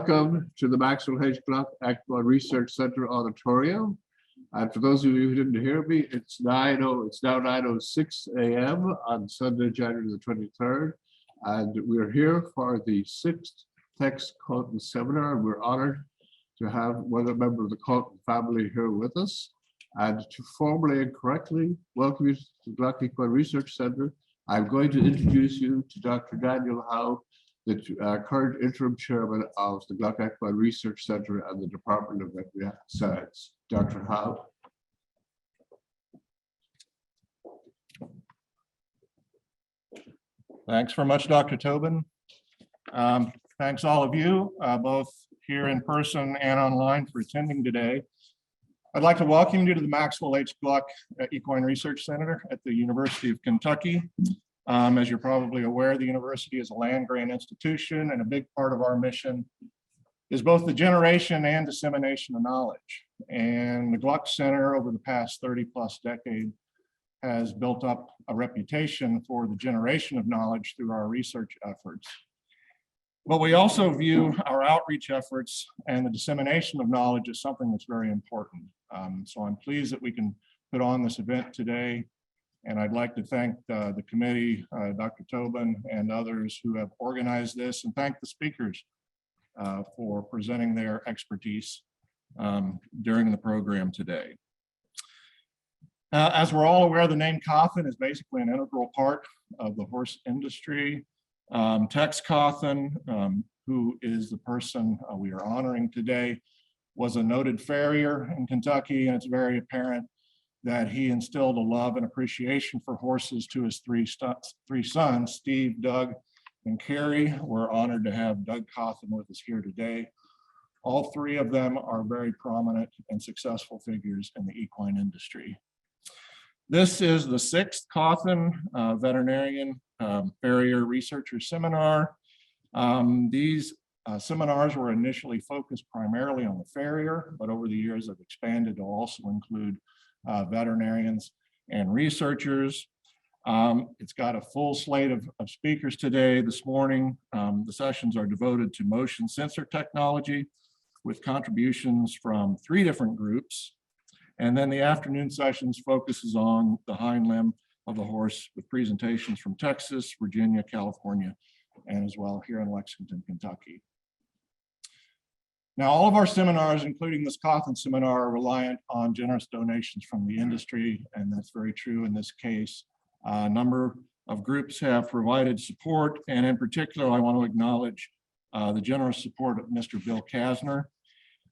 Welcome to the Maxwell H. Gluck Equine Research Center auditorium. And for those of you who didn't hear me, it's now 9:06 a.m. on Sunday, January the 23rd. And we're here for the 6th Text Cauthen seminar. And we're honored to have one member of the Cauthen family here with us. And to formally and correctly welcome you to the Gluck Equine Research Center, I'm going to introduce you to Dr. Daniel Howe, the current interim chairman of the Gluck Equine Research Center and the Department of Veterinary Science. Dr. Howe. Thanks very much, Dr. Tobin. Thanks all of you, both here in person and online, for attending today. I'd like to welcome you to the Maxwell H. Gluck Equine Research Center at the University of Kentucky. As you're probably aware, the university is a land-grant institution, and a big part of our mission is both the generation and dissemination of knowledge. And the Gluck Center, over the past 30-plus decade, has built up a reputation for the generation of knowledge through our research efforts. But we also view our outreach efforts and the dissemination of knowledge as something that's very important. So I'm pleased that we can put on this event today. And I'd like to thank the committee, Dr. Tobin and others who have organized this, and thank the speakers for presenting their expertise during the program today. As we're all aware, the name Cauthen is basically an integral part of the horse industry. Tex Cauthen, who is the person we are honoring today, was a noted farrier in Kentucky, and it's very apparent that he instilled a love and appreciation for horses to his three sons, Steve, Doug, and Carrie. We're honored to have Doug Cauthen with us here today. All three of them are very prominent and successful figures in the equine industry. This is the 6th Cauthen Veterinarian Farrier Researcher Seminar. These seminars were initially focused primarily on the farrier, but over the years have expanded to also include veterinarians and researchers. It's got a full slate of speakers today. This morning, the sessions are devoted to motion sensor technology with contributions from 3 different groups. And then the afternoon sessions focuses on the hind limb of the horse with presentations from Texas, Virginia, California, and as well here in Lexington, Kentucky. Now, all of our seminars, including this Cauthen seminar, are reliant on generous donations from the industry, and that's very true in this case. A number of groups have provided support, and in particular, I want to acknowledge the generous support of Mr. Bill Kasner.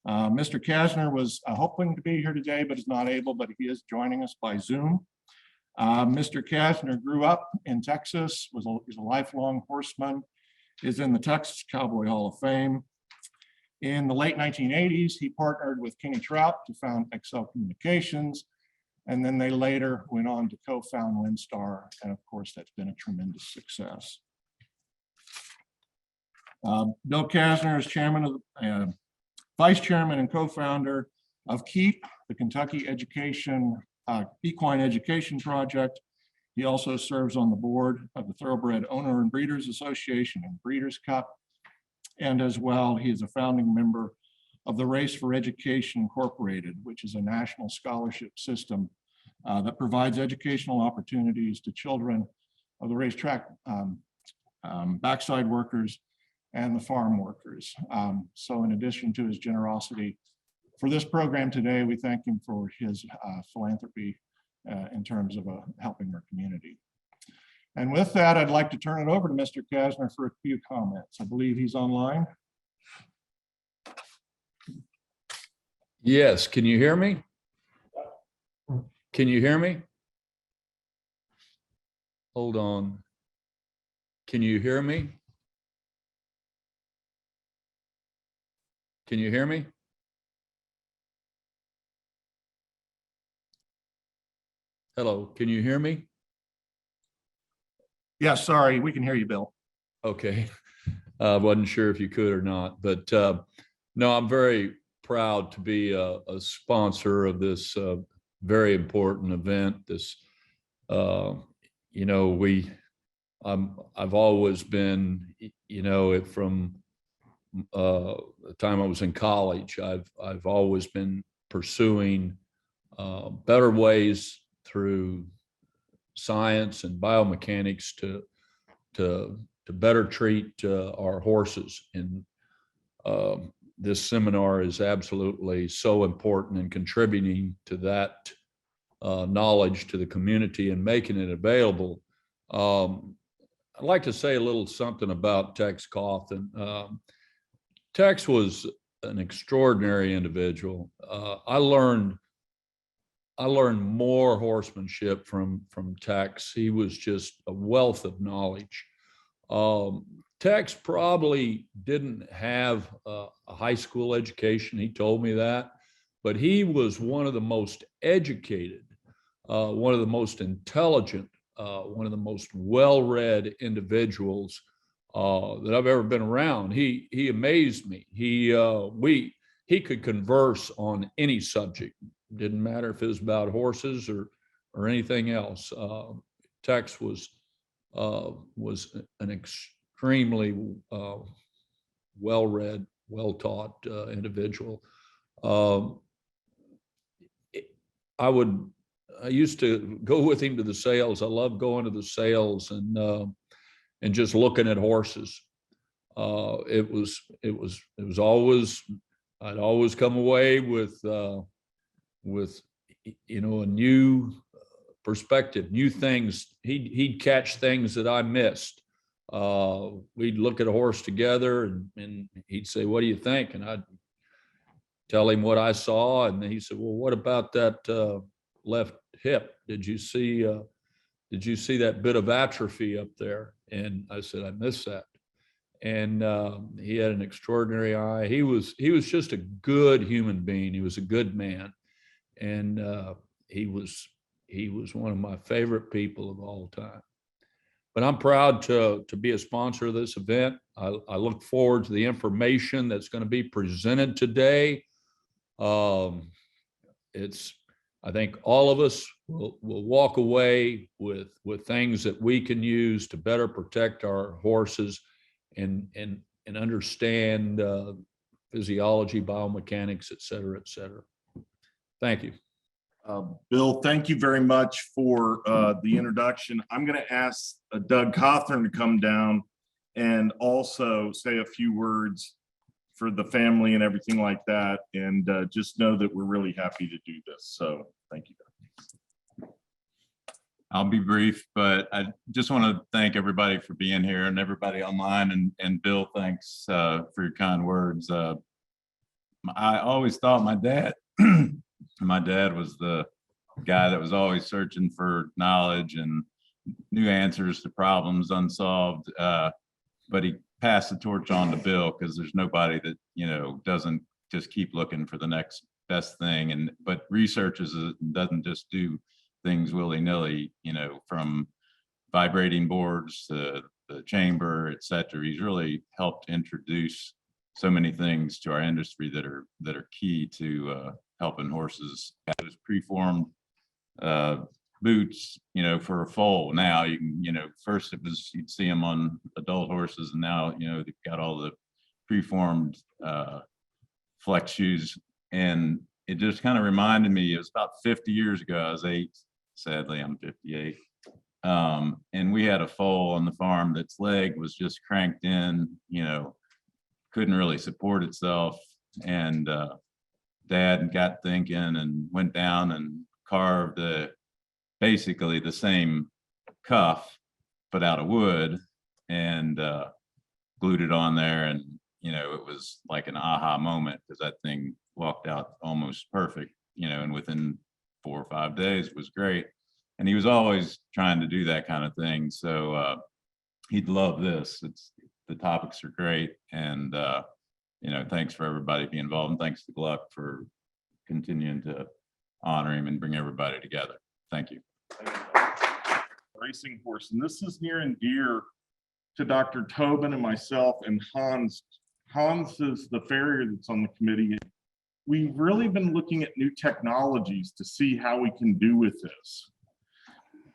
Mr. Kasner was hoping to be here today, but is not able, but he is joining us by Zoom. Mr. Kasner grew up in Texas, he's a lifelong horseman, is in the Texas Cowboy Hall of Fame. In the late 1980s, he partnered with Kenny Trout to found Excel Communications, and then they later went on to co-found WinStar, and of course, that's been a tremendous success. Bill Kasner is chairman of vice chairman and co-founder of KEEP, the Kentucky Equine Education Project. He also serves on the board of the Thoroughbred Owner and Breeders Association and Breeders' Cup. And as well, he is a founding member of the Race for Education Incorporated, which is a national scholarship system that provides educational opportunities to children of the racetrack backside workers and the farm workers. So in addition to his generosity for this program today, we thank him for his philanthropy in terms of helping our community. And with that, I'd like to turn it over to Mr. Kasner for a few comments. I believe he's online. Yes, can you hear me? Can you hear me? Hold on. Can you hear me? Can you hear me? Hello, can you hear me? Yes, sorry, we can hear you, Bill. Okay, wasn't sure if you could or not, but no, I'm very proud to be a sponsor of this very important event. This, you know, I've always been, you know, from the time I was in college. I've always been pursuing better ways through science and biomechanics to better treat our horses. And this seminar is absolutely so important in contributing to that knowledge to the community and making it available. I'd like to say a little something about Tex Cauthen. Tex was an extraordinary individual. I learned more horsemanship from Tex. He was just a wealth of knowledge. Tex probably didn't have a high school education. He told me that, but he was one of the most educated, one of the most intelligent, one of the most well-read individuals that I've ever been around. He amazed me. He could converse on any subject. Didn't matter if it was about horses or anything else. Tex was an extremely well-read, well-taught individual. I used to go with him to the sales. I love going to the sales and just looking at horses. It was always, I'd always come away with a new perspective, new things. He'd catch things that I missed. We'd look at a horse together and he'd say, "What do you think?" And I'd tell him what I saw. And he said, "Well, what about that left hip? Did you see that bit of atrophy up there?" And I said, "I missed that." And he had an extraordinary eye. He was just a good human being. He was a good man. And he was one of my favorite people of all time. But I'm proud to be a sponsor of this event. I look forward to the information that's going to be presented today. I think all of us will walk away with things that we can use to better protect our horses and understand physiology, biomechanics, et cetera, et cetera. Thank you. Bill, thank you very much for the introduction. I'm going to ask Doug Cauthen to come down and also say a few words for the family and everything like that. And just know that we're really happy to do this. So thank you, Doug. I'll be brief, but I just want to thank everybody for being here and everybody online. And Bill, thanks for your kind words. I always thought my dad was the guy that was always searching for knowledge and new answers to problems unsolved. But he passed the torch on to Bill because there's nobody that, doesn't just keep looking for the next best thing. But research doesn't just do things willy-nilly, from vibrating boards to the chamber, et cetera. He's really helped introduce so many things to our industry that are key to helping horses. Those preformed boots, for a foal. Now you can, first you'd see them on adult horses, and now, they've got all the preformed flex shoes. And it just kind of reminded me, it was about 50 years ago. I was 8, sadly, I'm 58. And we had a foal on the farm that's leg was just cranked in, couldn't really support itself. And Dad got thinking and went down and carved basically the same cuff, but out of wood, and glued it on there. And, it was like an aha moment because that thing walked out almost perfect, and within 4 or 5 days was great. And he was always trying to do that kind of thing. So he'd love this. The topics are great. And, thanks for everybody being involved. And thanks to Gluck for continuing to honor him and bring everybody together. Thank you. Racing horse. And this is near and dear to Dr. Tobin and myself and Hans. Hans is the farrier that's on the committee. We've really been looking at new technologies to see how we can do with this.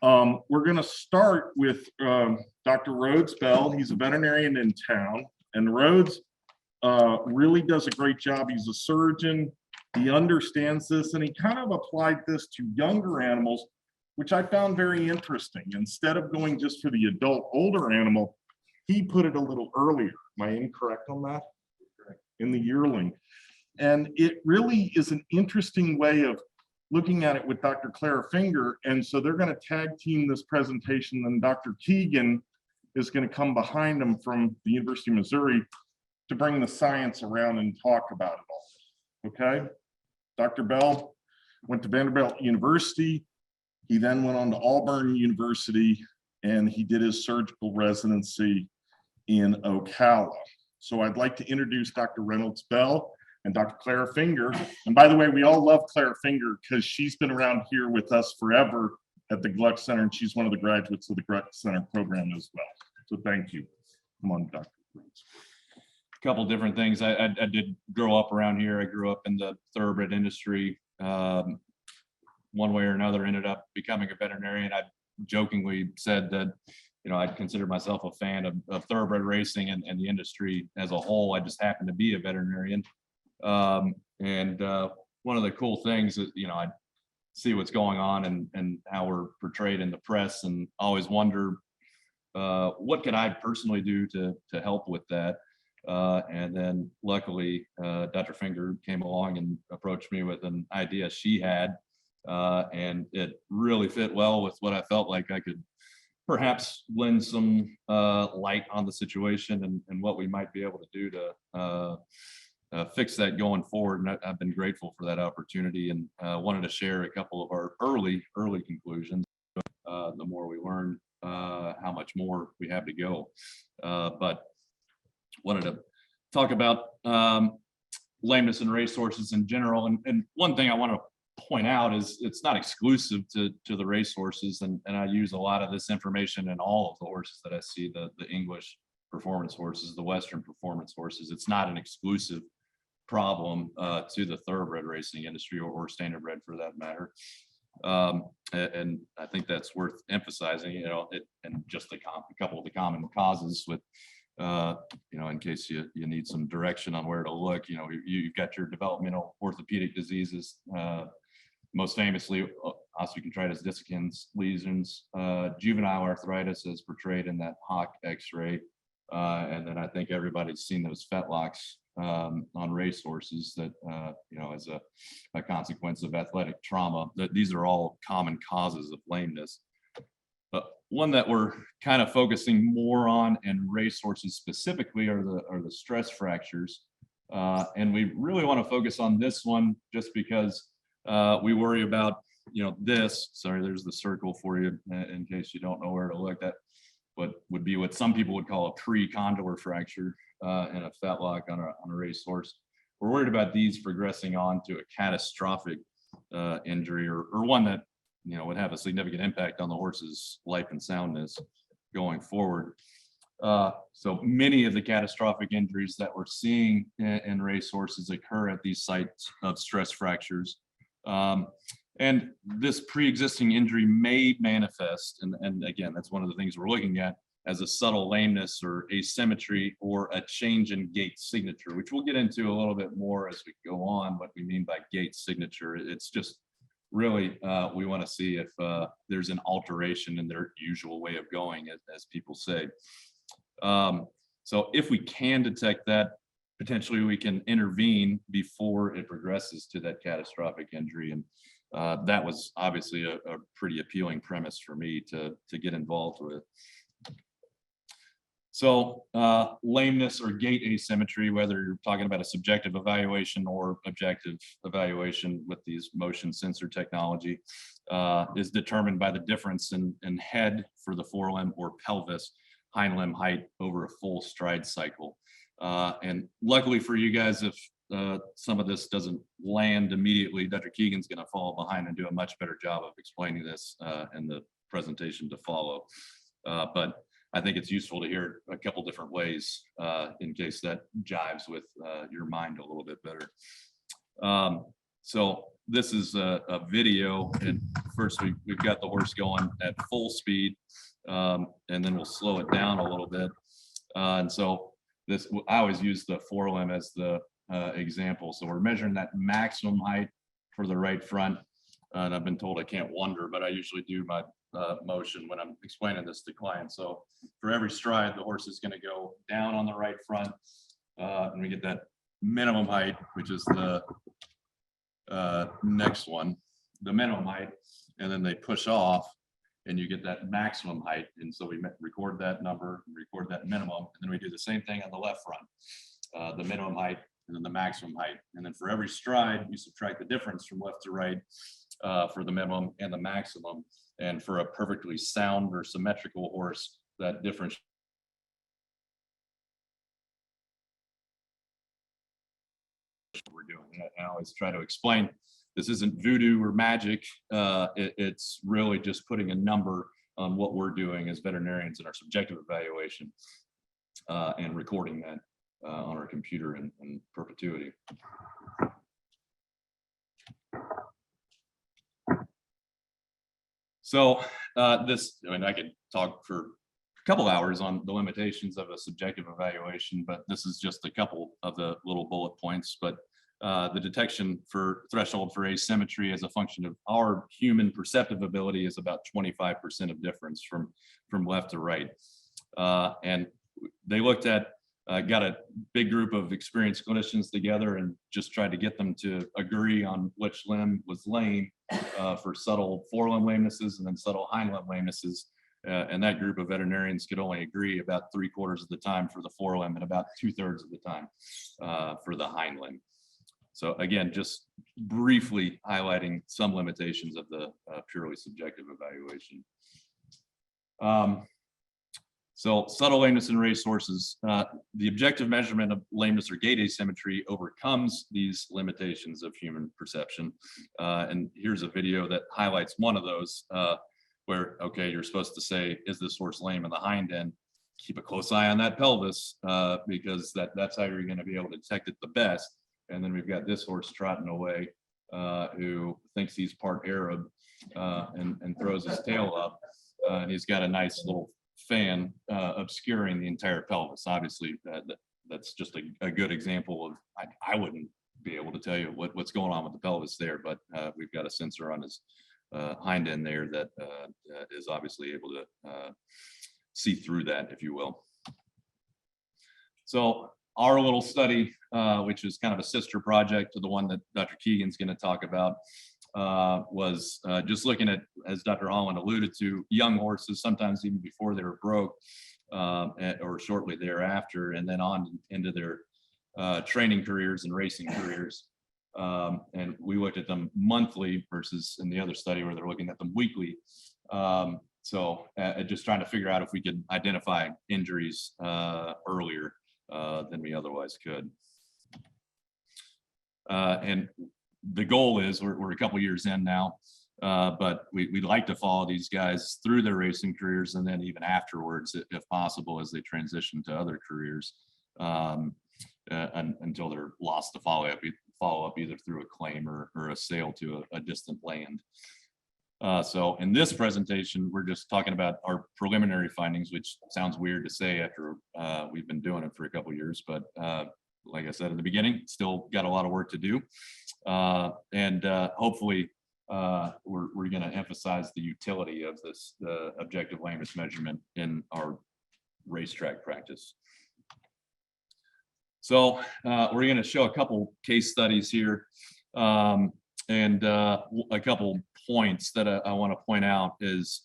We're going to start with Dr. Rhodes Bell. He's a veterinarian in town. And Rhodes really does a great job. He's a surgeon. He understands this, and he kind of applied this to younger animals, which I found very interesting. Instead of going just for the adult older animal, he put it a little earlier. Am I incorrect on that? In the yearling. And it really is an interesting way of looking at it with Dr. Clara Finger. And so they're going to tag team this presentation. And Dr. Keegan is going to come behind him from the University of Missouri to bring the science around and talk about it all. Okay. Dr. Bell went to Vanderbilt University. He then went on to Auburn University, and he did his surgical residency in Ocala. So I'd like to introduce Dr. Reynolds Bell and Dr. Clara Finger. And by the way, we all love Clara Finger because she's been around here with us forever at the Gluck Center, and she's one of the graduates of the Gluck Center program as well. So thank you. Come on, Dr. Reynolds. Couple different things. I did grow up around here. I grew up in the thoroughbred industry. One way or another, ended up becoming a veterinarian. I jokingly said that, you know, I'd consider myself a fan of thoroughbred racing and the industry as a whole. I just happened to be a veterinarian. One of the cool things is, you know, I see what's going on and how we're portrayed in the press, and always wonder what could I personally do to help with that. And then luckily, Dr. Finger came along and approached me with an idea she had, and it really fit well with what I felt like I could perhaps lend some light on the situation and what we might be able to do to fix that going forward. And I've been grateful for that opportunity, and wanted to share a couple of our early conclusions. The more we learn, how much more we have to go. But wanted to talk about lameness and racehorses in general. And one thing I want to point out is it's not exclusive to the racehorses. And I use a lot of this information in all of the horses that I see, the English performance horses, the Western performance horses. It's not an exclusive problem to the thoroughbred racing industry or standardbred for that matter. And I think that's worth emphasizing, you know, and just a couple of the common causes with, you know, in case you need some direction on where to look. You know, you've got your developmental orthopedic diseases, most famously osteochondritis dissecans lesions, juvenile arthritis as portrayed in that Hawk X-ray, and then I think everybody's seen those fetlocks on racehorses that, you know, as a consequence of athletic trauma. That these are all common causes of lameness. But one that we're kind of focusing more on in racehorses specifically are the stress fractures. And we really want to focus on this one just because we worry about, you know, this. Sorry, there's the circle for you in case you don't know where to look. That would be what some people would call a precondylar fracture in a fetlock on a racehorse. We're worried about these progressing on to a catastrophic injury or one that, you know, would have a significant impact on the horse's life and soundness going forward. So many of the catastrophic injuries that we're seeing in racehorses occur at these sites of stress fractures. And this pre-existing injury may manifest, and again, that's one of the things we're looking at, as a subtle lameness or asymmetry or a change in gait signature, which we'll get into a little bit more as we go on, what we mean by gait signature. It's just really, we want to see if there's an alteration in their usual way of going, as people say. So if we can detect that, potentially we can intervene before it progresses to that catastrophic injury. And that was obviously a pretty appealing premise for me to get involved with. So lameness or gait asymmetry, whether you're talking about a subjective evaluation or objective evaluation with these motion sensor technology, is determined by the difference in head for the forelimb or pelvis, hind limb height over a full stride cycle. And luckily for you guys, if some of this doesn't land immediately, Dr. Keegan's going to fall behind and do a much better job of explaining this in the presentation to follow. But I think it's useful to hear a couple different ways in case that jives with your mind a little bit better. So this is a video, and first we've got the horse going at full speed, and then we'll slow it down a little bit. And so this, I always use the forelimb as the example. So we're measuring that maximum height for the right front. And I've been told I can't wonder, but I usually do my motion when I'm explaining this to clients. So for every stride, the horse is going to go down on the right front, and we get that minimum height, which is the next one, the minimum height, and then they push off, and you get that maximum height. And so we record that number, record that minimum, and then we do the same thing on the left front, the minimum height, and then the maximum height. And then for every stride, you subtract the difference from left to right for the minimum and the maximum. And for a perfectly sound or symmetrical horse, that difference we're doing. And I always try to explain, this isn't voodoo or magic. It's really just putting a number on what we're doing as veterinarians in our subjective evaluation and recording that on our computer in perpetuity. So this, I mean, I could talk for a couple hours on the limitations of a subjective evaluation, but this is just a couple of the little bullet points. But the detection for threshold for asymmetry as a function of our human perceptive ability is about 25% of difference from left to right. And they looked at, got a big group of experienced clinicians together and just tried to get them to agree on which limb was lame for subtle forelimb lamenesses and then subtle hind limb lamenesses. And that group of veterinarians could only agree about 3/4 of the time for the forelimb and about 2/3 of the time for the hind limb. So again, just briefly highlighting some limitations of the purely subjective evaluation. So subtle lameness in racehorses, the objective measurement of lameness or gait asymmetry overcomes these limitations of human perception. And here's a video that highlights one of those where, okay, you're supposed to say, is this horse lame in the hind end? Keep a close eye on that pelvis because that's how you're going to be able to detect it the best. And then we've got this horse trotting away who thinks he's part Arab and throws his tail up. And he's got a nice little fan obscuring the entire pelvis. Obviously, that's just a good example of, I wouldn't be able to tell you what's going on with the pelvis there, but we've got a sensor on his hind end there that is obviously able to see through that, if you will. So our little study, which is kind of a sister project to the one that Dr. Keegan's going to talk about, was just looking at, as Dr. Holland alluded to, young horses, sometimes even before they were broke or shortly thereafter, and then on into their training careers and racing careers. And we looked at them monthly versus in the other study where they're looking at them weekly. So just trying to figure out if we could identify injuries earlier than we otherwise could. And the goal is, we're a couple years in now, but we'd like to follow these guys through their racing careers and then even afterwards, if possible, as they transition to other careers until they're lost to follow up either through a claim or a sale to a distant land. So in this presentation, we're just talking about our preliminary findings, which sounds weird to say after we've been doing it for a couple of years, but like I said in the beginning, still got a lot of work to do. And hopefully we're going to emphasize the utility of this objective lameness measurement in our racetrack practice. So we're going to show a couple case studies here. And a couple points that I want to point out is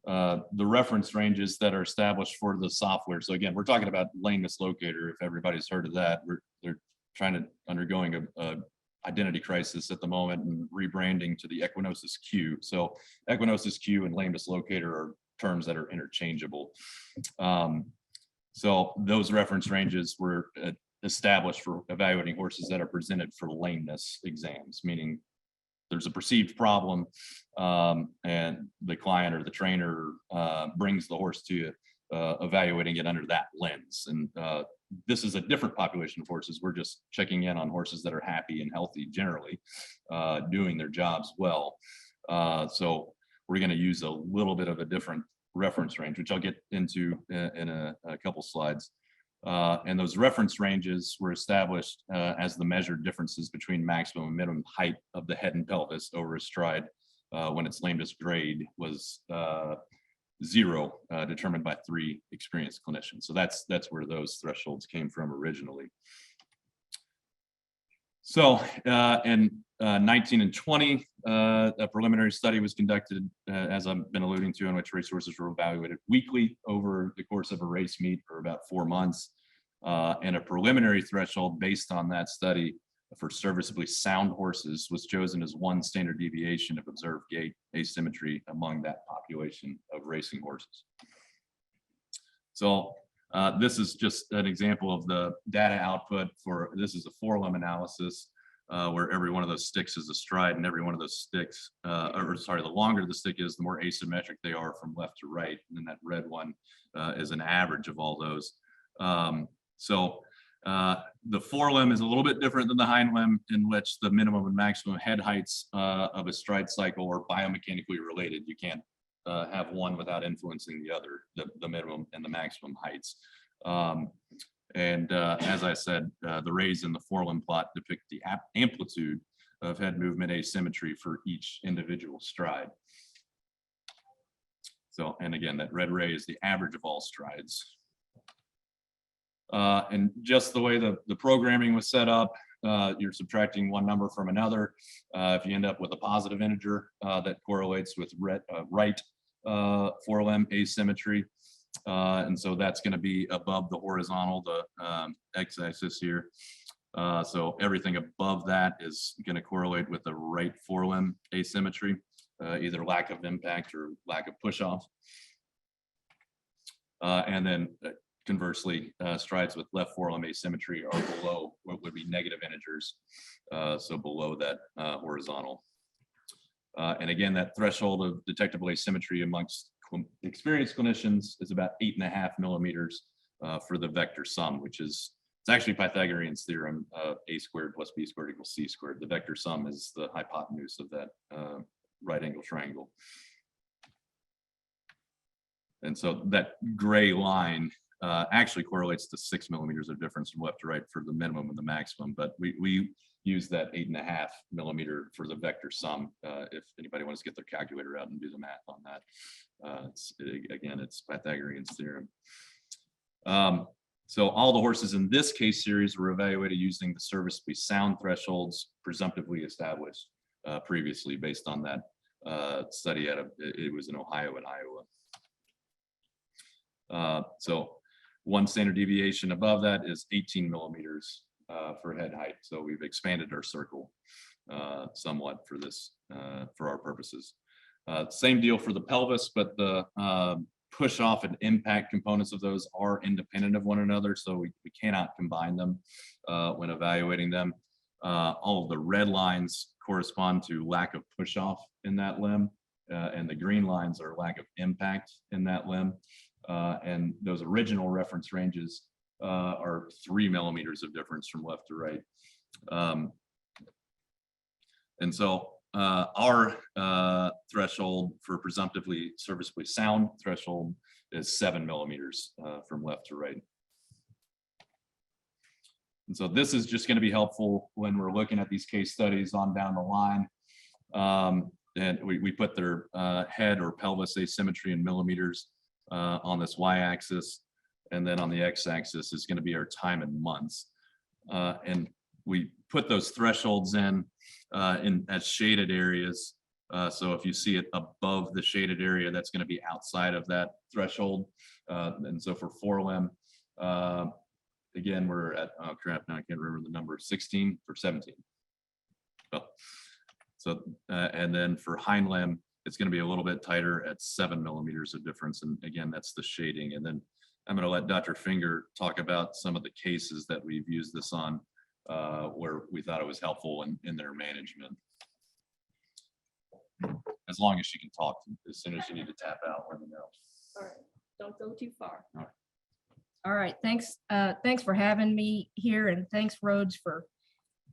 the reference ranges that are established for the software. So again, we're talking about lameness locator. If everybody's heard of that, they're undergoing a identity crisis at the moment and rebranding to the Equinosis Q. So Equinosis Q and lameness locator are terms that are interchangeable. So those reference ranges were established for evaluating horses that are presented for lameness exams, meaning there's a perceived problem and the client or the trainer brings the horse to you, evaluating it under that lens. And this is a different population of horses. We're just checking in on horses that are happy and healthy generally, doing their jobs well. So we're going to use a little bit of a different reference range, which I'll get into in a couple slides. And those reference ranges were established as the measured differences between maximum and minimum height of the head and pelvis over a stride when its lameness grade was 0, determined by 3 experienced clinicians. So that's where those thresholds came from originally. So in 19 and 20, a preliminary study was conducted, as I've been alluding to, in which racehorses were evaluated weekly over the course of a race meet for about 4 months. And a preliminary threshold based on that study for serviceably sound horses was chosen as 1 standard deviation of observed gait asymmetry among that population of racing horses. So this is just an example of the data output for, this is a forelimb analysis where every one of those sticks is a stride, and every one of those sticks, or sorry, the longer the stick is, the more asymmetric they are from left to right. And then that red one is an average of all those. The forelimb is a little bit different than the hind limb, in which the minimum and maximum head heights of a stride cycle are biomechanically related. You can't have one without influencing the other, the minimum and the maximum heights. As I said, the rays in the forelimb plot depict the amplitude of head movement asymmetry for each individual stride. So, and again, that red ray is the average of all strides. And just the way the programming was set up, you're subtracting one number from another. If you end up with a positive integer that correlates with right forelimb asymmetry. And so that's going to be above the horizontal, the x-axis here. So everything above that is going to correlate with the right forelimb asymmetry, either lack of impact or lack of push-off. And then conversely, strides with left forelimb asymmetry are below what would be negative integers, so below that horizontal. And again, that threshold of detectable asymmetry amongst experienced clinicians is about 8.5 millimeters for the vector sum, which is, it's actually Pythagorean's theorem, a squared plus b squared equals c squared. The vector sum is the hypotenuse of that right angle triangle. And so that gray line actually correlates to 6 millimeters of difference from left to right for the minimum and the maximum, but we use that 8.5 millimeter for the vector sum. If anybody wants to get their calculator out and do the math on that, again, it's Pythagorean's theorem. So all the horses in this case series were evaluated using the serviceably sound thresholds presumptively established previously based on that study it was in Ohio and Iowa. So one standard deviation above that is 18 millimeters for head height. So we've expanded our circle somewhat for this, for our purposes. Same deal for the pelvis, but the push off and impact components of those are independent of one another. So we cannot combine them when evaluating them. All of the red lines correspond to lack of push off in that limb, and the green lines are lack of impact in that limb. And those original reference ranges are 3 millimeters of difference from left to right. And so our threshold for presumptively serviceably sound threshold is 7 millimeters from left to right. And so this is just going to be helpful when we're looking at these case studies on down the line. And we put their head or pelvis asymmetry in millimeters on this y-axis, and then on the x-axis is going to be our time in months. And we put those thresholds in as shaded areas. So if you see it above the shaded area, that's going to be outside of that threshold. And so for forelimb, again, we're at, oh crap, now I can't remember the number, 16 or 17. Oh. So, and then for hind limb, it's going to be a little bit tighter at 7 millimeters of difference. And again, that's the shading. And then I'm going to let Dr. Finger talk about some of the cases that we've used this on where we thought it was helpful in their management. As long as she can talk, as soon as you need to tap out, let me know. All right, don't go too far. All right. All right, thanks. Thanks for having me here, and thanks, Rhodes, for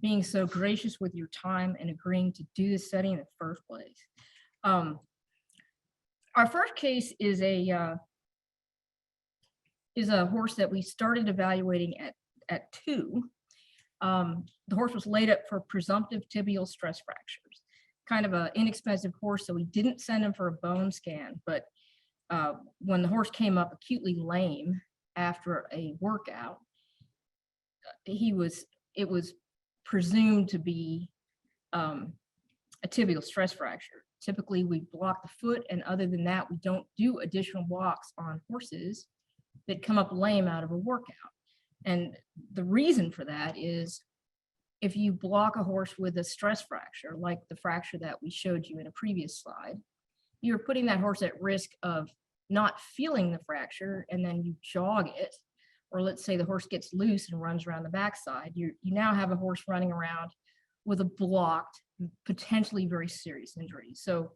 being so gracious with your time and agreeing to do this study in the first place. Our first case is is a horse that we started evaluating at 2. The horse was laid up for presumptive tibial stress fractures, kind of an inexpensive horse, so we didn't send him for a bone scan. But when the horse came up acutely lame after a workout, it was presumed to be a tibial stress fracture. Typically, we block the foot, and other than that, we don't do additional blocks on horses that come up lame out of a workout. And the reason for that is if you block a horse with a stress fracture, like the fracture that we showed you in a previous slide, you're putting that horse at risk of not feeling the fracture, and then you jog it, or let's say the horse gets loose and runs around the backside. You now have a horse running around with a blocked, potentially very serious injury. So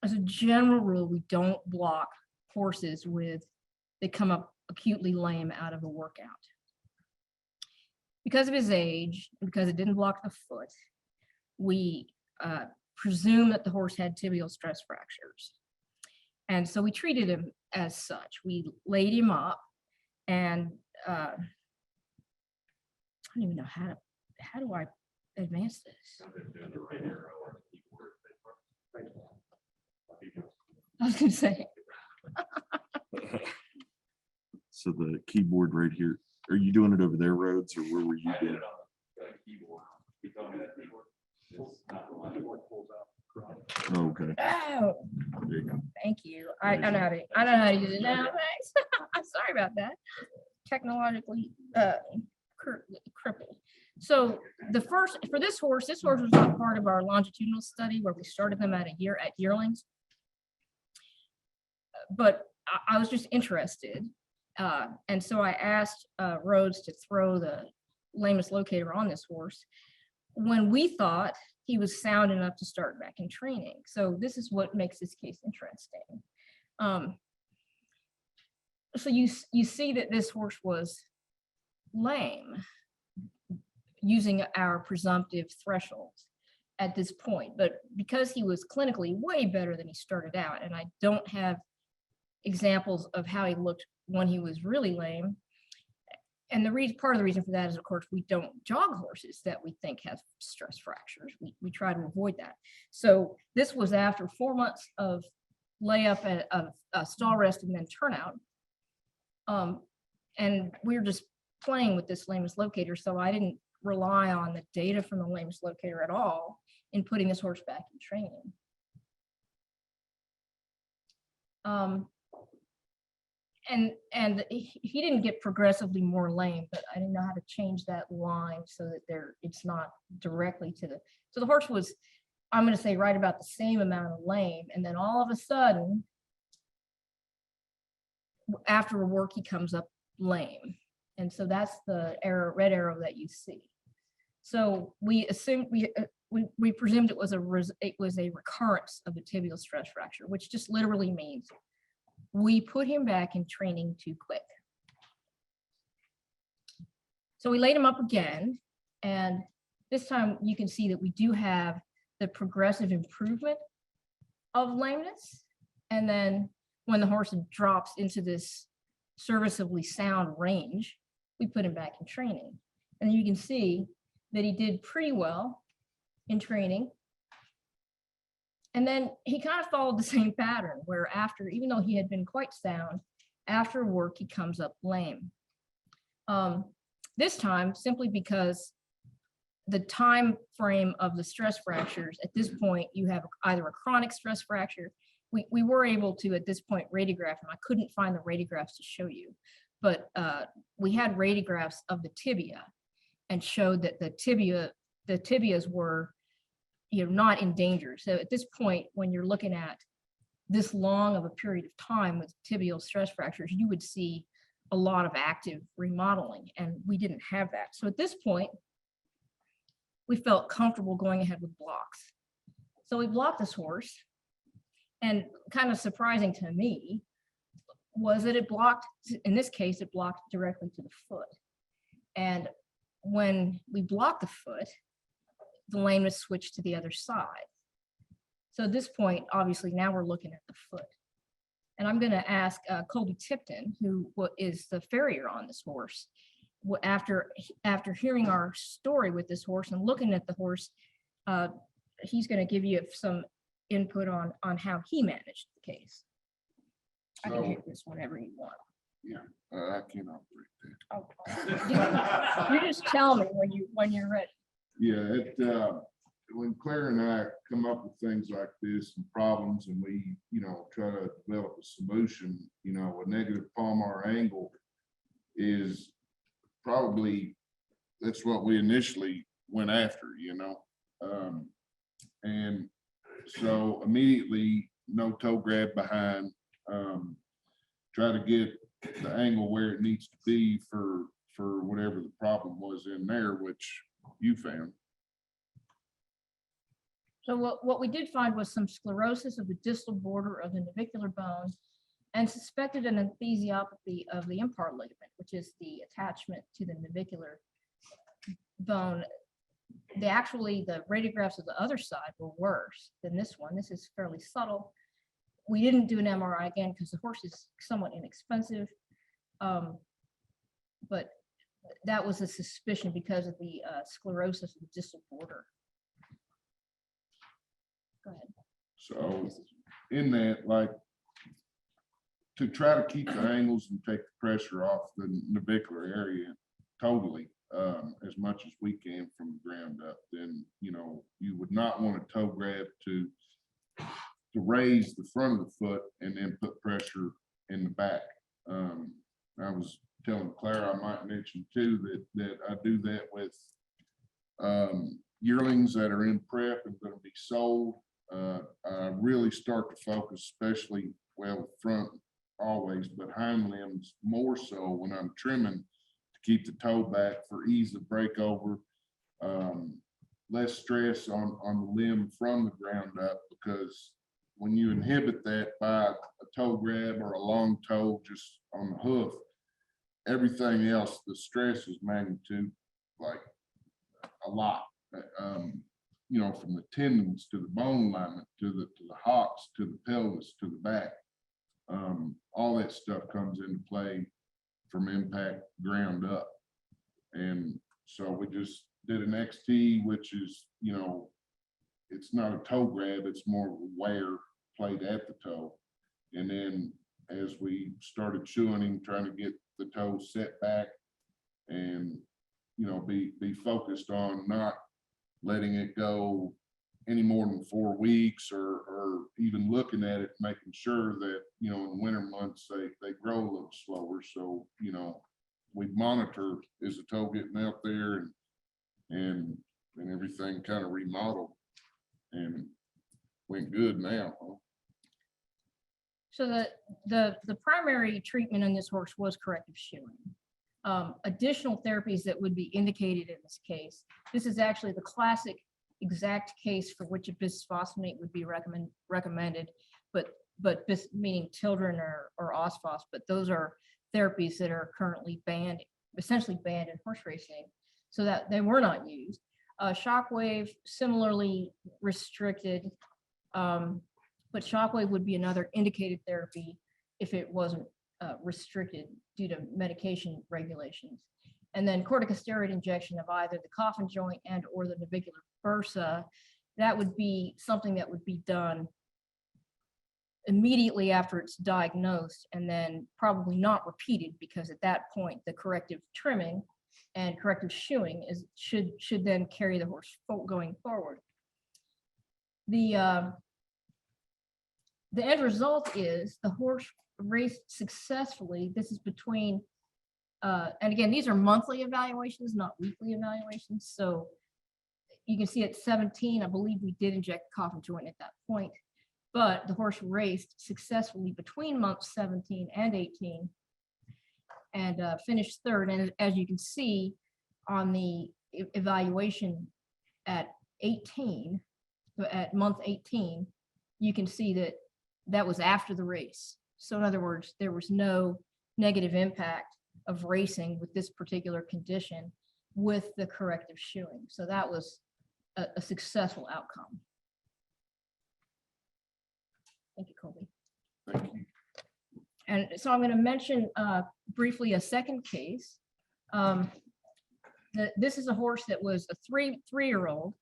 as a general rule, we don't block horses that come up acutely lame out of a workout. Because of his age, and because it didn't block the foot, we presume that the horse had tibial stress fractures. And so we treated him as such. We laid him up, and I don't even know how do I advance this? I was going to say. So the keyboard right here, are you doing it over there, Rhodes, or where were you doing? Oh, okay. Oh, There you go. thank you. I know how to use it now. Thanks. I'm sorry about that. Technologically crippled. So for this horse was not part of our longitudinal study where we started them at yearlings. But I was just interested. And so I asked Rhodes to throw the Lameness locator on this horse when we thought he was sound enough to start back in training. So this is what makes this case interesting. So you see that this horse was lame using our presumptive thresholds at this point, but because he was clinically way better than he started out, and I don't have examples of how he looked when he was really lame. And part of the reason for that is, of course, we don't jog horses that we think have stress fractures. We try to avoid that. So this was after 4 months of layup of stall rest and then turnout. And we were just playing with this Lameness locator, so I didn't rely on the data from the Lameness locator at all in putting this horse back in training. And he didn't get progressively more lame, but I didn't know how to change that line so that it's not directly to so the horse was, I'm going to say, right about the same amount of lame, and then all of a sudden, after a work, he comes up lame. And so that's the red arrow that you see. So we assumed we presumed it was a recurrence of a tibial stress fracture, which just literally means we put him back in training too quick. So we laid him up again, and this time you can see that we do have the progressive improvement of lameness. And then when the horse drops into this serviceably sound range, we put him back in training. And you can see that he did pretty well in training. And then he kind of followed the same pattern where after, even though he had been quite sound, after work, he comes up lame. This time, simply because the time frame of the stress fractures, at this point, you have either a chronic stress fracture. We were able to, at this point, radiograph him. I couldn't find the radiographs to show you, but we had radiographs of the tibia and showed that the tibias were not in danger. So at this point, when you're looking at this long of a period of time with tibial stress fractures, you would see a lot of active remodeling, and we didn't have that. So at this point, we felt comfortable going ahead with blocks. So we blocked this horse, and kind of surprising to me was that it blocked, in this case, it blocked directly to the foot. And when we blocked the foot, the lameness switched to the other side. So at this point, obviously now we're looking at the foot. And I'm going to ask Colby Tipton, who is the farrier on this horse, after hearing our story with this horse and looking at the horse, he's going to give you some input on how he managed the case. I can hit this whenever you want. I can't operate that. Okay. You just tell me when you're ready. Yeah, when Claire and I come up with things like this and problems, and we, try to develop a solution, a negative palmar angle is probably, that's what we initially went after, and so immediately no toe grab behind, try to get the angle where it needs to be for whatever the problem was in there, which you found. So what we did find was some sclerosis of the distal border of the navicular bone and suspected an esthesiopathy of the impart ligament, which is the attachment to the navicular bone. The radiographs of the other side were worse than this one. This is fairly subtle. We didn't do an MRI again because the horse is somewhat inexpensive. But that was a suspicion because of the sclerosis of the distal border. Go ahead. So in that, like, to try to keep the angles and take the pressure off the navicular area totally, as much as we can from the ground up, then, you would not want a toe grab to raise the front of the foot and then put pressure in the back. I was telling Claire, I might mention too, that I do that with yearlings that are in prep and going to be sold. I really start to focus, especially, front always, but hind limbs more so when I'm trimming, to keep the toe back for ease of breakover, less stress on the limb from the ground up, because when you inhibit that by a toe grab or a long toe just on the hoof, everything else, the stress is magnitude like a lot. From the tendons to the bone alignment to the hocks to the pelvis to the back, all that stuff comes into play from impact ground up. And so we just did an XT, which is, it's not a toe grab, it's more of a wear plate at the toe. And then as we started chewing him, trying to get the toe set back and, be focused on not letting it go any more than 4 weeks, or even looking at it, making sure that, in the winter months, they grow a little slower. So, we monitor, is the toe getting out there, and everything kind of remodeled and went good now. Huh? So the primary treatment in this horse was corrective shoeing. Additional therapies that would be indicated in this case. This is actually the classic exact case for which a bisphosphonate would be recommended, but meaning Tildren or Osphos, but those are therapies that are currently banned, essentially banned in horse racing, so that they were not used. Shockwave similarly restricted, but shockwave would be another indicated therapy if it wasn't restricted due to medication regulations. And then corticosteroid injection of either the Cauthen joint and or the navicular bursa, that would be something that would be done immediately after it's diagnosed, and then probably not repeated, because at that point the corrective trimming and corrective shoeing should then carry the horse going forward. The end result is the horse raced successfully. This is between, and again, these are monthly evaluations, not weekly evaluations. So you can see at 17, I believe we did inject the Cauthen joint at that point, but the horse raced successfully between months 17 and 18 and finished third. And as you can see on the evaluation at 18, at month 18, you can see that that was after the race. So in other words, there was no negative impact of racing with this particular condition with the corrective shoeing. So that was a successful outcome. Thank you, Colby. Thank you. And so I'm going to mention briefly a second case. This is a horse that was a three-year-old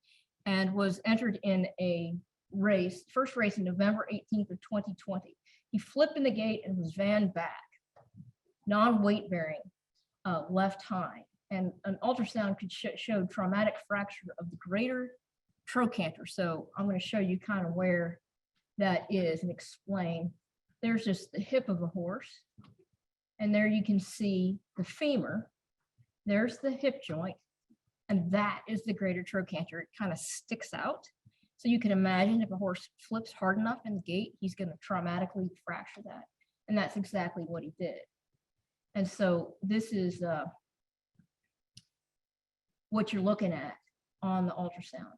and was entered in a race, first race in November 18th of 2020. He flipped in the gate and was vanned back, non-weight bearing, left hind. And an ultrasound could show traumatic fracture of the greater trochanter. So I'm going to show you kind of where that is and explain. There's just the hip of a horse. And there you can see the femur. There's the hip joint. And that is the greater trochanter. It kind of sticks out. So you can imagine if a horse flips hard enough in the gait, he's going to traumatically fracture that. And that's exactly what he did. And so this is what you're looking at on the ultrasound.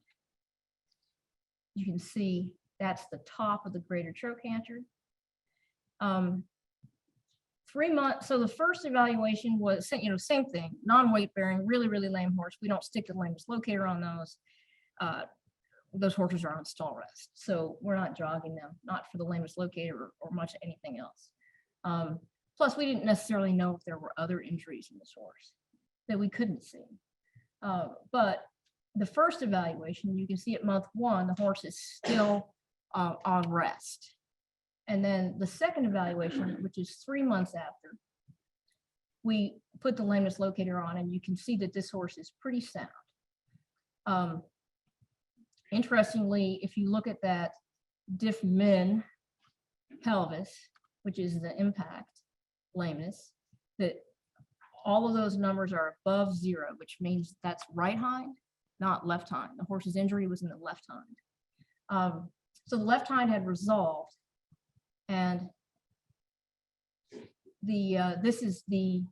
You can see that's the top of the greater trochanter. 3 months. So the first evaluation was, same thing, non-weight bearing, really, really lame horse. We don't stick the lameness locator on those. Those horses are on stall rest. So we're not jogging them, not for the lameness locator or much anything else. Plus, we didn't necessarily know if there were other injuries in this horse that we couldn't see. But the first evaluation, you can see at month 1, the horse is still on rest. And then the second evaluation, which is 3 months after, we put the lameness locator on, and you can see that this horse is pretty sound. Interestingly, if you look at that diff min pelvis, which is the impact lameness, that all of those numbers are above 0, which means that's right hind, not left hind. The horse's injury was in the left hind. So the left hind had resolved, and this is the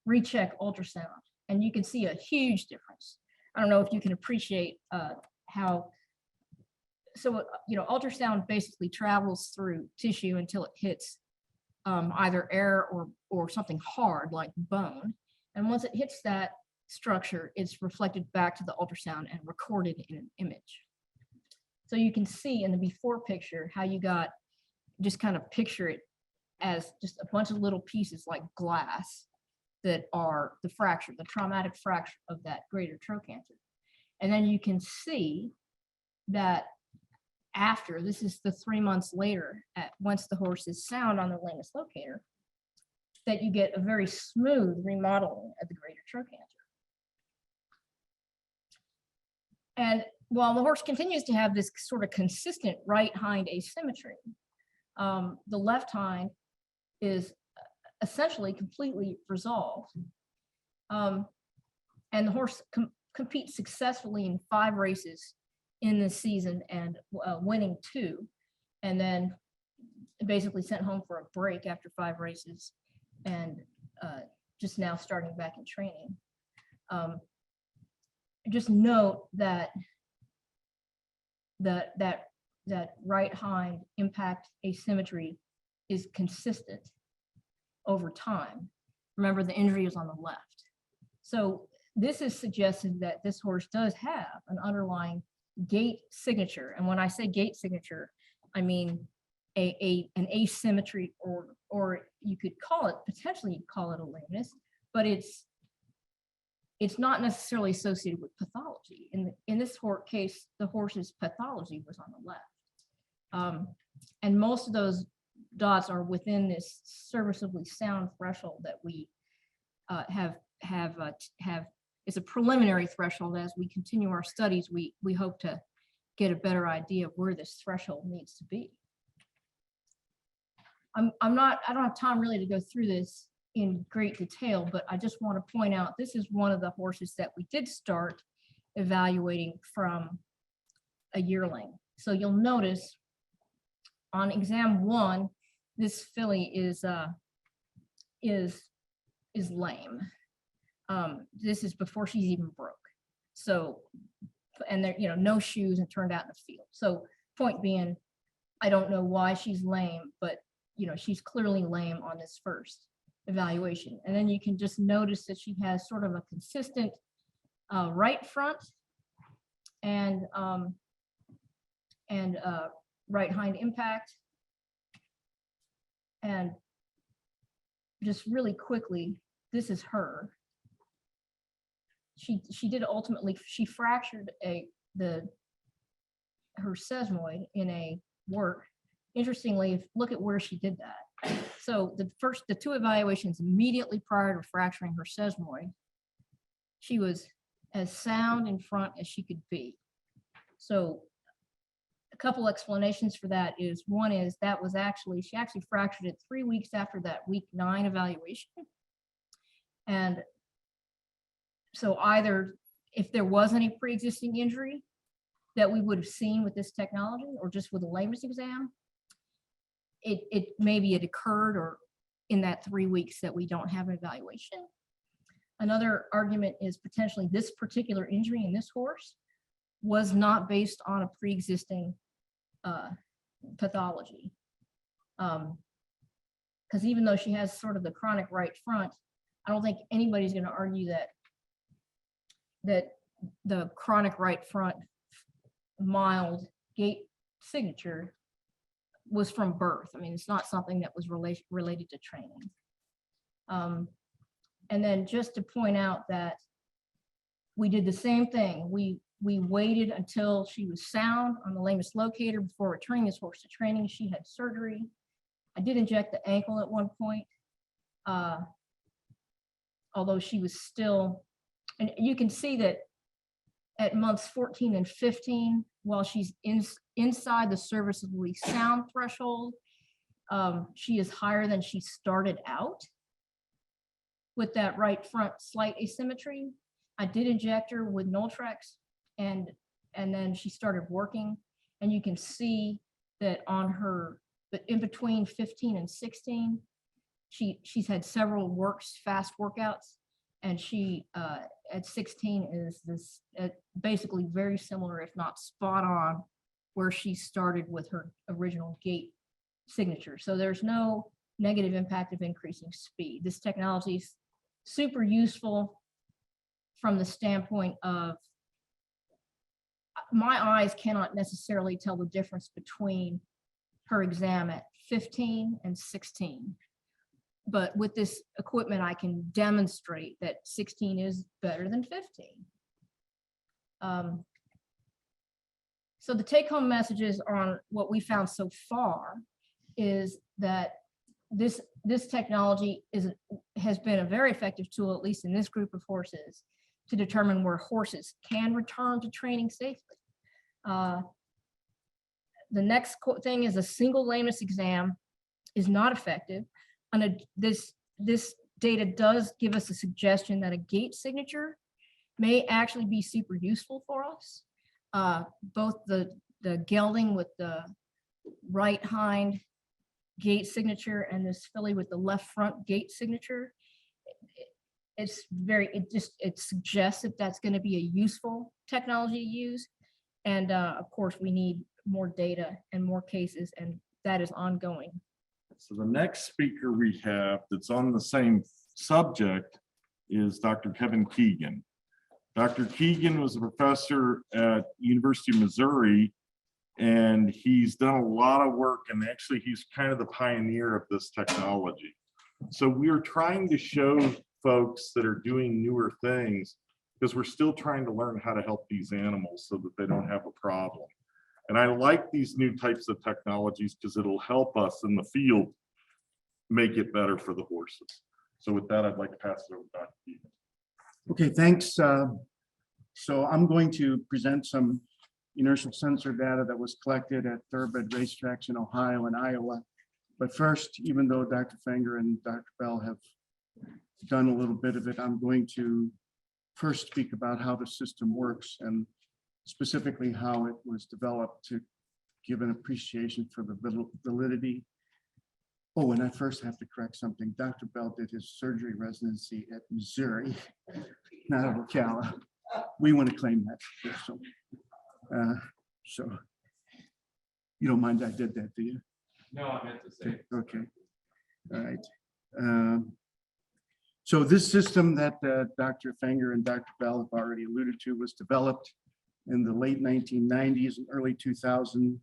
Recheck ultrasound, and you can see a huge difference. I don't know if you can appreciate how. So ultrasound basically travels through tissue until it hits either air or something hard like bone, and once it hits that structure, it's reflected back to the ultrasound and recorded in an image. So you can see in the before picture how you got, just kind of picture it as just a bunch of little pieces like glass that are the fracture, the traumatic fracture of that greater trochanter. And then you can see that after, this is the 3 months later, once the horse is sound on the lameness locator, that you get a very smooth remodeling of the greater trochanter. And while the horse continues to have this sort of consistent right hind asymmetry, the left hind is essentially completely resolved. And the horse competes successfully in 5 races in this season and winning 2, and then basically sent home for a break after 5 races and just now starting back in training. Just note that that right hind impact asymmetry is consistent over time. Remember, the injury is on the left. So this is suggesting that this horse does have an underlying gait signature. And when I say gait signature, I mean an asymmetry, or you could call it, potentially call it a lameness, but it's not necessarily associated with pathology. In this case, the horse's pathology was on the left. And most of those dots are within this serviceably sound threshold that we have. It's a preliminary threshold. As we continue our studies, we hope to get a better idea of where this threshold needs to be. I don't have time really to go through this in great detail, but I just want to point out this is one of the horses that we did start evaluating from a yearling. So you'll notice on exam 1, this filly is lame. This is before she's even broke. So, and there, no shoes and turned out in the field. So point being, I don't know why she's lame, but she's clearly lame on this first evaluation. And then you can just notice that she has sort of a consistent right front and right hind impact. And just really quickly, this is her. She did ultimately, she fractured her sesamoid in a work. Interestingly, look at where she did that. So the two evaluations immediately prior to fracturing her sesamoid, she was as sound in front as she could be. So a couple explanations for that is, one is that was actually, she actually fractured it 3 weeks after that week 9 evaluation. And so either if there was any pre-existing injury that we would have seen with this technology, or just with a Lameness exam, maybe it occurred or in that 3 weeks that we don't have an evaluation. Another argument is potentially this particular injury in this horse was not based on a pre-existing pathology. Because even though she has sort of the chronic right front, I don't think anybody's going to argue that the chronic right front mild gait signature was from birth. I mean, it's not something that was related to training. And then just to point out that we did the same thing. We waited until she was sound on the Lameness locator before returning this horse to training. She had surgery. I did inject the ankle at one point, although she was still, and you can see that at months 14 and 15, while she's inside the serviceably sound threshold, she is higher than she started out with that right front slight asymmetry. I did inject her with Noltrex, and then she started working, and you can see that on her, but in between 15 and 16, she's had several fast workouts, and she at 16 is this basically very similar, if not spot on, where she started with her original gait signature. So there's no negative impact of increasing speed. This technology is super useful from the standpoint of my eyes cannot necessarily tell the difference between her exam at 15 and 16. But with this equipment, I can demonstrate that 16 is better than 15. So the take-home messages on what we found so far is that this technology has been a very effective tool, at least in this group of horses, to determine where horses can return to training safely. The next thing is a single Lameness exam is not effective. And this data does give us a suggestion that a gait signature may actually be super useful for us. Both the gelding with the right hind gait signature and this filly with the left front gait signature. It suggests that that's going to be a useful technology to use. And of course, we need more data and more cases, and that is ongoing. So the next speaker we have that's on the same subject is Dr. Kevin Keegan. Dr. Keegan was a professor at University of Missouri, and he's done a lot of work, and actually he's kind of the pioneer of this technology. So we're trying to show folks that are doing newer things, because we're still trying to learn how to help these animals so that they don't have a problem. And I like these new types of technologies because it'll help us in the field make it better for the horses. So with that, I'd like to pass it over to Dr. Keegan. Okay, thanks. So I'm going to present some inertial sensor data that was collected at thoroughbred racetracks in Ohio and Iowa. But first, even though Dr. Fenger and Dr. Bell have done a little bit of it, I'm going to first speak about how the system works and specifically how it was developed to give an appreciation for the validity. Oh, and I first have to correct something. Dr. Bell did his surgery residency at Missouri, not at Ocala. We want to claim that. So you don't mind I did that, do you? No, I meant to say. Okay. All right. So this system that Dr. Fenger and Dr. Bell have already alluded to was developed in the late 1990s and early 2000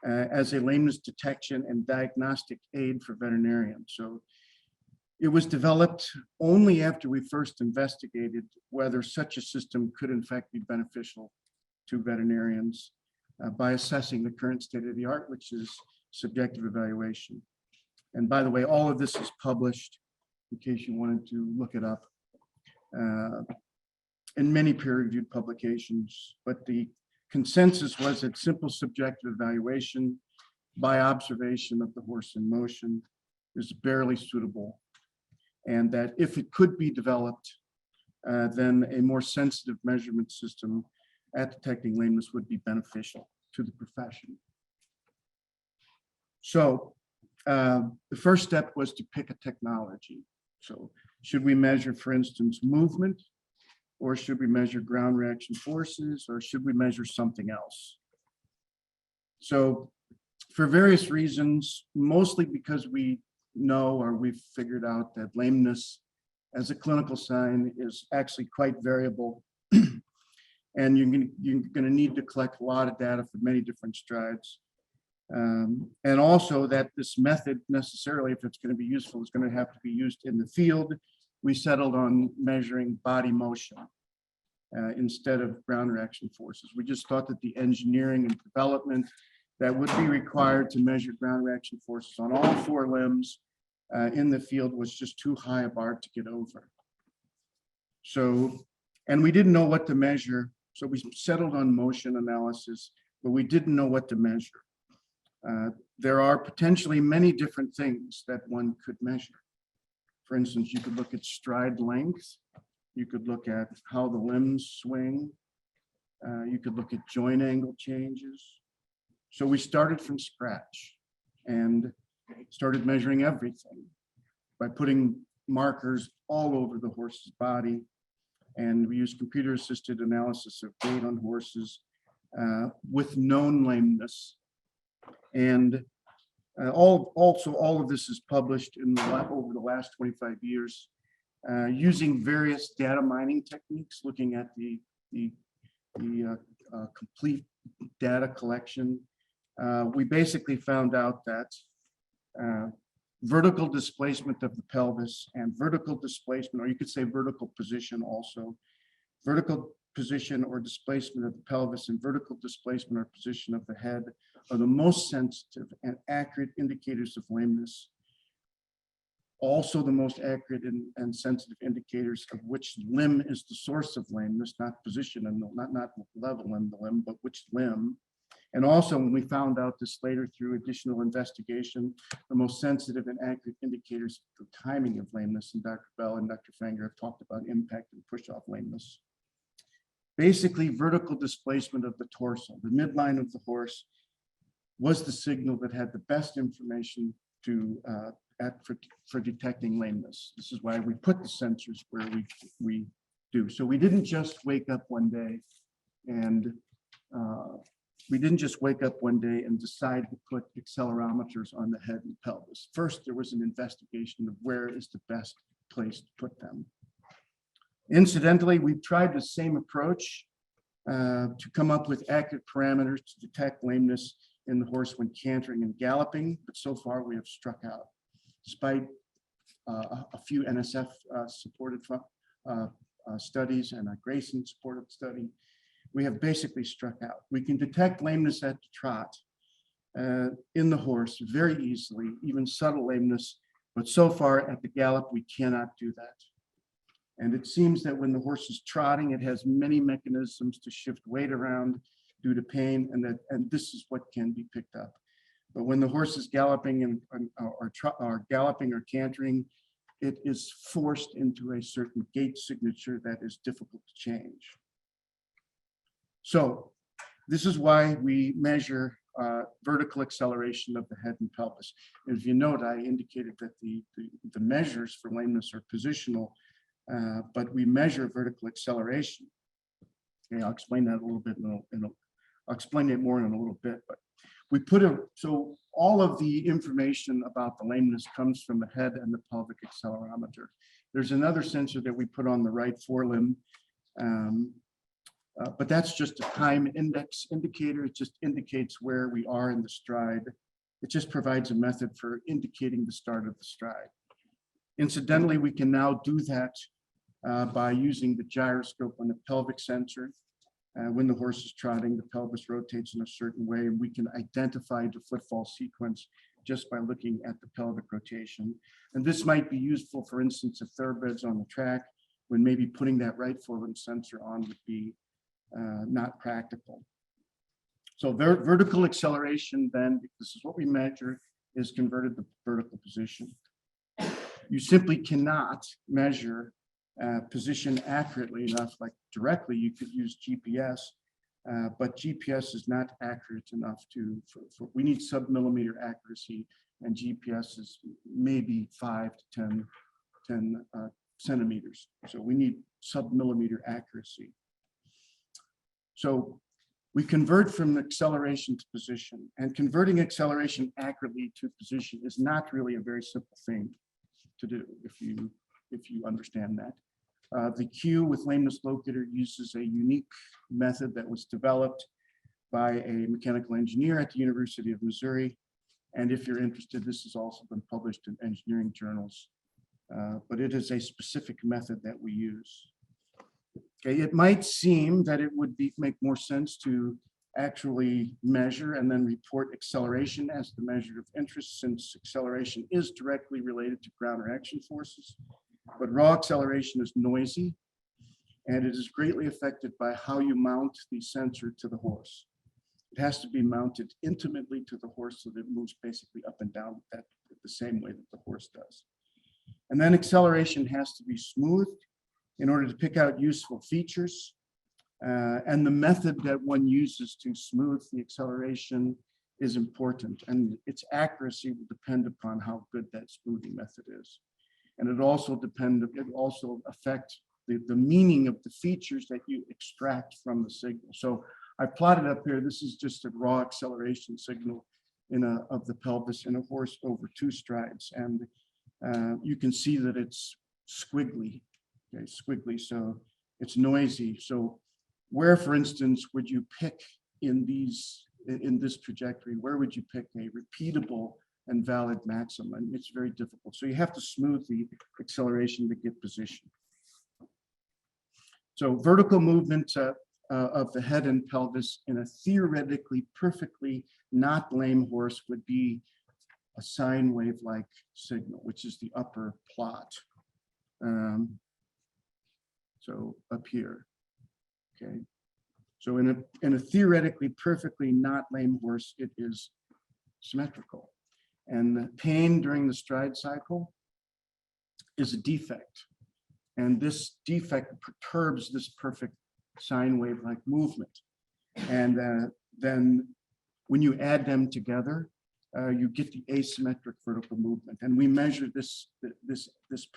as a lameness detection and diagnostic aid for veterinarians. So It was developed only after we first investigated whether such a system could in fact be beneficial to veterinarians by assessing the current state of the art, which is subjective evaluation. And by the way, all of this is published in case you wanted to look it up in many peer-reviewed publications, but the consensus was that simple subjective evaluation by observation of the horse in motion is barely suitable, and that if it could be developed, then a more sensitive measurement system at detecting lameness would be beneficial to the profession. So the first step was to pick a technology. So should we measure, for instance, movement, or should we measure ground reaction forces, or should we measure something else? So for various reasons, mostly because we know or we've figured out that lameness as a clinical sign is actually quite variable. And you're going to need to collect a lot of data for many different strides. And also that this method necessarily, if it's going to be useful, is going to have to be used in the field. We settled on measuring body motion instead of ground reaction forces. We just thought that the engineering and development that would be required to measure ground reaction forces on all four limbs in the field was just too high a bar to get over. So, and we didn't know what to measure. So we settled on motion analysis, but we didn't know what to measure. There are potentially many different things that one could measure. For instance, you could look at stride length. You could look at how the limbs swing. You could look at joint angle changes. So we started from scratch and started measuring everything by putting markers all over the horse's body. And we used computer-assisted analysis of gait on horses with known lameness. And all of this is published in over the last 25 years using various data mining techniques, looking at the complete data collection. We basically found out that vertical displacement of the pelvis and vertical displacement, or you could say vertical position also, vertical position or displacement of the pelvis and vertical displacement or position of the head are the most sensitive and accurate indicators of lameness. Also the most accurate and sensitive indicators of which limb is the source of lameness, not position and not level in the limb, but which limb. And also when we found out this later through additional investigation, the most sensitive and accurate indicators of the timing of lameness, and Dr. Bell and Dr. Fanger have talked about impact and push-off lameness. Basically, vertical displacement of the torso, the midline of the horse, was the signal that had the best information for detecting lameness. This is why we put the sensors where we do. So we didn't just wake up one day and decide to put accelerometers on the head and pelvis. First, there was an investigation of where is the best place to put them. Incidentally, we've tried the same approach to come up with accurate parameters to detect lameness in the horse when cantering and galloping, but so far we have struck out. Despite a few NSF supported studies and a Grayson supported study, we have basically struck out. We can detect lameness at the trot in the horse very easily, even subtle lameness, but so far at the gallop, we cannot do that. And it seems that when the horse is trotting, it has many mechanisms to shift weight around due to pain, and this is what can be picked up. But when the horse is galloping or galloping or cantering, it is forced into a certain gait signature that is difficult to change. So this is why we measure vertical acceleration of the head and pelvis. As you note, I indicated that the measures for lameness are positional, but we measure vertical acceleration. Okay, I'll explain that a little bit. I'll explain it more in a little bit. But we so all of the information about the lameness comes from the head and the pelvic accelerometer. There's another sensor that we put on the right forelimb, but that's just a time index indicator. It just indicates where we are in the stride. It just provides a method for indicating the start of the stride. Incidentally, we can now do that by using the gyroscope on the pelvic sensor. When the horse is trotting, the pelvis rotates in a certain way, and we can identify the footfall sequence just by looking at the pelvic rotation. And this might be useful, for instance, if thoroughbreds on the track, when maybe putting that right forelimb sensor on would be not practical. So vertical acceleration then, because this is what we measure, is converted to vertical position. You simply cannot measure position accurately enough, like directly. You could use GPS, but GPS is not accurate enough we need sub-millimeter accuracy, and GPS is maybe 5 to 10 centimeters. So we need sub-millimeter accuracy. So we convert from acceleration to position, and converting acceleration accurately to position is not really a very simple thing to do if you understand that. The Q with lameness locator uses a unique method that was developed by a mechanical engineer at the University of Missouri. And if you're interested, this has also been published in engineering journals, but it is a specific method that we use. Okay, it might seem that it would make more sense to actually measure and then report acceleration as the measure of interest, since acceleration is directly related to ground reaction forces. But raw acceleration is noisy, and it is greatly affected by how you mount the sensor to the horse. It has to be mounted intimately to the horse so that it moves basically up and down the same way that the horse does. And then acceleration has to be smoothed in order to pick out useful features. And the method that one uses to smooth the acceleration is important, and its accuracy will depend upon how good that smoothing method is. And it also affects the meaning of the features that you extract from the signal. So I plotted up here, this is just a raw acceleration signal of the pelvis in a horse over 2 strides. And you can see that it's squiggly, okay, squiggly, so it's noisy. So where, for instance, would you pick in this trajectory, where would you pick a repeatable and valid maximum? And it's very difficult. So you have to smooth the acceleration to get position. So vertical movement of the head and pelvis in a theoretically perfectly not lame horse would be a sine wave-like signal, which is the upper plot. So up here, okay. So in a theoretically perfectly not lame horse, it is symmetrical. And the pain during the stride cycle is a defect. And this defect perturbs this perfect sine wave-like movement. And then when you add them together, you get the asymmetric vertical movement. And we measure this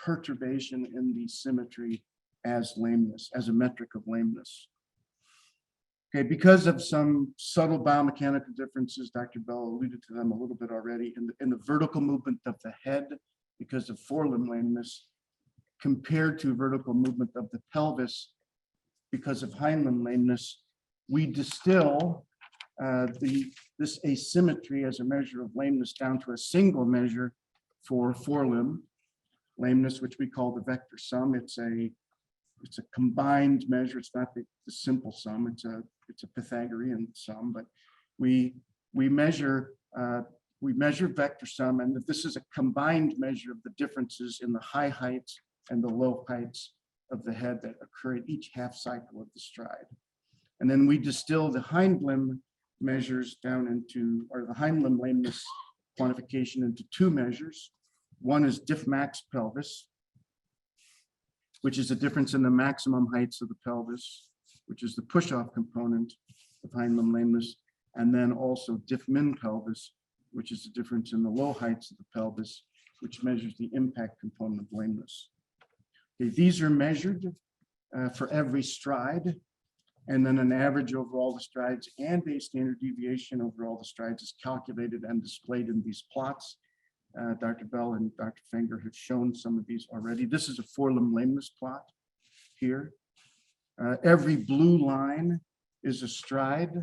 perturbation in the symmetry as lameness, as a metric of lameness. Okay, because of some subtle biomechanical differences, Dr. Bell alluded to them a little bit already, in the vertical movement of the head, because of forelimb lameness, compared to vertical movement of the pelvis, because of hindlimb lameness, we distill this asymmetry as a measure of lameness down to a single measure for forelimb lameness, which we call the vector sum. It's a combined measure. It's not the simple sum. It's a Pythagorean sum, but we measure vector sum, and that this is a combined measure of the differences in the high heights and the low heights of the head that occur at each half cycle of the stride. And then we distill the hind limb measures down into, or the hind limb lameness quantification into 2 measures. One is diff max pelvis, which is the difference in the maximum heights of the pelvis, which is the push-off component of hind limb lameness, and then also diff min pelvis, which is the difference in the low heights of the pelvis, which measures the impact component of lameness. Okay, these are measured for every stride, and then an average over all the strides and a standard deviation over all the strides is calculated and displayed in these plots. Dr. Bell and Dr. Fenger have shown some of these already. This is a forelimb lameness plot here. Every blue line is a stride.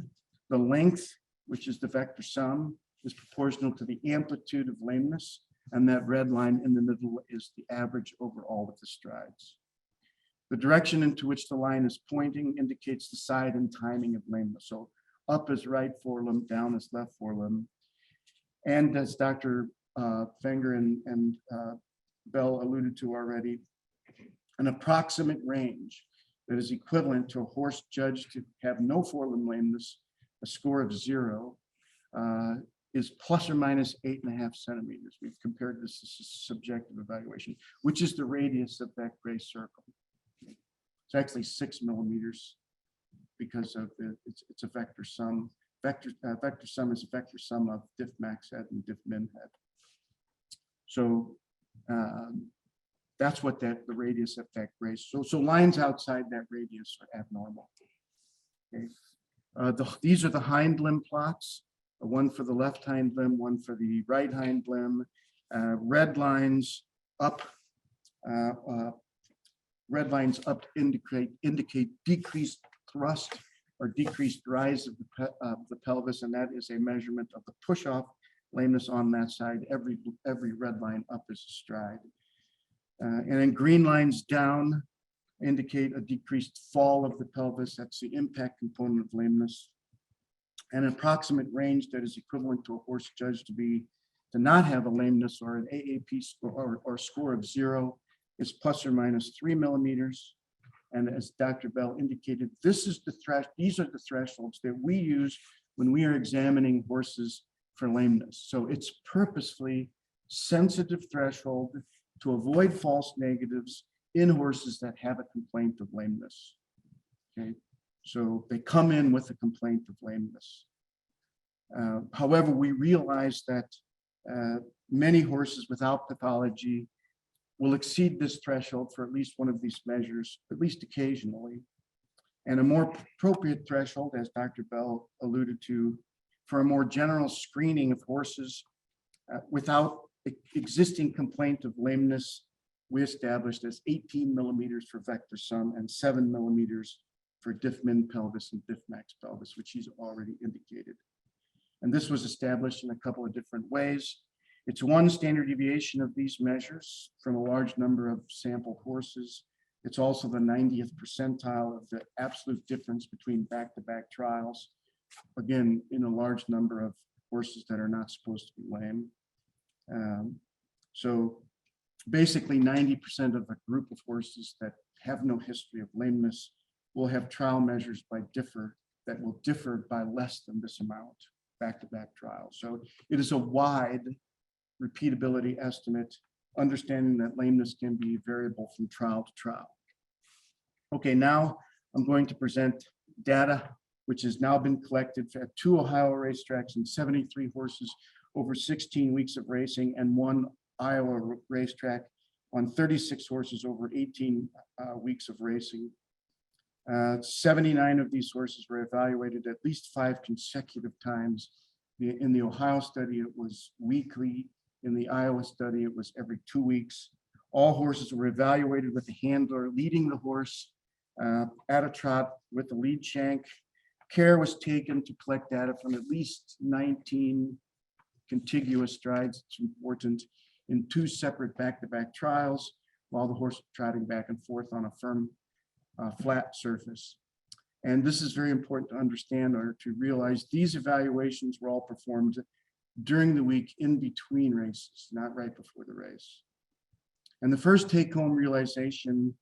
The length, which is the vector sum, is proportional to the amplitude of lameness. And that red line in the middle is the average over all of the strides. The direction into which the line is pointing indicates the side and timing of lameness. So up is right forelimb, down is left forelimb. And as Dr. Fenger and Bell alluded to already, an approximate range that is equivalent to a horse judged to have no forelimb lameness, a score of 0, is plus or minus 8.5 centimeters. We've compared this as a subjective evaluation, which is the radius of that gray circle. It's actually 6 millimeters because of it's a vector sum. Vector sum is a vector sum of diff max head and diff min head. So that's what the radius of that gray. So lines outside that radius are abnormal. Okay. These are the hind limb plots. One for the left hind limb, one for the right hind limb. Red lines up indicate decreased thrust or decreased rise of the pelvis, and that is a measurement of the push-off lameness on that side. Every red line up is a stride. And then green lines down indicate a decreased fall of the pelvis. That's the impact component of lameness. An approximate range that is equivalent to a horse judged to not have a lameness or an AAP score or score of 0 is plus or minus 3 millimeters. And as Dr. Bell indicated, these are the thresholds that we use when we are examining horses for lameness. So it's purposefully sensitive threshold to avoid false negatives in horses that have a complaint of lameness. Okay, so they come in with a complaint of lameness. However, we realize that many horses without pathology will exceed this threshold for at least one of these measures, at least occasionally. And a more appropriate threshold, as Dr. Bell alluded to, for a more general screening of horses without existing complaint of lameness, we established as 18 millimeters for vector sum and 7 millimeters for diff min pelvis and diff max pelvis, which he's already indicated. And this was established in a couple of different ways. It's one standard deviation of these measures from a large number of sample horses. It's also the 90th percentile of the absolute difference between back-to-back trials, again, in a large number of horses that are not supposed to be lame. So basically 90% of a group of horses that have no history of lameness will have trial measures that will differ by less than this amount, back-to-back trials. So it is a wide repeatability estimate, understanding that lameness can be variable from trial to trial. Okay, now I'm going to present data which has now been collected at 2 Ohio racetracks and 73 horses over 16 weeks of racing, and 1 Iowa racetrack on 36 horses over 18 weeks of racing. 79 of these horses were evaluated at least 5 consecutive times. In the Ohio study, it was weekly. In the Iowa study, it was every 2 weeks. All horses were evaluated with the handler leading the horse at a trot with the lead shank. Care was taken to collect data from at least 19 contiguous strides. It's important, in 2 separate back-to-back trials, while the horse was trotting back and forth on a firm, flat surface. And this is very important to understand or to realize these evaluations were all performed during the week in between races, not right before the race. And the first take-home realization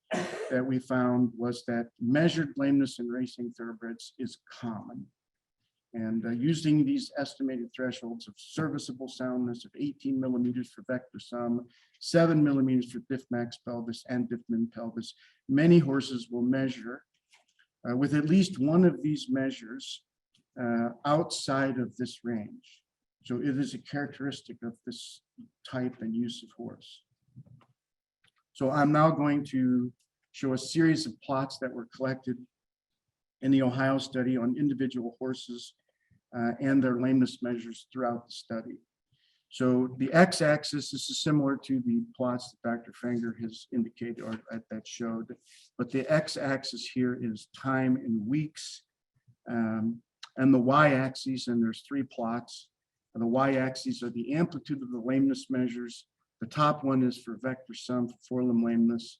that we found was that measured lameness in racing thoroughbreds is common. And using these estimated thresholds of serviceable soundness of 18 millimeters for vector sum, 7 millimeters for diff max pelvis and diff min pelvis, many horses will measure with at least one of these measures outside of this range. So it is a characteristic of this type and use of horse. So I'm now going to show a series of plots that were collected in the Ohio study on individual horses and their lameness measures throughout the study. So the x-axis, this is similar to the plots that Dr. Fenger has indicated or that showed, but the x-axis here is time in weeks, and the y-axis, and there's 3 plots. The y-axis are the amplitude of the lameness measures The top one is for vector sum for forelimb lameness.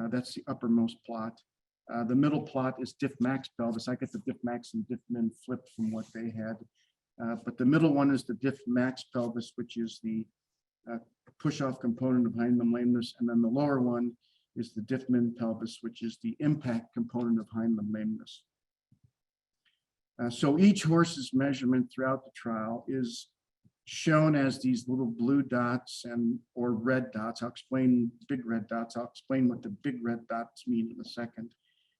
That's the uppermost plot. The middle plot is diff max pelvis. I get the diff max and diff min flipped from what they had. But the middle one is the diff max pelvis, which is the push-off component of hind limb lameness. And then the lower one is the diff min pelvis, which is the impact component of hind limb lameness. So each horse's measurement throughout the trial is shown as these little blue dots or red dots. I'll explain big red dots. I'll explain what the big red dots mean in a second.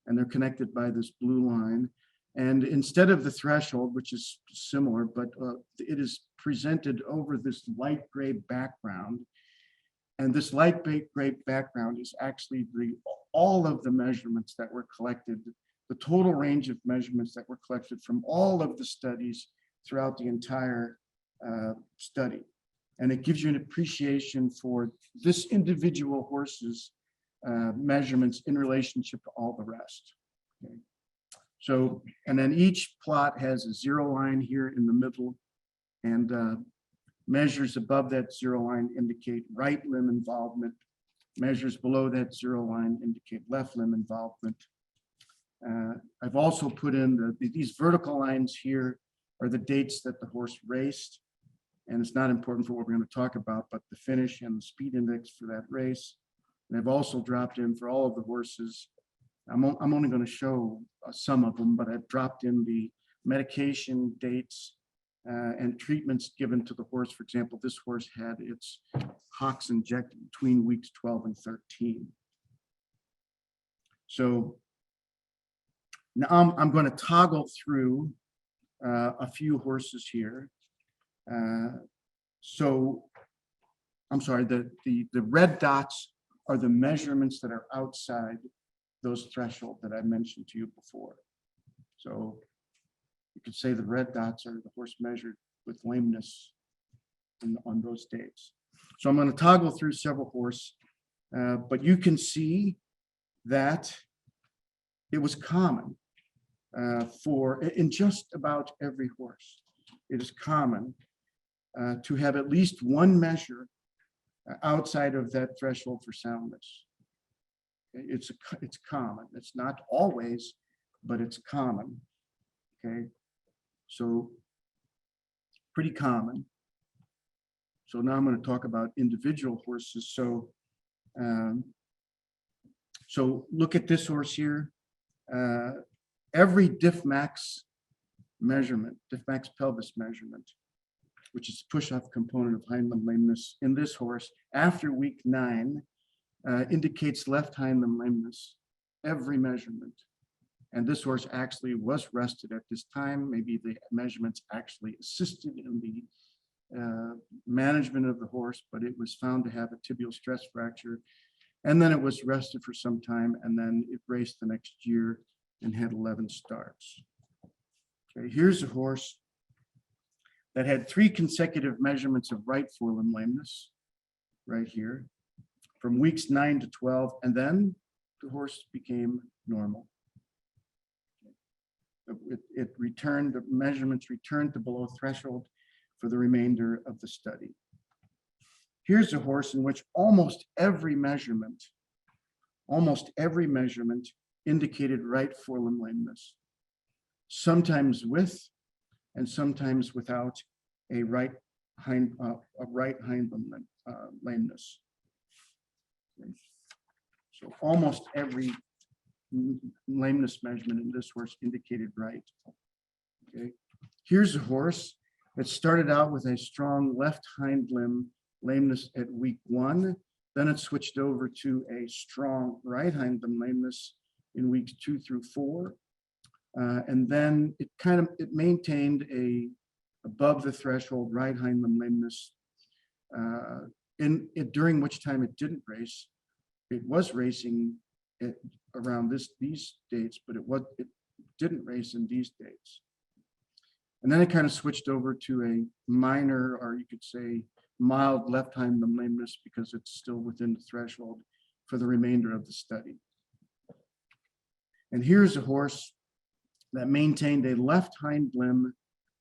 And they're connected by this blue line. And instead of the threshold, which is similar, but it is presented over this light gray background. And this light gray background is actually all of the measurements that were collected, the total range of measurements that were collected from all of the studies throughout the entire study. And it gives you an appreciation for this individual horse's measurements in relationship to all the rest. Okay. So, and then each plot has a zero line here in the middle, and measures above that zero line indicate right limb involvement. Measures below that zero line indicate left limb involvement. I've also put in these vertical lines here are the dates that the horse raced. And it's not important for what we're going to talk about, but the finish and the speed index for that race. And I've also dropped in for all of the horses. I'm only going to show some of them, but I've dropped in the medication dates and treatments given to the horse. For example, this horse had its hocks injected between weeks 12 and 13. So now I'm going to toggle through a few horses here. So I'm sorry, the red dots are the measurements that are outside those thresholds that I mentioned to you before. So you could say the red dots are the horse measured with lameness on those dates. So I'm going to toggle through several horse, but you can see that it was common in just about every horse. It is common to have at least one measure outside of that threshold for soundness. It's common. It's not always, but it's common. Okay, so pretty common. So now I'm going to talk about individual horses. So, so look at this horse here. Every diff max measurement, diff max pelvis measurement, which is the push-off component of hind limb lameness in this horse after week 9, indicates left hind limb lameness, every measurement. And this horse actually was rested at this time. Maybe the measurements actually assisted in the management of the horse, but it was found to have a tibial stress fracture. And then it was rested for some time, and then it raced the next year and had 11 starts. Okay, here's a horse that had 3 consecutive measurements of right forelimb lameness, right here, from weeks 9 to 12, and then the horse became normal. It returned, the measurements returned to below threshold for the remainder of the study. Here's a horse in which almost every measurement indicated right forelimb lameness, sometimes with and sometimes without a right hind limb lameness. So almost every lameness measurement in this horse indicated right. Okay, here's a horse that started out with a strong left hind limb lameness at week 1. Then it switched over to a strong right hind limb lameness in weeks 2 through 4. And then it maintained a above the threshold right hind limb lameness during which time it didn't race. It was racing around these dates, but it didn't race in these dates. And then it kind of switched over to a minor, or you could say mild left hind limb lameness, because it's still within the threshold for the remainder of the study. And here's a horse that maintained a left hind limb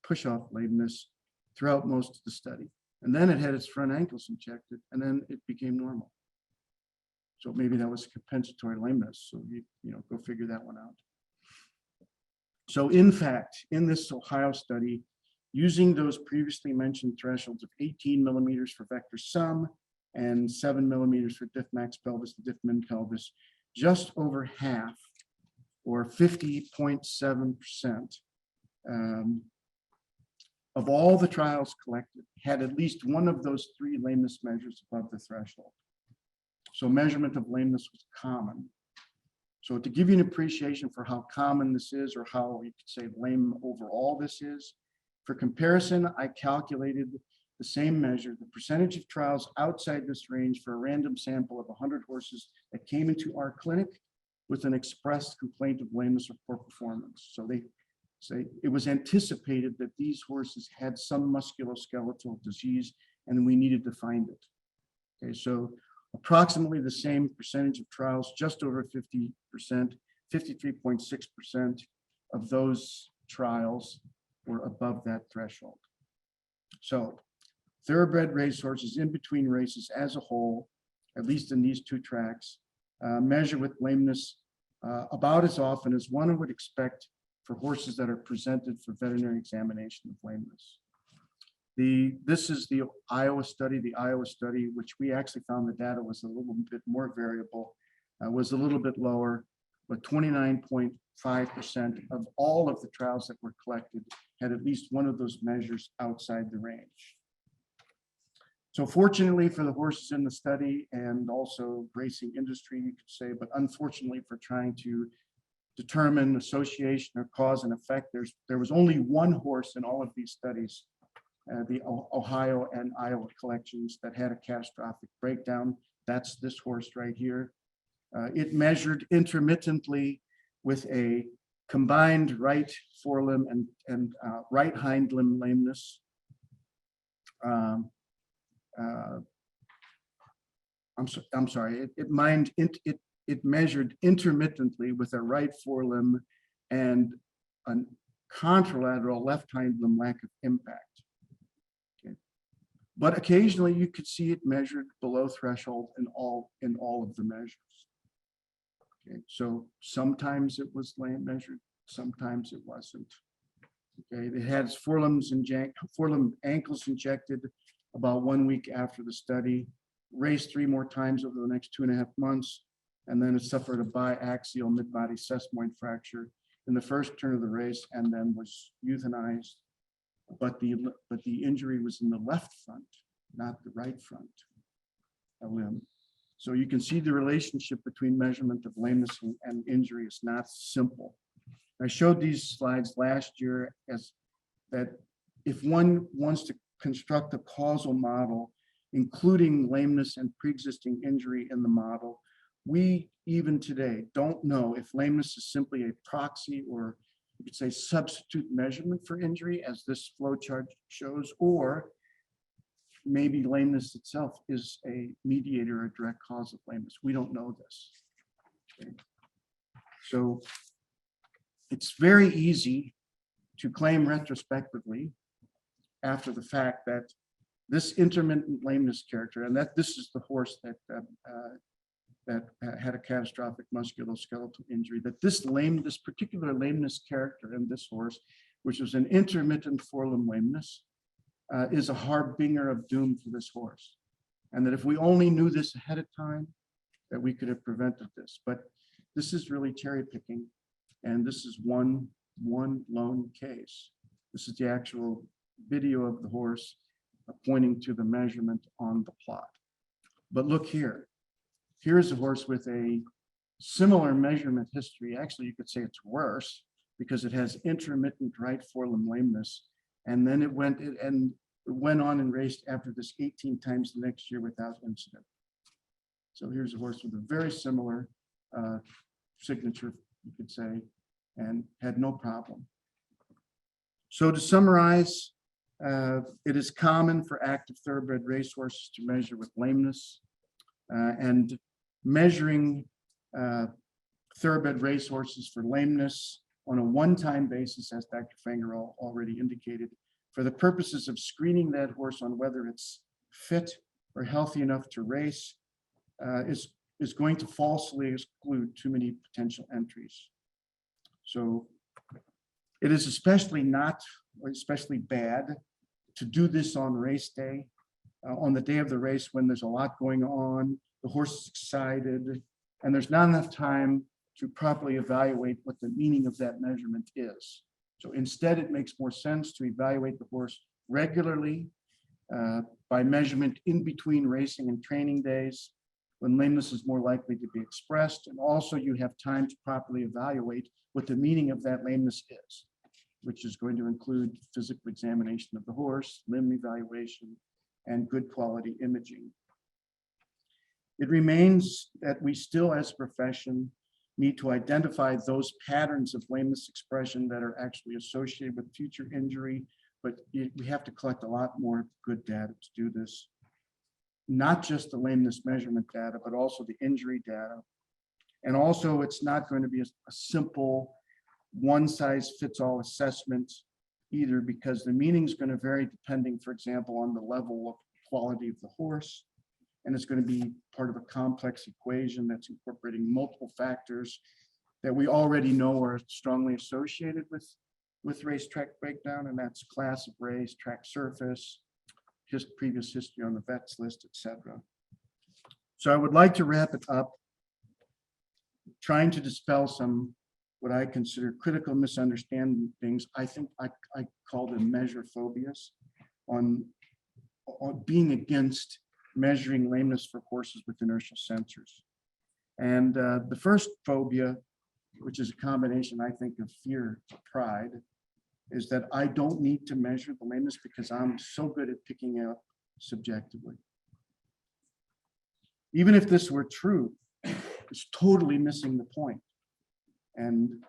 push-off lameness throughout most of the study. And then it had its front ankles injected, and then it became normal. So maybe that was compensatory lameness. So go figure that one out. So in fact, in this Ohio study, using those previously mentioned thresholds of 18 millimeters for vector sum and 7 millimeters for diff max pelvis and diff min pelvis, just over half, or 50.7%, of all the trials collected had at least one of those three lameness measures above the threshold. So measurement of lameness was common. So to give you an appreciation for how common this is, or how you could say lame overall this is, for comparison, I calculated the same measure, the percentage of trials outside this range for a random sample of 100 horses that came into our clinic with an expressed complaint of lameness or poor performance. So they say it was anticipated that these horses had some musculoskeletal disease and we needed to find it. Okay, so approximately the same percentage of trials, just over 50%, 53.6% of those trials were above that threshold. So thoroughbred racehorses in between races as a whole, at least in these two tracks, measure with lameness about as often as one would expect for horses that are presented for veterinary examination of lameness. This is the Iowa study. The Iowa study, which we actually found the data was a little bit more variable, was a little bit lower, but 29.5% of all of the trials that were collected had at least one of those measures outside the range. So fortunately for the horses in the study, and also racing industry, you could say, but unfortunately for trying to determine association or cause and effect, there was only one horse in all of these studies, the Ohio and Iowa collections, that had a catastrophic breakdown. That's this horse right here. It measured intermittently with a combined right forelimb and right hind limb lameness. I'm sorry. It measured intermittently with a right forelimb and a contralateral left hind limb lack of impact. Okay. But occasionally you could see it measured below threshold in all of the measures. Okay, so sometimes it was lame measured, sometimes it wasn't. Okay, it had its forelimb ankles injected about 1 week after the study, raced 3 more times over the next 2.5 months, and then it suffered a biaxial mid-body sesamoid fracture in the first turn of the race, and then was euthanized. But the injury was in the left front, not the right front limb. So you can see the relationship between measurement of lameness and injury is not simple. I showed these slides last year as that if one wants to construct a causal model, including lameness and pre-existing injury in the model, we even today don't know if lameness is simply a proxy, or you could say substitute measurement for injury, as this flow chart shows, or maybe lameness itself is a mediator or direct cause of lameness. We don't know this. Okay. So it's very easy to claim retrospectively after the fact that this intermittent lameness character, and that this is the horse that had a catastrophic musculoskeletal injury, that this particular lameness character in this horse, which was an intermittent forelimb lameness, is a harbinger of doom for this horse. And that if we only knew this ahead of time, that we could have prevented this. But this is really cherry picking. And this is one lone case. This is the actual video of the horse pointing to the measurement on the plot. But look here. Here's a horse with a similar measurement history. Actually, you could say it's worse because it has intermittent right forelimb lameness. And then it went on and raced after this 18 times the next year without incident. So here's a horse with a very similar signature, you could say, and had no problem. So to summarize, it is common for active thoroughbred racehorses to measure with lameness, and measuring thoroughbred racehorses for lameness on a one-time basis, as Dr. Fangerl already indicated, for the purposes of screening that horse on whether it's fit or healthy enough to race, is going to falsely exclude too many potential entries. So it is especially bad to do this on race day, on the day of the race when there's a lot going on, the horse is excited, and there's not enough time to properly evaluate what the meaning of that measurement is. So instead, it makes more sense to evaluate the horse regularly by measurement in between racing and training days, when lameness is more likely to be expressed. And also you have time to properly evaluate what the meaning of that lameness is, which is going to include physical examination of the horse, limb evaluation, and good quality imaging. It remains that we still, as a profession, need to identify those patterns of lameness expression that are actually associated with future injury, but we have to collect a lot more good data to do this. Not just the lameness measurement data, but also the injury data. And also, it's not going to be a simple one-size-fits-all assessment either, because the meaning is going to vary depending, for example, on the level of quality of the horse. And it's going to be part of a complex equation that's incorporating multiple factors that we already know are strongly associated with racetrack breakdown, and that's class of race, track surface, previous history on the vets list, etc. So I would like to wrap it up, trying to dispel some what I consider critical misunderstandings. I think I call them measure phobias on being against measuring lameness for horses with inertial sensors. And the first phobia, which is a combination, I think, of fear and pride, is that I don't need to measure the lameness because I'm so good at picking out subjectively. Even if this were true, it's totally missing the point. And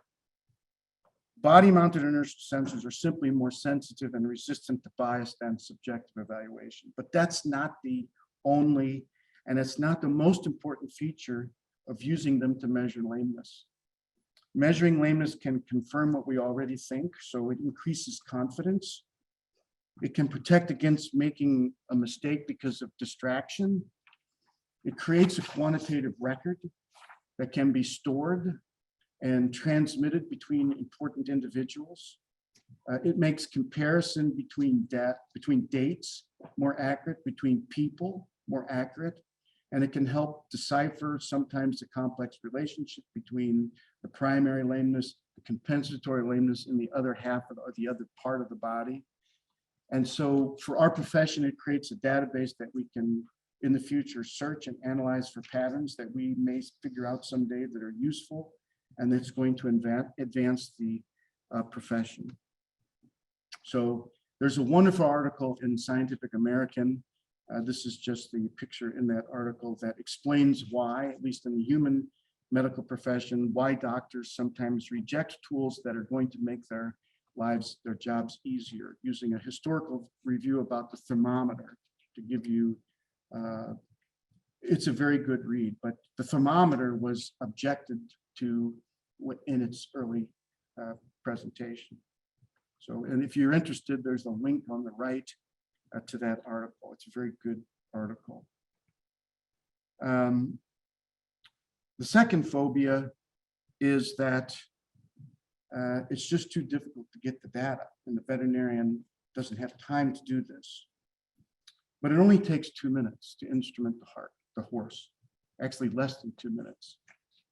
body-mounted inertial sensors are simply more sensitive and resistant to bias than subjective evaluation. But that's not the only, and it's not the most important feature of using them to measure lameness. Measuring lameness can confirm what we already think, so it increases confidence. It can protect against making a mistake because of distraction. It creates a quantitative record that can be stored and transmitted between important individuals. It makes comparison between dates more accurate, between people more accurate, and it can help decipher sometimes the complex relationship between the primary lameness, the compensatory lameness, and the other half of the other part of the body. And so for our profession, it creates a database that we can, in the future, search and analyze for patterns that we may figure out someday that are useful, and that's going to advance the profession. So there's a wonderful article in Scientific American. This is just the picture in that article that explains why, at least in the human medical profession, why doctors sometimes reject tools that are going to make their jobs easier, using a historical review about the thermometer to give you, it's a very good read, but the thermometer was objected to in its early presentation. So, and if you're interested, there's a link on the right to that article. It's a very good article. The second phobia is that it's just too difficult to get the data, and the veterinarian doesn't have time to do this. But it only takes 2 minutes to instrument the horse, actually less than 2 minutes.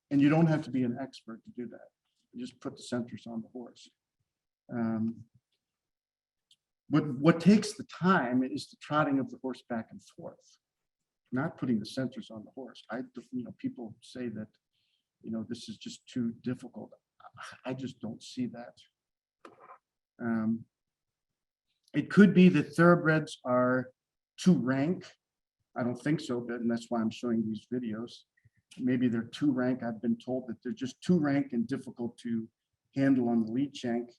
And you don't have to be an expert to do that. You just put the sensors on the horse. What takes the time is the trotting of the horse back and forth, not putting the sensors on the horse. People say that, this is just too difficult. I just don't see that. It could be that thoroughbreds are too rank. I don't think so, but and that's why I'm showing these videos. Maybe they're too rank. I've been told that they're just too rank and difficult to handle on the lead shank,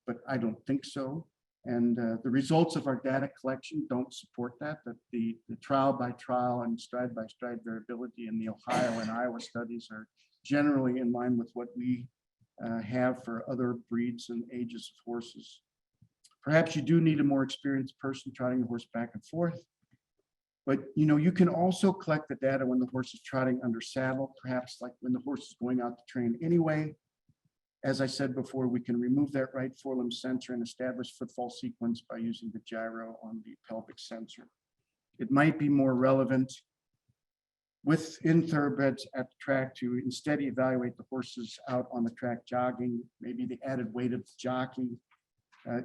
but I don't think so. And the results of our data collection don't support that the trial by trial and stride by stride variability in the Ohio and Iowa studies are generally in line with what we have for other breeds and ages of horses. Perhaps you do need a more experienced person trotting the horse back and forth. But you can also collect the data when the horse is trotting under saddle, perhaps like when the horse is going out to train anyway. As I said before, we can remove that right forelimb sensor and establish footfall sequence by using the gyro on the pelvic sensor. It might be more relevant within thoroughbreds at the track to instead evaluate the horses out on the track jogging, maybe the added weight of the jockey,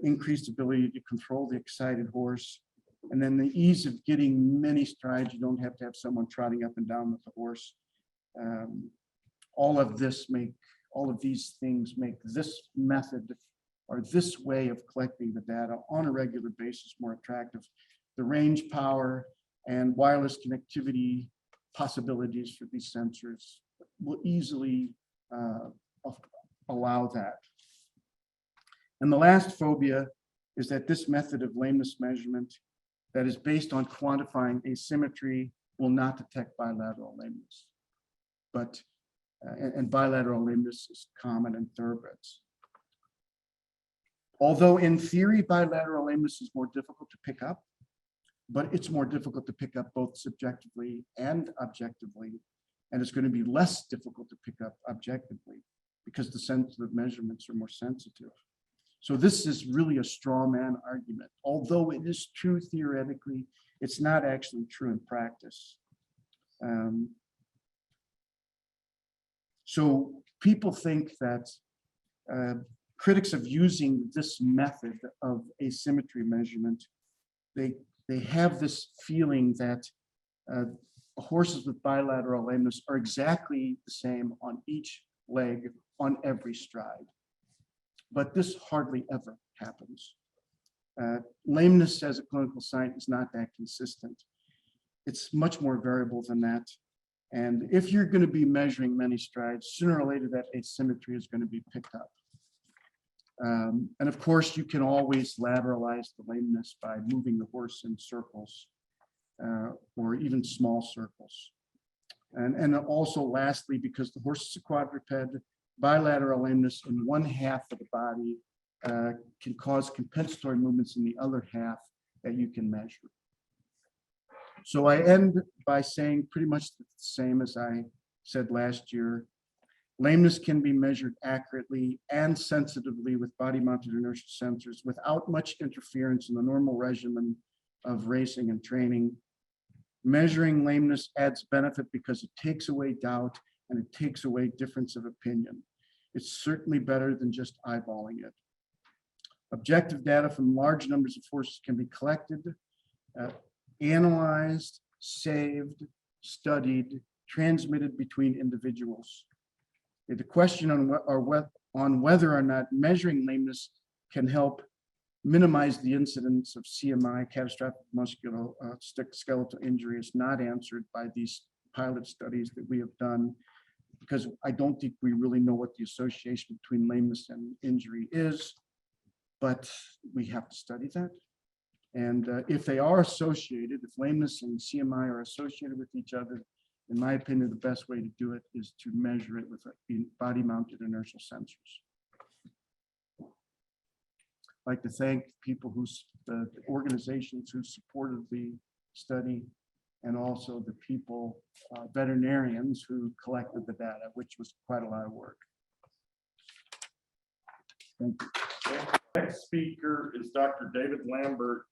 increased ability to control the excited horse, and then the ease of getting many strides. You don't have to have someone trotting up and down with the horse. All of these things make this method or this way of collecting the data on a regular basis more attractive. The range power and wireless connectivity possibilities for these sensors will easily allow that. And the last phobia is that this method of lameness measurement that is based on quantifying asymmetry will not detect bilateral lameness. But and bilateral lameness is common in thoroughbreds. Although in theory, bilateral lameness is more difficult to pick up, but it's more difficult to pick up both subjectively and objectively. And it's going to be less difficult to pick up objectively because the sensitive measurements are more sensitive. So this is really a straw man argument. Although it is true theoretically, it's not actually true in practice. So people think that critics of using this method of asymmetry measurement, they have this feeling that horses with bilateral lameness are exactly the same on each leg on every stride. But this hardly ever happens. Lameness as a clinical sign is not that consistent. It's much more variable than that. And if you're going to be measuring many strides, sooner or later that asymmetry is going to be picked up. And of course, you can always lateralize the lameness by moving the horse in circles or even small circles. And also lastly, because the horse is a quadruped, bilateral lameness in one half of the body can cause compensatory movements in the other half that you can measure. So I end by saying pretty much the same as I said last year. Lameness can be measured accurately and sensitively with body-mounted inertial sensors without much interference in the normal regimen of racing and training. Measuring lameness adds benefit because it takes away doubt and it takes away difference of opinion. It's certainly better than just eyeballing it. Objective data from large numbers of horses can be collected, analyzed, saved, studied, transmitted between individuals. The question on whether or not measuring lameness can help minimize the incidence of CMI, catastrophic musculoskeletal injury, is not answered by these pilot studies that we have done, because I don't think we really know what the association between lameness and injury is, but we have to study that. And if they are associated, if lameness and CMI are associated with each other, in my opinion, the best way to do it is to measure it with body-mounted inertial sensors. I'd like to thank people the organizations who supported the study, and also the people, veterinarians who collected the data, which was quite a lot of work. Thank you. Next speaker is Dr. David Lambert.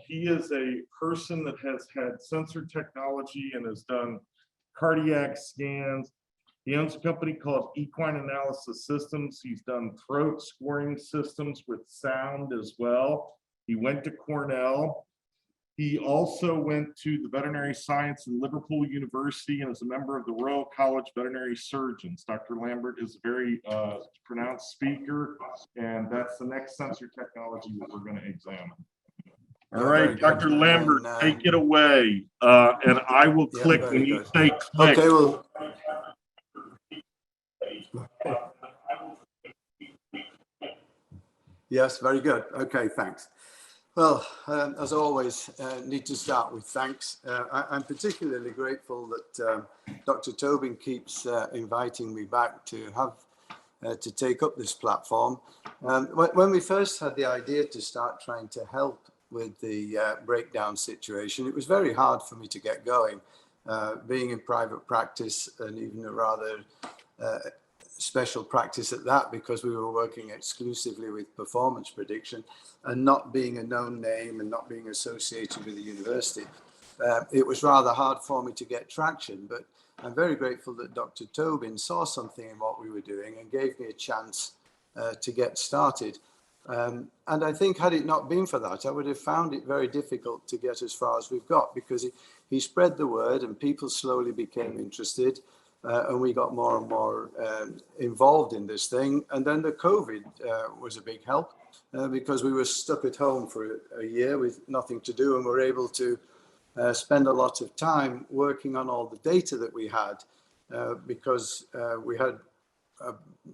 He is a person that has had sensor technology and has done cardiac scans. He owns a company called Equine Analysis Systems. He's done throat scoring systems with sound as well. He went to Cornell. He also went to the Veterinary Science in Liverpool University and is a member of the Royal College of Veterinary Surgeons. Dr. Lambert is a very pronounced speaker, and that's the next sensor technology that we're going to examine. All right, Dr. Lambert, take it away, and I will click when you say click. Okay, well. Yes, very good. Okay, thanks. Well, as always, need to start with thanks. I'm particularly grateful that Dr. Tobin keeps inviting me back to have to take up this platform. When we first had the idea to start trying to help with the breakdown situation, it was very hard for me to get going. Being in private practice, and even a rather special practice at that, because we were working exclusively with performance prediction and not being a known name and not being associated with the university, it was rather hard for me to get traction. But I'm very grateful that Dr. Tobin saw something in what we were doing and gave me a chance to get started. And I think had it not been for that, I would have found it very difficult to get as far as we've got, because he spread the word and people slowly became interested. And we got more and more involved in this thing. And then the COVID was a big help because we were stuck at home for a year with nothing to do, and were able to spend a lot of time working on all the data that we had because we had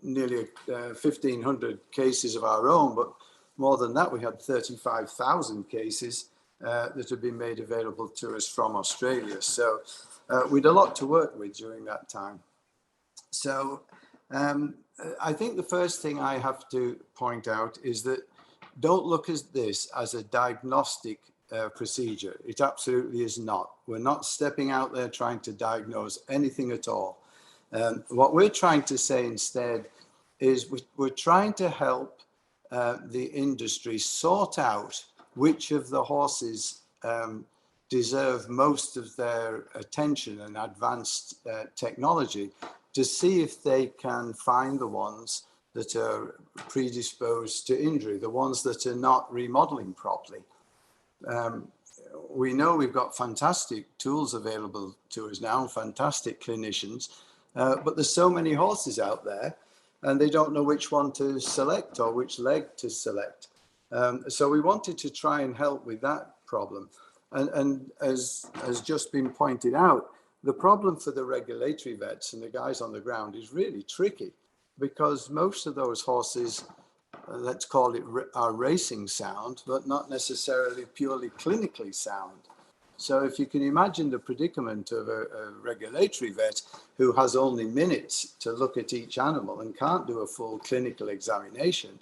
nearly 1,500 cases of our own, but more than that, we had 35,000 cases that had been made available to us from Australia. So we'd a lot to work with during that time. So I think the first thing I have to point out is that don't look at this as a diagnostic procedure. It absolutely is not. We're not stepping out there trying to diagnose anything at all. What we're trying to say instead is we're trying to help the industry sort out which of the horses deserve most of their attention and advanced technology, to see if they can find the ones that are predisposed to injury, the ones that are not remodeling properly. We know we've got fantastic tools available to us now, fantastic clinicians, but there's so many horses out there and they don't know which one to select or which leg to select. So we wanted to try and help with that problem. And as has just been pointed out, the problem for the regulatory vets and the guys on the ground is really tricky, because most of those horses, let's call it, are racing sound, but not necessarily purely clinically sound. So if you can imagine the predicament of a regulatory vet who has only minutes to look at each animal and can't do a full clinical examination,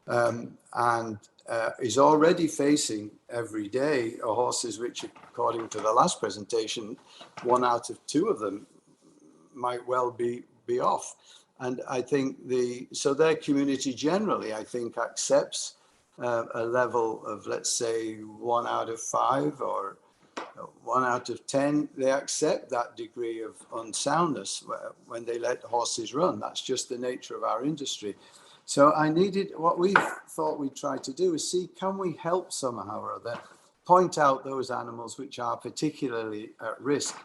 and is already facing every day horses which, according to the last presentation, 1 out of 2 of them might well be off. And I think so their community generally, I think, accepts a level of, let's say, 1 out of 5 or 1 out of 10. They accept that degree of unsoundness when they let horses run. That's just the nature of our industry. So what we thought we'd try to do is see, can we help somehow or other point out those animals which are particularly at risk.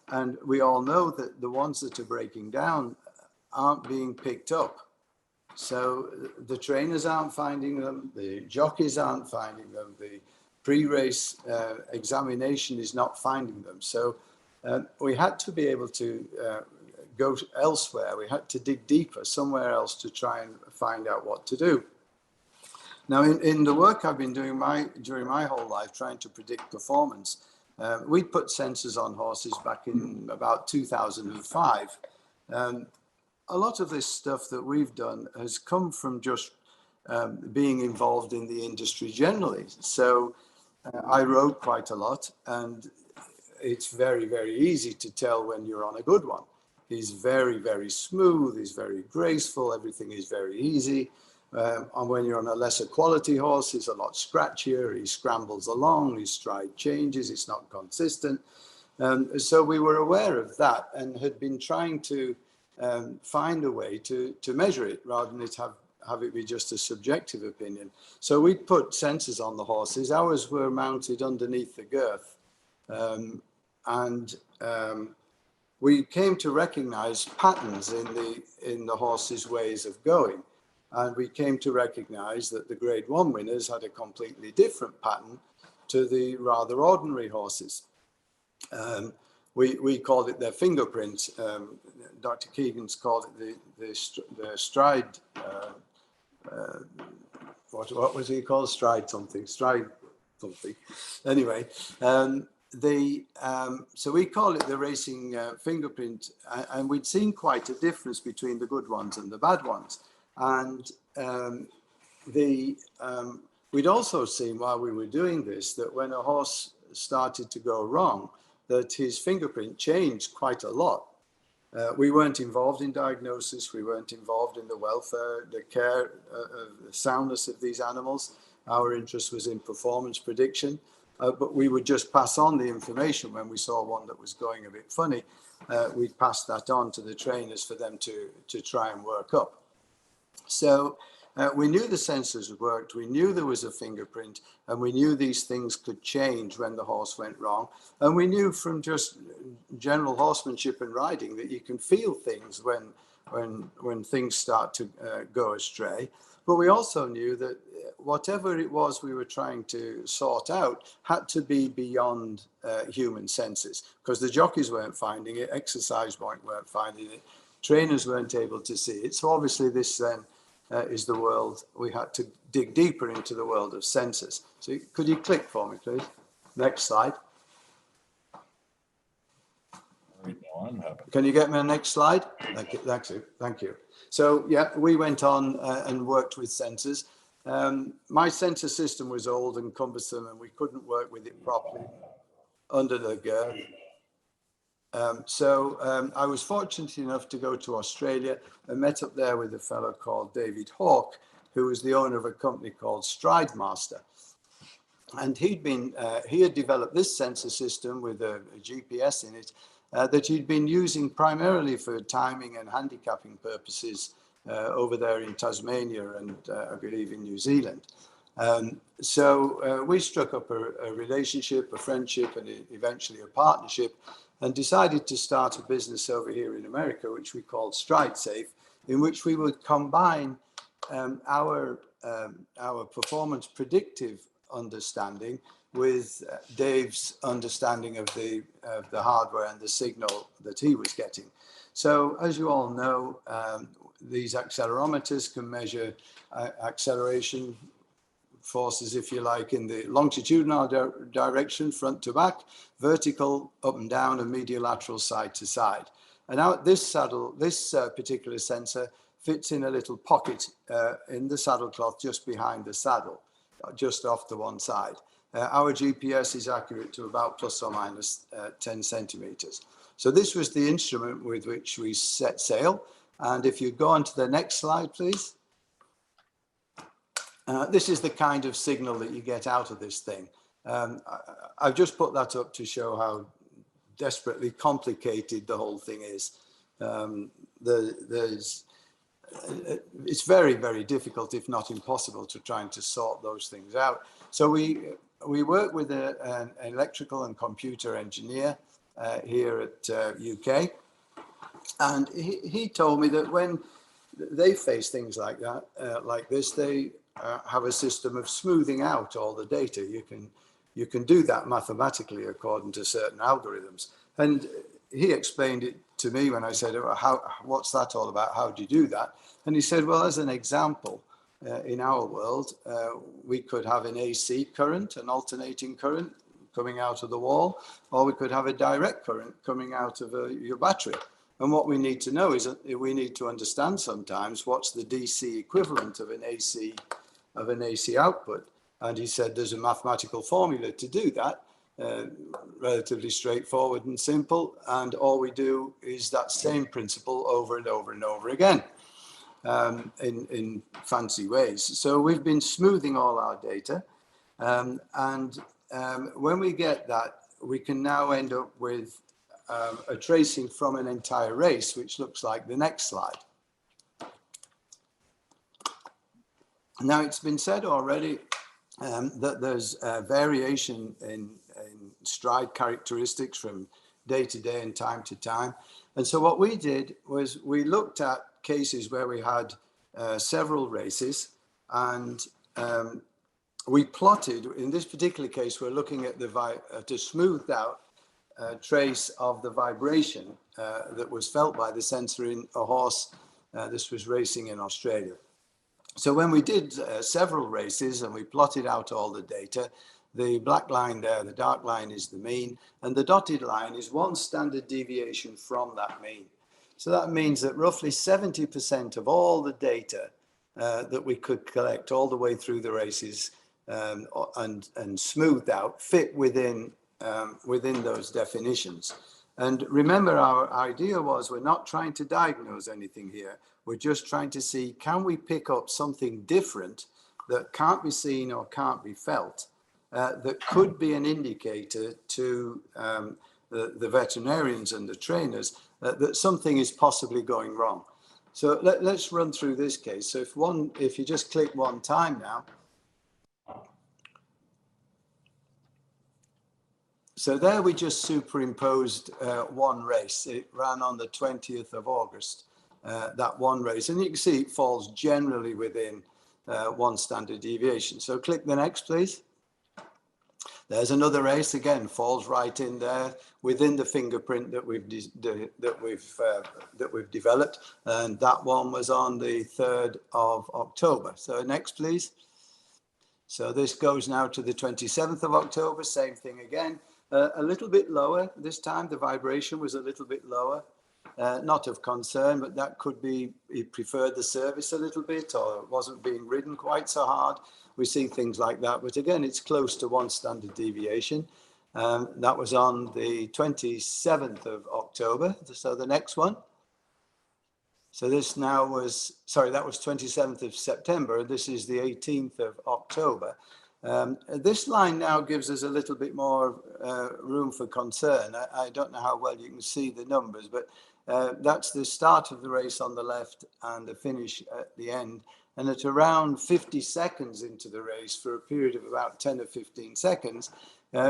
And we all know that the ones that are breaking down aren't being picked up. So the trainers aren't finding them, the jockeys aren't finding them, the pre-race examination is not finding them. So we had to be able to go elsewhere. We had to dig deeper somewhere else to try and find out what to do. Now, in the work I've been doing during my whole life, trying to predict performance, we put sensors on horses back in about 2005. A lot of this stuff that we've done has come from just being involved in the industry generally. So I rode quite a lot, and it's very, very easy to tell when you're on a good one. He's very, very smooth, he's very graceful, everything is very easy. And when you're on a lesser quality horse, he's a lot scratchier, he scrambles along, his stride changes, it's not consistent. So we were aware of that and had been trying to find a way to measure it rather than have it be just a subjective opinion. So we put sensors on the horses. Ours were mounted underneath the girth. We came to recognize patterns in the horses' ways of going. And we came to recognize that the Grade 1 winners had a completely different pattern to the rather ordinary horses. We called it their fingerprint. Dr. Keegan's called it the stride. What was he called? Stride something. Anyway, so we call it the racing fingerprint, and we'd seen quite a difference between the good ones and the bad ones. And we'd also seen while we were doing this that when a horse started to go wrong, that his fingerprint changed quite a lot. We weren't involved in diagnosis. We weren't involved in the welfare, the care, the soundness of these animals. Our interest was in performance prediction, but we would just pass on the information when we saw one that was going a bit funny. We'd pass that on to the trainers for them to try and work up. So we knew the sensors worked, we knew there was a fingerprint, and we knew these things could change when the horse went wrong. And we knew from just general horsemanship and riding that you can feel things when things start to go astray. But we also knew that whatever it was we were trying to sort out had to be beyond human senses, because the jockeys weren't finding it, exercise weren't finding it, trainers weren't able to see it. So obviously this then is the world. We had to dig deeper into the world of sensors. So could you click for me, please? Next slide. Can you get me a next slide? Thank you. So yeah, we went on and worked with sensors. My sensor system was old and cumbersome, and we couldn't work with it properly under the girth. So I was fortunate enough to go to Australia and met up there with a fellow called David Hawke, who was the owner of a company called Stride Master. And he had developed this sensor system with a GPS in it that he'd been using primarily for timing and handicapping purposes over there in Tasmania and I believe in New Zealand. So we struck up a relationship, a friendship, and eventually a partnership, and decided to start a business over here in America, which we called Stride Safe, in which we would combine our performance predictive understanding with Dave's understanding of the hardware and the signal that he was getting. So as you all know, these accelerometers can measure acceleration forces, if you like, in the longitudinal direction, front to back, vertical, up and down, and medial lateral, side to side. And now this particular sensor fits in a little pocket in the saddle cloth just behind the saddle, just off to one side. Our GPS is accurate to about plus or minus 10 centimeters. So this was the instrument with which we set sail. And if you go on to the next slide, please. This is the kind of signal that you get out of this thing. I've just put that up to show how desperately complicated the whole thing is. It's very, very difficult, if not impossible, to trying to sort those things out. So we work with an electrical and computer engineer here at UK. And he told me that when they face things like that, like this, they have a system of smoothing out all the data. You can do that mathematically according to certain algorithms. And he explained it to me when I said, oh, what's that all about? How do you do that? And he said, well, as an example, in our world, we could have an AC current, an alternating current coming out of the wall, or we could have a direct current coming out of your battery. And what we need to know is that we need to understand sometimes what's the DC equivalent of an AC output. And he said there's a mathematical formula to do that, relatively straightforward and simple. And all we do is that same principle over and over and over again in fancy ways. So we've been smoothing all our data. When we get that, we can now end up with a tracing from an entire race, which looks like the next slide. Now, it's been said already that there's variation in stride characteristics from day to day and time to time. And so what we did was we looked at cases where we had several races, and we plotted, in this particular case, we're looking at the smoothed out trace of the vibration that was felt by the sensor in a horse. This was racing in Australia. So when we did several races and we plotted out all the data, The black line there, the dark line, is the mean, and the dotted line is one standard deviation from that mean. So that means that roughly 70% of all the data that we could collect all the way through the races and smoothed out fit within those definitions. And remember, our idea was we're not trying to diagnose anything here. We're just trying to see, can we pick up something different that can't be seen or can't be felt, that could be an indicator to the veterinarians and the trainers that something is possibly going wrong. So let's run through this case. So if you just click one time now. So there we just superimposed one race. It ran on the 20th of August, that one race. And you can see it falls generally within one standard deviation. So click the next, please. There's another race, again, falls right in there within the fingerprint that we've developed. And that one was on the 3rd of October. So next, please. So this goes now to the 27th of October, same thing again. A little bit lower this time. The vibration was a little bit lower, not of concern, but that could be he preferred the service a little bit or wasn't being ridden quite so hard. We see things like that, but again, it's close to one standard deviation. That was on the 27th of October. So the next one. So this now was, sorry, that was 27th of September. This is the 18th of October. This line now gives us a little bit more room for concern. I don't know how well you can see the numbers, but that's the start of the race on the left and the finish at the end. And at around 50 seconds into the race, for a period of about 10 or 15 seconds,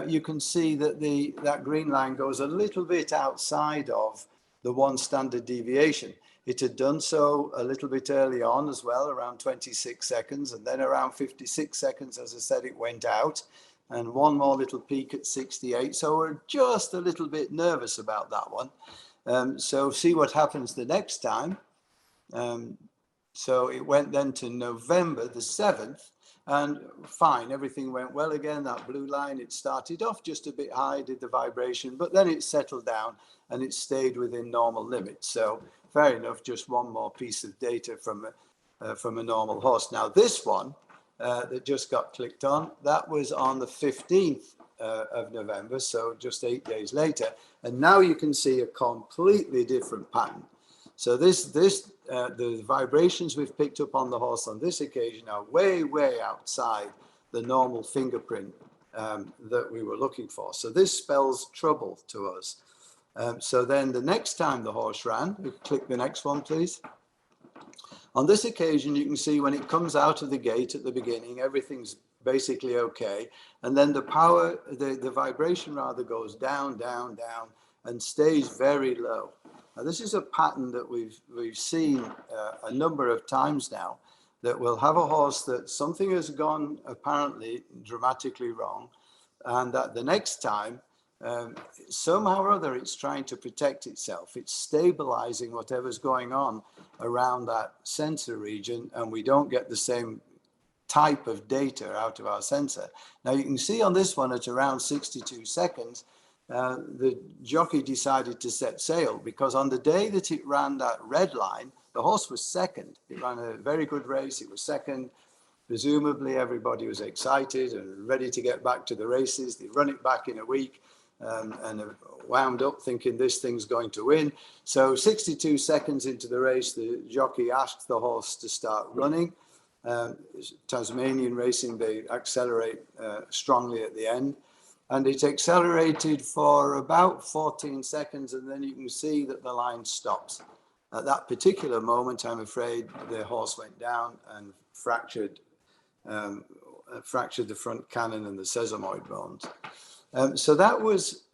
you can see that that green line goes a little bit outside of the one standard deviation. It had done so a little bit early on as well, around 26 seconds, and then around 56 seconds, as I said, it went out, and one more little peak at 68. So we're just a little bit nervous about that one. So see what happens the next time. So it went then to November the 7th, and fine, everything went well again. That blue line, it started off just a bit high, did the vibration, but then it settled down and it stayed within normal limits. So fair enough, just one more piece of data from a normal horse. Now this one that just got clicked on, that was on the 15th of November, so just 8 days later. And now you can see a completely different pattern. So the vibrations we've picked up on the horse on this occasion are way, way outside the normal fingerprint that we were looking for. So this spells trouble to us. So then the next time the horse ran, we click the next one, please. On this occasion, you can see when it comes out of the gate at the beginning, everything's basically okay. And then the power, the vibration rather goes down, down, down, and stays very low. Now, this is a pattern that we've seen a number of times now, that we'll have a horse that something has gone apparently dramatically wrong, and that the next time, somehow or other, it's trying to protect itself. It's stabilizing whatever's going on around that sensor region, and we don't get the same type of data out of our sensor. Now, you can see on this one at around 62 seconds, the jockey decided to set sail, because on the day that it ran that red line, the horse was second. It ran a very good race. It was second. Presumably everybody was excited and ready to get back to the races. They run it back in a week and wound up thinking this thing's going to win. So 62 seconds into the race, the jockey asked the horse to start running. Tasmanian racing, they accelerate strongly at the end. And it accelerated for about 14 seconds, and then you can see that the line stops. At that particular moment, I'm afraid the horse went down and fractured the front cannon and the sesamoid bones. So that was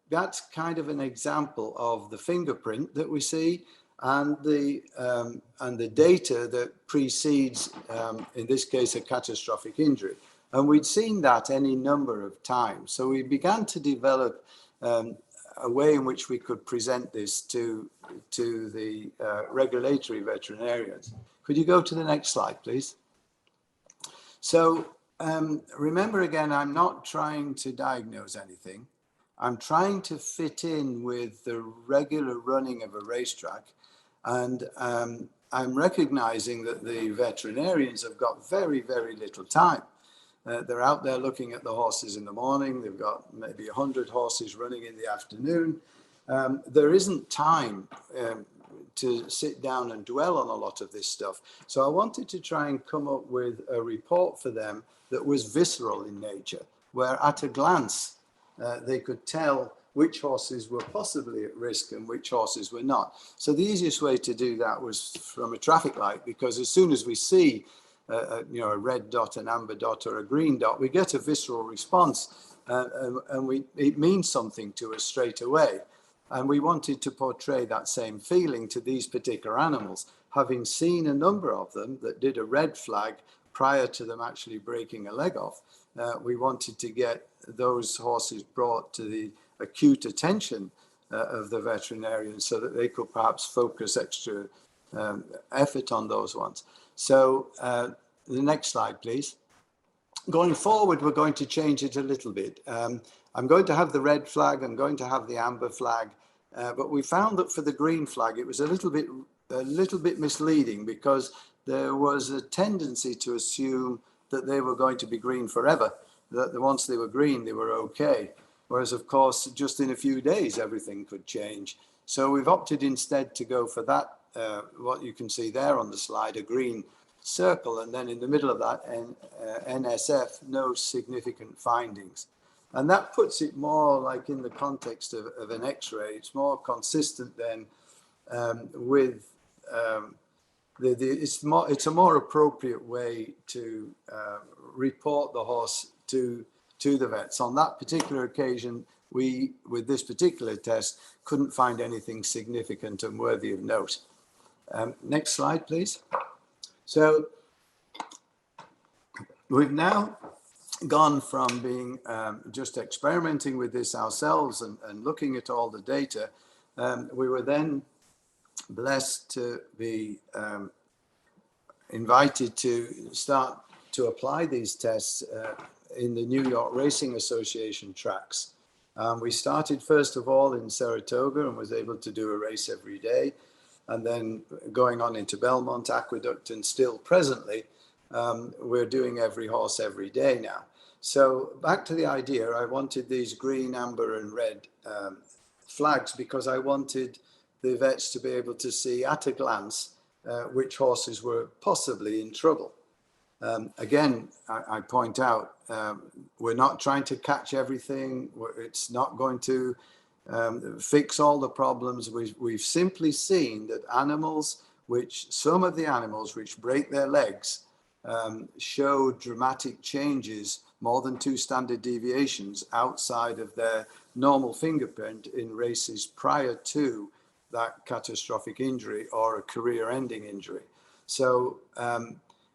that's kind of an example of the fingerprint that we see, and the data that precedes, in this case, a catastrophic injury. And we'd seen that any number of times. So we began to develop a way in which we could present this to the regulatory veterinarians. Could you go to the next slide, please? So Remember again, I'm not trying to diagnose anything. I'm trying to fit in with the regular running of a racetrack. And I'm recognizing that the veterinarians have got very, very little time. They're out there looking at the horses in the morning. They've got maybe 100 horses running in the afternoon. There isn't time to sit down and dwell on a lot of this stuff. So I wanted to try and come up with a report for them that was visceral in nature, where at a glance, they could tell which horses were possibly at risk and which horses were not. So the easiest way to do that was from a traffic light, because as soon as we see a red dot, an amber dot, or a green dot, we get a visceral response, and it means something to us straight away. And we wanted to portray that same feeling to these particular animals. Having seen a number of them that did a red flag prior to them actually breaking a leg off, we wanted to get those horses brought to the acute attention of the veterinarian so that they could perhaps focus extra effort on those ones. So the next slide, please. Going forward, we're going to change it a little bit. I'm going to have the red flag, I'm going to have the amber flag, but we found that for the green flag, it was a little bit misleading, because there was a tendency to assume that they were going to be green forever, that once they were green, they were okay. Whereas, of course, just in a few days, everything could change. So we've opted instead to go for that, what you can see there on the slide, a green circle, and then in the middle of that, NSF, no significant findings. And that puts it more like in the context of an X-ray. It's more consistent then with it's a more appropriate way to report the horse to the vets. On that particular occasion, we, with this particular test, couldn't find anything significant and worthy of note. Next slide, please. So we've now gone from being just experimenting with this ourselves and looking at all the data. We were then blessed to be invited to start to apply these tests in the New York Racing Association tracks. We started first of all in Saratoga and was able to do a race every day, and then going on into Belmont, Aqueduct, and still presently we're doing every horse every day now. So back to the idea, I wanted these green, amber, and red flags because I wanted the vets to be able to see at a glance which horses were possibly in trouble. Again, I point out, we're not trying to catch everything. It's not going to fix all the problems. We've simply seen that some of the animals which break their legs show dramatic changes, more than 2 standard deviations outside of their normal fingerprint in races prior to that catastrophic injury or a career-ending injury. So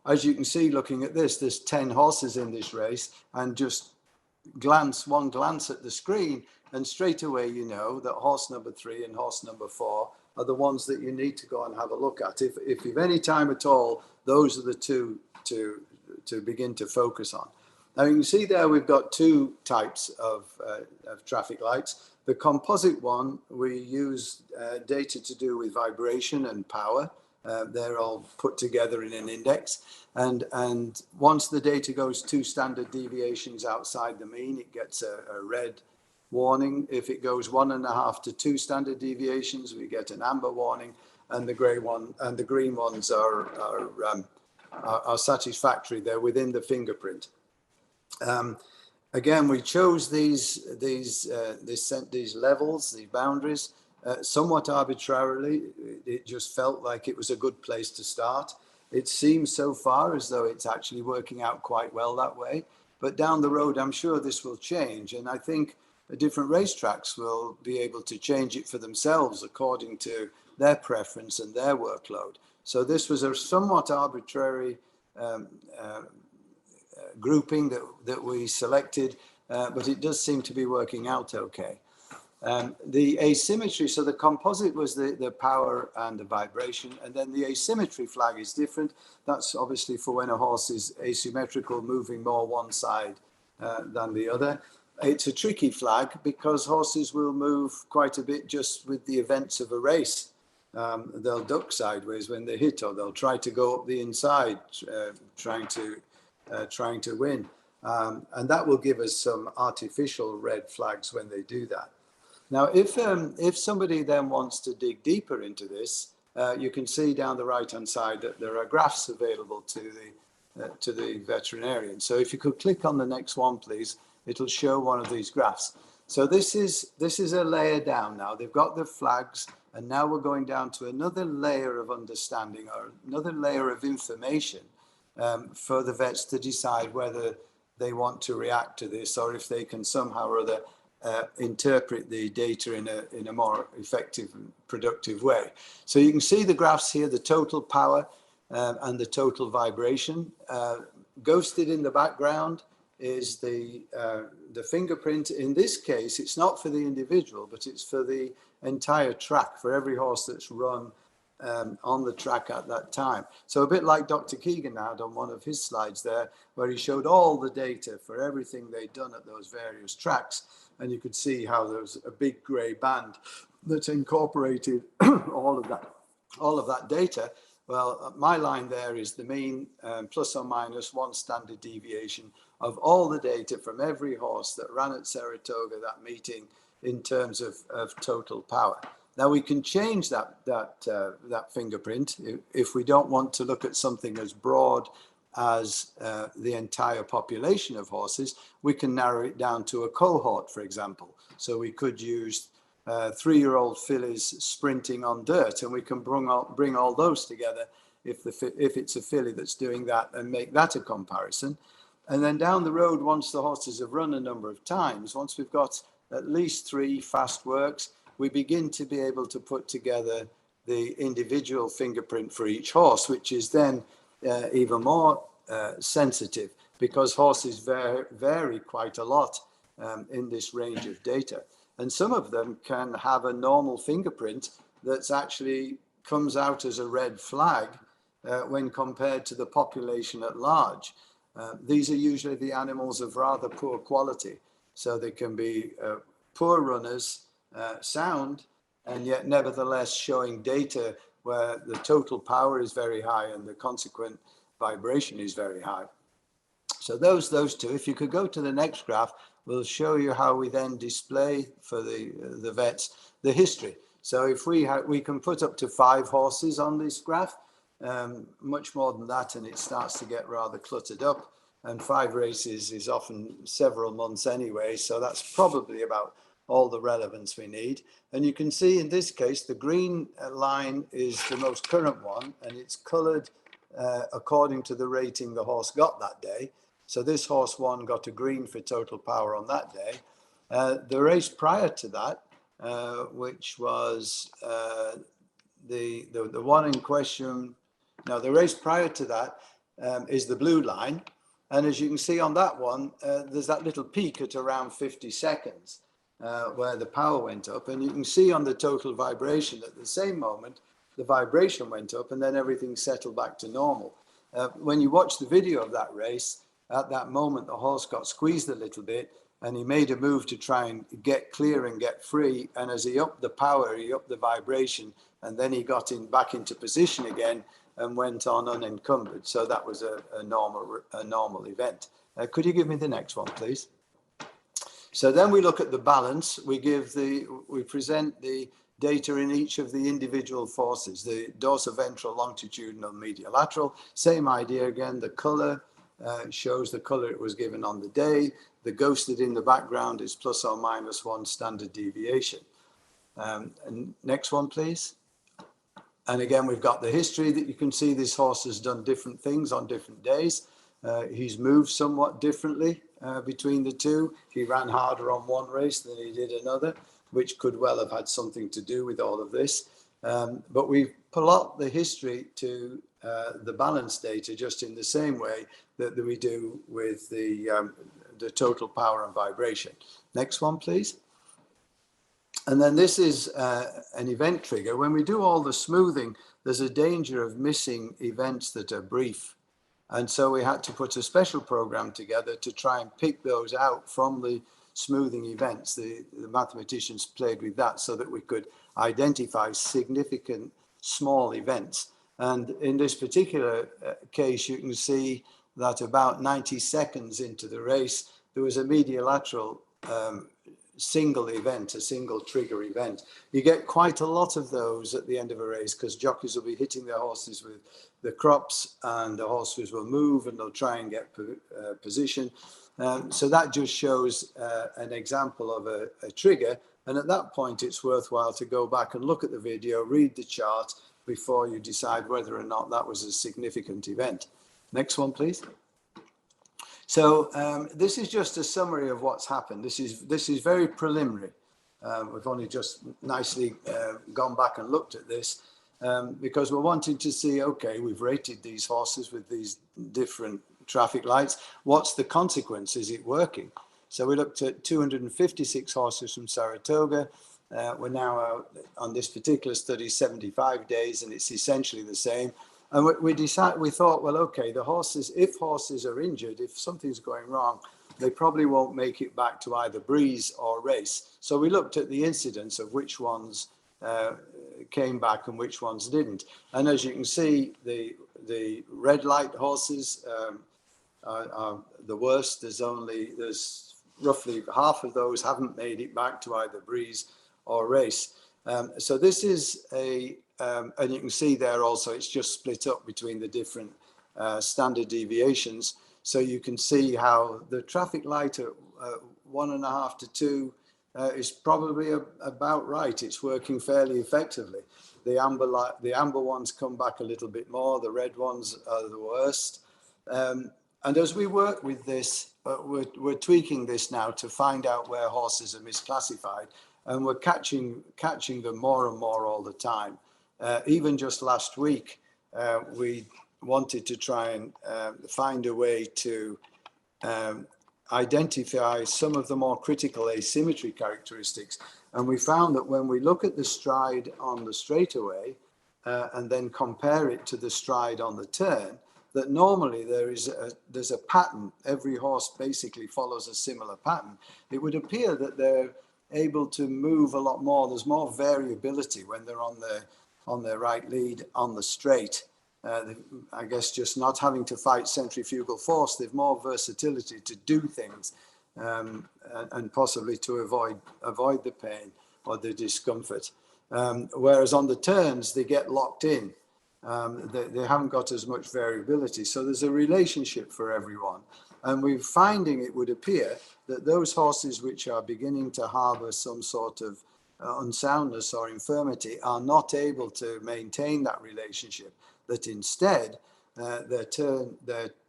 as you can see, looking at this, there's 10 horses in this race, and just one glance at the screen, and straight away you know that horse number 3 and horse number 4 are the ones that you need to go and have a look at. If you've any time at all, those are the two to begin to focus on. Now you can see there we've got 2 types of traffic lights. The composite one, we use data to do with vibration and power. They're all put together in an index. And once the data goes 2 standard deviations outside the mean, it gets a red warning. If it goes 1.5 to 2 standard deviations, we get an amber warning. And the green ones are satisfactory. They're within the fingerprint. Again, we chose these levels, these boundaries, somewhat arbitrarily. It just felt like it was a good place to start. It seems so far as though it's actually working out quite well that way. But down the road, I'm sure this will change. And I think the different racetracks will be able to change it for themselves according to their preference and their workload. So this was a somewhat arbitrary grouping that we selected, but it does seem to be working out okay. The asymmetry, so the composite was the power and the vibration, and then the asymmetry flag is different. That's obviously for when a horse is asymmetrical, moving more one side than the other. It's a tricky flag because horses will move quite a bit just with the events of a race. They'll duck sideways when they hit, or they'll try to go up the inside, trying to win. And that will give us some artificial red flags when they do that. Now, if somebody then wants to dig deeper into this, you can see down the right-hand side that there are graphs available to the veterinarian. So if you could click on the next one, please, it'll show one of these graphs. So this is a layer down now. They've got the flags, and now we're going down to another layer of understanding or another layer of information for the vets to decide whether they want to react to this or if they can somehow or other interpret the data in a more effective and productive way. So you can see the graphs here, the total power and the total vibration. Ghosted in the background is the fingerprint. In this case, it's not for the individual, but it's for the entire track, for every horse that's run on the track at that time. So a bit like Dr. Keegan had on one of his slides there, where he showed all the data for everything they'd done at those various tracks. And you could see how there was a big gray band that incorporated all of that data. Well, my line there is the mean plus or minus one standard deviation of all the data from every horse that ran at Saratoga that meeting in terms of total power. Now we can change that fingerprint if we don't want to look at something as broad as the entire population of horses. We can narrow it down to a cohort, for example. So we could use 3-year-old fillies sprinting on dirt, and we can bring all those together if it's a filly that's doing that, and make that a comparison. And then down the road, once the horses have run a number of times, once we've got at least 3 fast works, we begin to be able to put together the individual fingerprint for each horse, which is then even more sensitive, because horses vary quite a lot in this range of data. And some of them can have a normal fingerprint that's actually comes out as a red flag when compared to the population at large. These are usually the animals of rather poor quality. So they can be poor runners, sound, and yet nevertheless showing data where the total power is very high and the consequent vibration is very high. So those two, if you could go to the next graph, will show you how we then display for the vets the history. So if we can put up to 5 horses on this graph, much more than that, and it starts to get rather cluttered up. And 5 races is often several months anyway, so that's probably about all the relevance we need. And you can see in this case, the green line is the most current one, and it's colored according to the rating the horse got that day. So this horse 1 got a green for total power on that day. The race prior to that, which was the one in question, no, the race prior to that is the blue line. And as you can see on that one, there's that little peak at around 50 seconds where the power went up. And you can see on the total vibration at the same moment, the vibration went up and then everything settled back to normal. When you watch the video of that race, at that moment, the horse got squeezed a little bit and he made a move to try and get clear and get free. And as he upped the power, he upped the vibration, and then he got back into position again and went on unencumbered. So that was a normal event. Could you give me the next one, please? So then we look at the balance. We present the data in each of the individual forces, the dorsoventral, longitudinal, medial, lateral. Same idea again. The color shows the color it was given on the day. The ghosted in the background is plus or minus 1 standard deviation. And next one, please. And again, we've got the history that you can see. This horse has done different things on different days. He's moved somewhat differently between the two. He ran harder on one race than he did another, which could well have had something to do with all of this. But we plot the history to the balance data just in the same way that we do with the total power and vibration. Next one, please. And then this is an event trigger. When we do all the smoothing, there's a danger of missing events that are brief. And so we had to put a special program together to try and pick those out from the smoothing events. The mathematicians played with that so that we could identify significant small events. And in this particular case, you can see that about 90 seconds into the race, there was a mediolateral single event, a single trigger event. You get quite a lot of those at the end of a race because jockeys will be hitting their horses with the crops and the horses will move and they'll try and get position. So that just shows an example of a trigger. And at that point, it's worthwhile to go back and look at the video, read the chart before you decide whether or not that was a significant event. Next one, please. So this is just a summary of what's happened. This is very preliminary. We've only just nicely gone back and looked at this because we're wanting to see, okay, we've rated these horses with these different traffic lights. What's the consequence? Is it working? So we looked at 256 horses from Saratoga. We're now on this particular study 75 days, and it's essentially the same. And we thought, well, okay, the horses, if horses are injured, if something's going wrong, they probably won't make it back to either breeze or race. So we looked at the incidence of which ones came back and which ones didn't. And as you can see, the red light horses are the worst. There's roughly half of those haven't made it back to either breeze or race. So this is and you can see there also, it's just split up between the different standard deviations. So you can see how the traffic light at 1.5 to 2 is probably about right. It's working fairly effectively. The amber ones come back a little bit more. The red ones are the worst. And as we work with this, we're tweaking this now to find out where horses are misclassified. And we're catching them more and more all the time. Even just last week, we wanted to try and find a way to identify some of the more critical asymmetry characteristics. And we found that when we look at the stride on the straightaway and then compare it to the stride on the turn, that normally there's a pattern. Every horse basically follows a similar pattern. It would appear that they're able to move a lot more. There's more variability when they're on their right lead on the straight. I guess just not having to fight centrifugal force, they've more versatility to do things and possibly to avoid the pain or the discomfort. Whereas on the turns, they get locked in. They haven't got as much variability. So there's a relationship for everyone. And we're finding, it would appear, that those horses which are beginning to harbor some sort of unsoundness or infirmity are not able to maintain that relationship, that instead their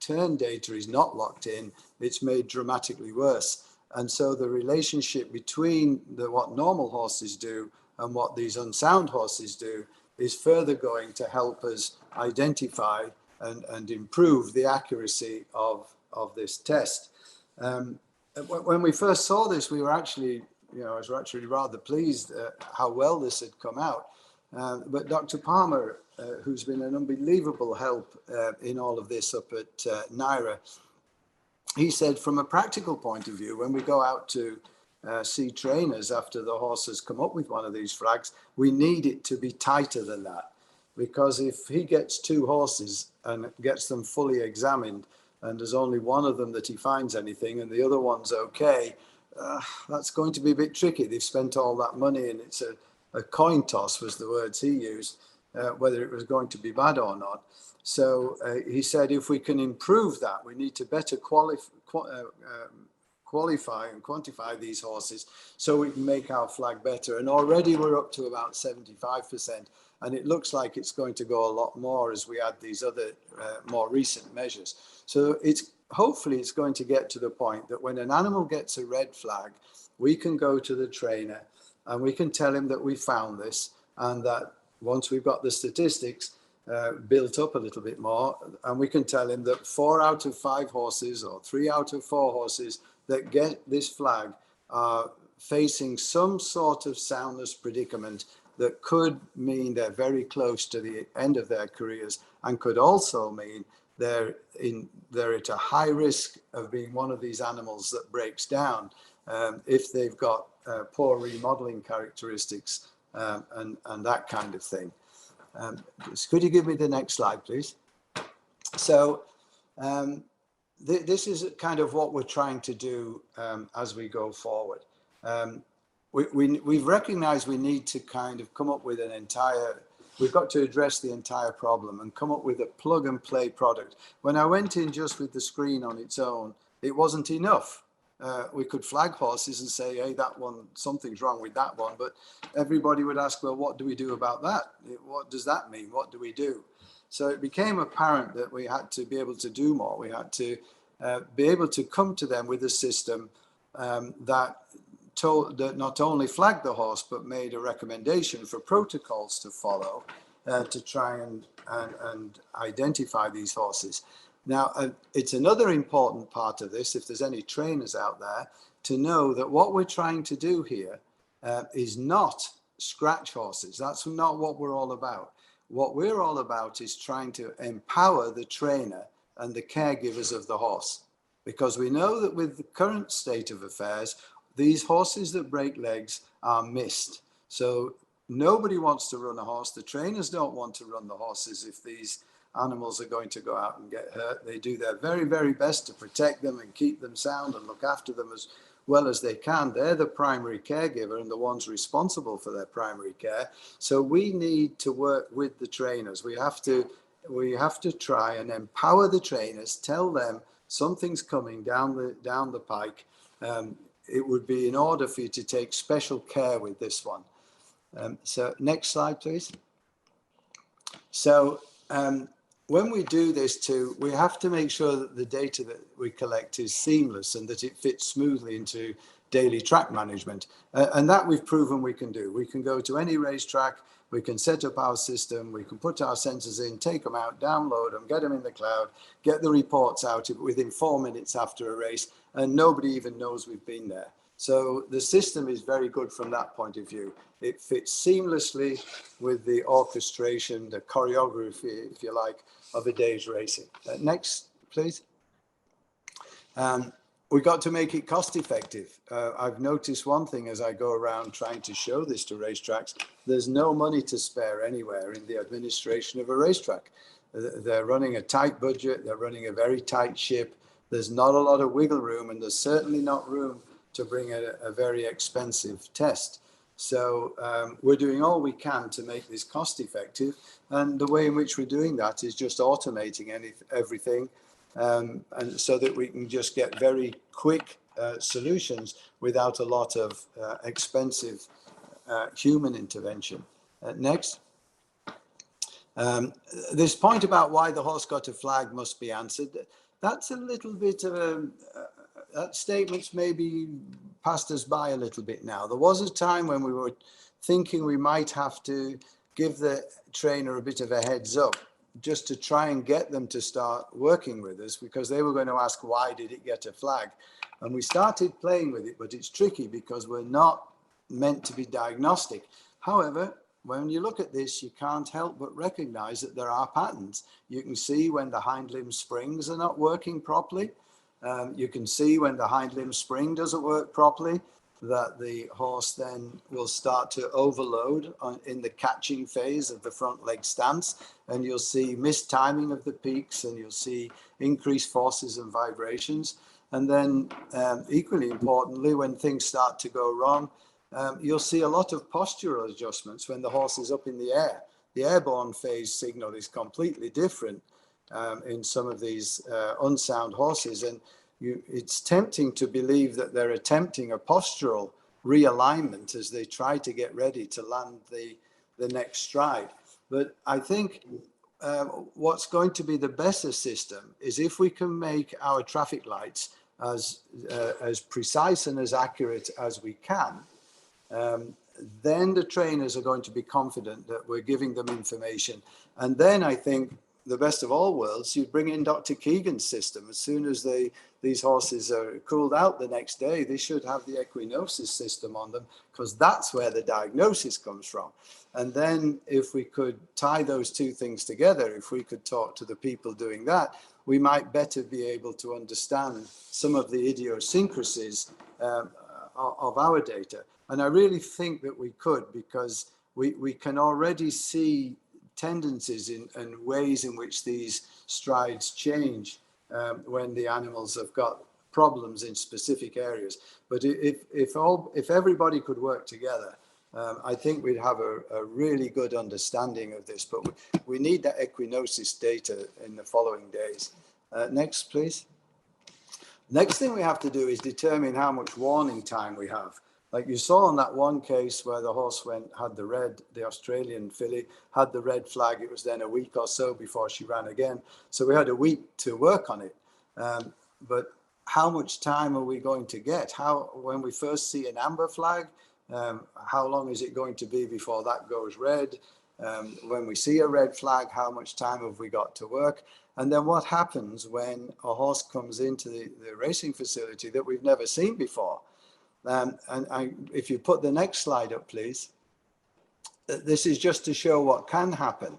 turn data is not locked in, it's made dramatically worse. And so the relationship between what normal horses do and what these unsound horses do is further going to help us identify and improve the accuracy of this test. When we first saw this, we were actually, I was actually rather pleased at how well this had come out. But Dr. Palmer, who's been an unbelievable help in all of this up at NIRA, he said from a practical point of view, when we go out to see trainers after the horse has come up with one of these flags, we need it to be tighter than that. Because if he gets 2 horses and gets them fully examined, and there's only one of them that he finds anything and the other one's okay, that's going to be a bit tricky. They've spent all that money and it's a coin toss was the words he used, whether it was going to be bad or not. So he said, if we can improve that, we need to better qualify and quantify these horses so we can make our flag better. And already we're up to about 75%. And it looks like it's going to go a lot more as we add these other more recent measures. So hopefully it's going to get to the point that when an animal gets a red flag, we can go to the trainer and we can tell him that we found this, and that once we've got the statistics built up a little bit more, and we can tell him that 4 out of 5 horses or 3 out of 4 horses that get this flag are facing some sort of soundness predicament that could mean they're very close to the end of their careers, and could also mean they're at a high risk of being one of these animals that breaks down if they've got poor remodeling characteristics and that kind of thing. Could you give me the next slide, please? So this is kind of what we're trying to do as we go forward. We've recognized we need to kind of come up with we've got to address the entire problem and come up with a plug and play product. When I went in just with the screen on its own, it wasn't enough. We could flag horses and say, hey, that one, something's wrong with that one. But everybody would ask, well, what do we do about that? What does that mean? What do we do? So it became apparent that we had to be able to do more. We had to be able to come to them with a system that not only flagged the horse, but made a recommendation for protocols to follow to try and identify these horses. Now, it's another important part of this, if there's any trainers out there, to know that what we're trying to do here is not scratch horses. That's not what we're all about. What we're all about is trying to empower the trainer and the caregivers of the horse, because we know that with the current state of affairs, these horses that break legs are missed. So nobody wants to run a horse. The trainers don't want to run the horses if these animals are going to go out and get hurt. They do their very, very best to protect them and keep them sound and look after them as well as they can. They're the primary caregiver and the ones responsible for their primary care. So we need to work with the trainers. We have to try and empower the trainers, tell them something's coming down the pike. It would be in order for you to take special care with this one. So next slide, please. So when we do this too, we have to make sure that the data that we collect is seamless and that it fits smoothly into daily track management. And that we've proven we can do. We can go to any racetrack, we can set up our system, we can put our sensors in, take them out, download them, get them in the cloud, get the reports out within 4 minutes after a race, and nobody even knows we've been there. So the system is very good from that point of view. It fits seamlessly with the orchestration, the choreography, if you like, of a day's racing. Next, please. We got to make it cost effective. I've noticed one thing as I go around trying to show this to racetracks, there's no money to spare anywhere in the administration of a racetrack. They're running a tight budget, they're running a very tight ship. There's not a lot of wiggle room, and there's certainly not room to bring a very expensive test. So we're doing all we can to make this cost effective. And the way in which we're doing that is just automating everything. And so that we can just get very quick solutions without a lot of expensive human intervention. Next. This point about why the horse got a flag must be answered. That's a little bit of that statement's maybe passed us by a little bit now. There was a time when we were thinking we might have to give the trainer a bit of a heads up just to try and get them to start working with us, because they were going to ask, why did it get a flag? And we started playing with it, but it's tricky because we're not meant to be diagnostic. However, when you look at this, you can't help but recognize that there are patterns. You can see when the hind limb springs are not working properly. You can see when the hind limb spring doesn't work properly, that the horse then will start to overload in the catching phase of the front leg stance, and you'll see mistiming of the peaks, and you'll see increased forces and vibrations. And then equally importantly, when things start to go wrong, you'll see a lot of postural adjustments when the horse is up in the air. The airborne phase signal is completely different in some of these unsound horses, and it's tempting to believe that they're attempting a postural realignment as they try to get ready to land the next stride. But I think what's going to be the better system is if we can make our traffic lights as precise and as accurate as we can, then the trainers are going to be confident that we're giving them information. And then I think the best of all worlds, you'd bring in Dr. Keegan's system. As soon as these horses are cooled out the next day, they should have the equinosis system on them, because that's where the diagnosis comes from. And then if we could tie those two things together, if we could talk to the people doing that, we might better be able to understand some of the idiosyncrasies of our data. And I really think that we could, because we can already see tendencies and ways in which these strides change when the animals have got problems in specific areas. But if everybody could work together, I think we'd have a really good understanding of this. But we need that equinosis data in the following days. Next, please. Next thing we have to do is determine how much warning time we have. Like you saw on that one case where the horse had the Australian filly had the red flag. It was then a week or so before she ran again. So we had a week to work on it. But how much time are we going to get? When we first see an amber flag, how long is it going to be before that goes red? When we see a red flag, how much time have we got to work? And then what happens when a horse comes into the racing facility that we've never seen before? If you put the next slide up, please. This is just to show what can happen.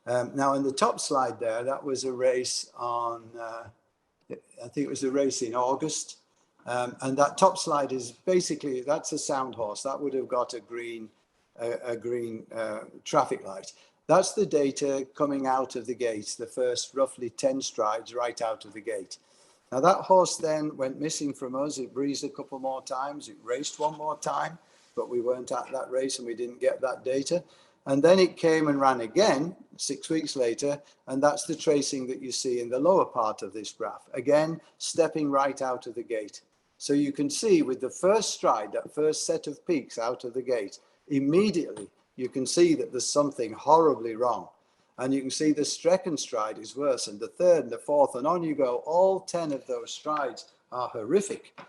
Now, in the top slide there, that was a race on, I think it was a race in August. And that top slide is basically, that's a sound horse. That would have got a green traffic light. That's the data coming out of the gate, the first roughly 10 strides right out of the gate. Now that horse then went missing from us. It breezed a couple more times. It raced one more time, but we weren't at that race and we didn't get that data. And then it came and ran again 6 weeks later. And that's the tracing that you see in the lower part of this graph. Again, stepping right out of the gate. So you can see with the first stride, that first set of peaks out of the gate, immediately you can see that there's something horribly wrong. And you can see the second stride is worse, and the third and the fourth, and on you go. All 10 of those strides are horrific,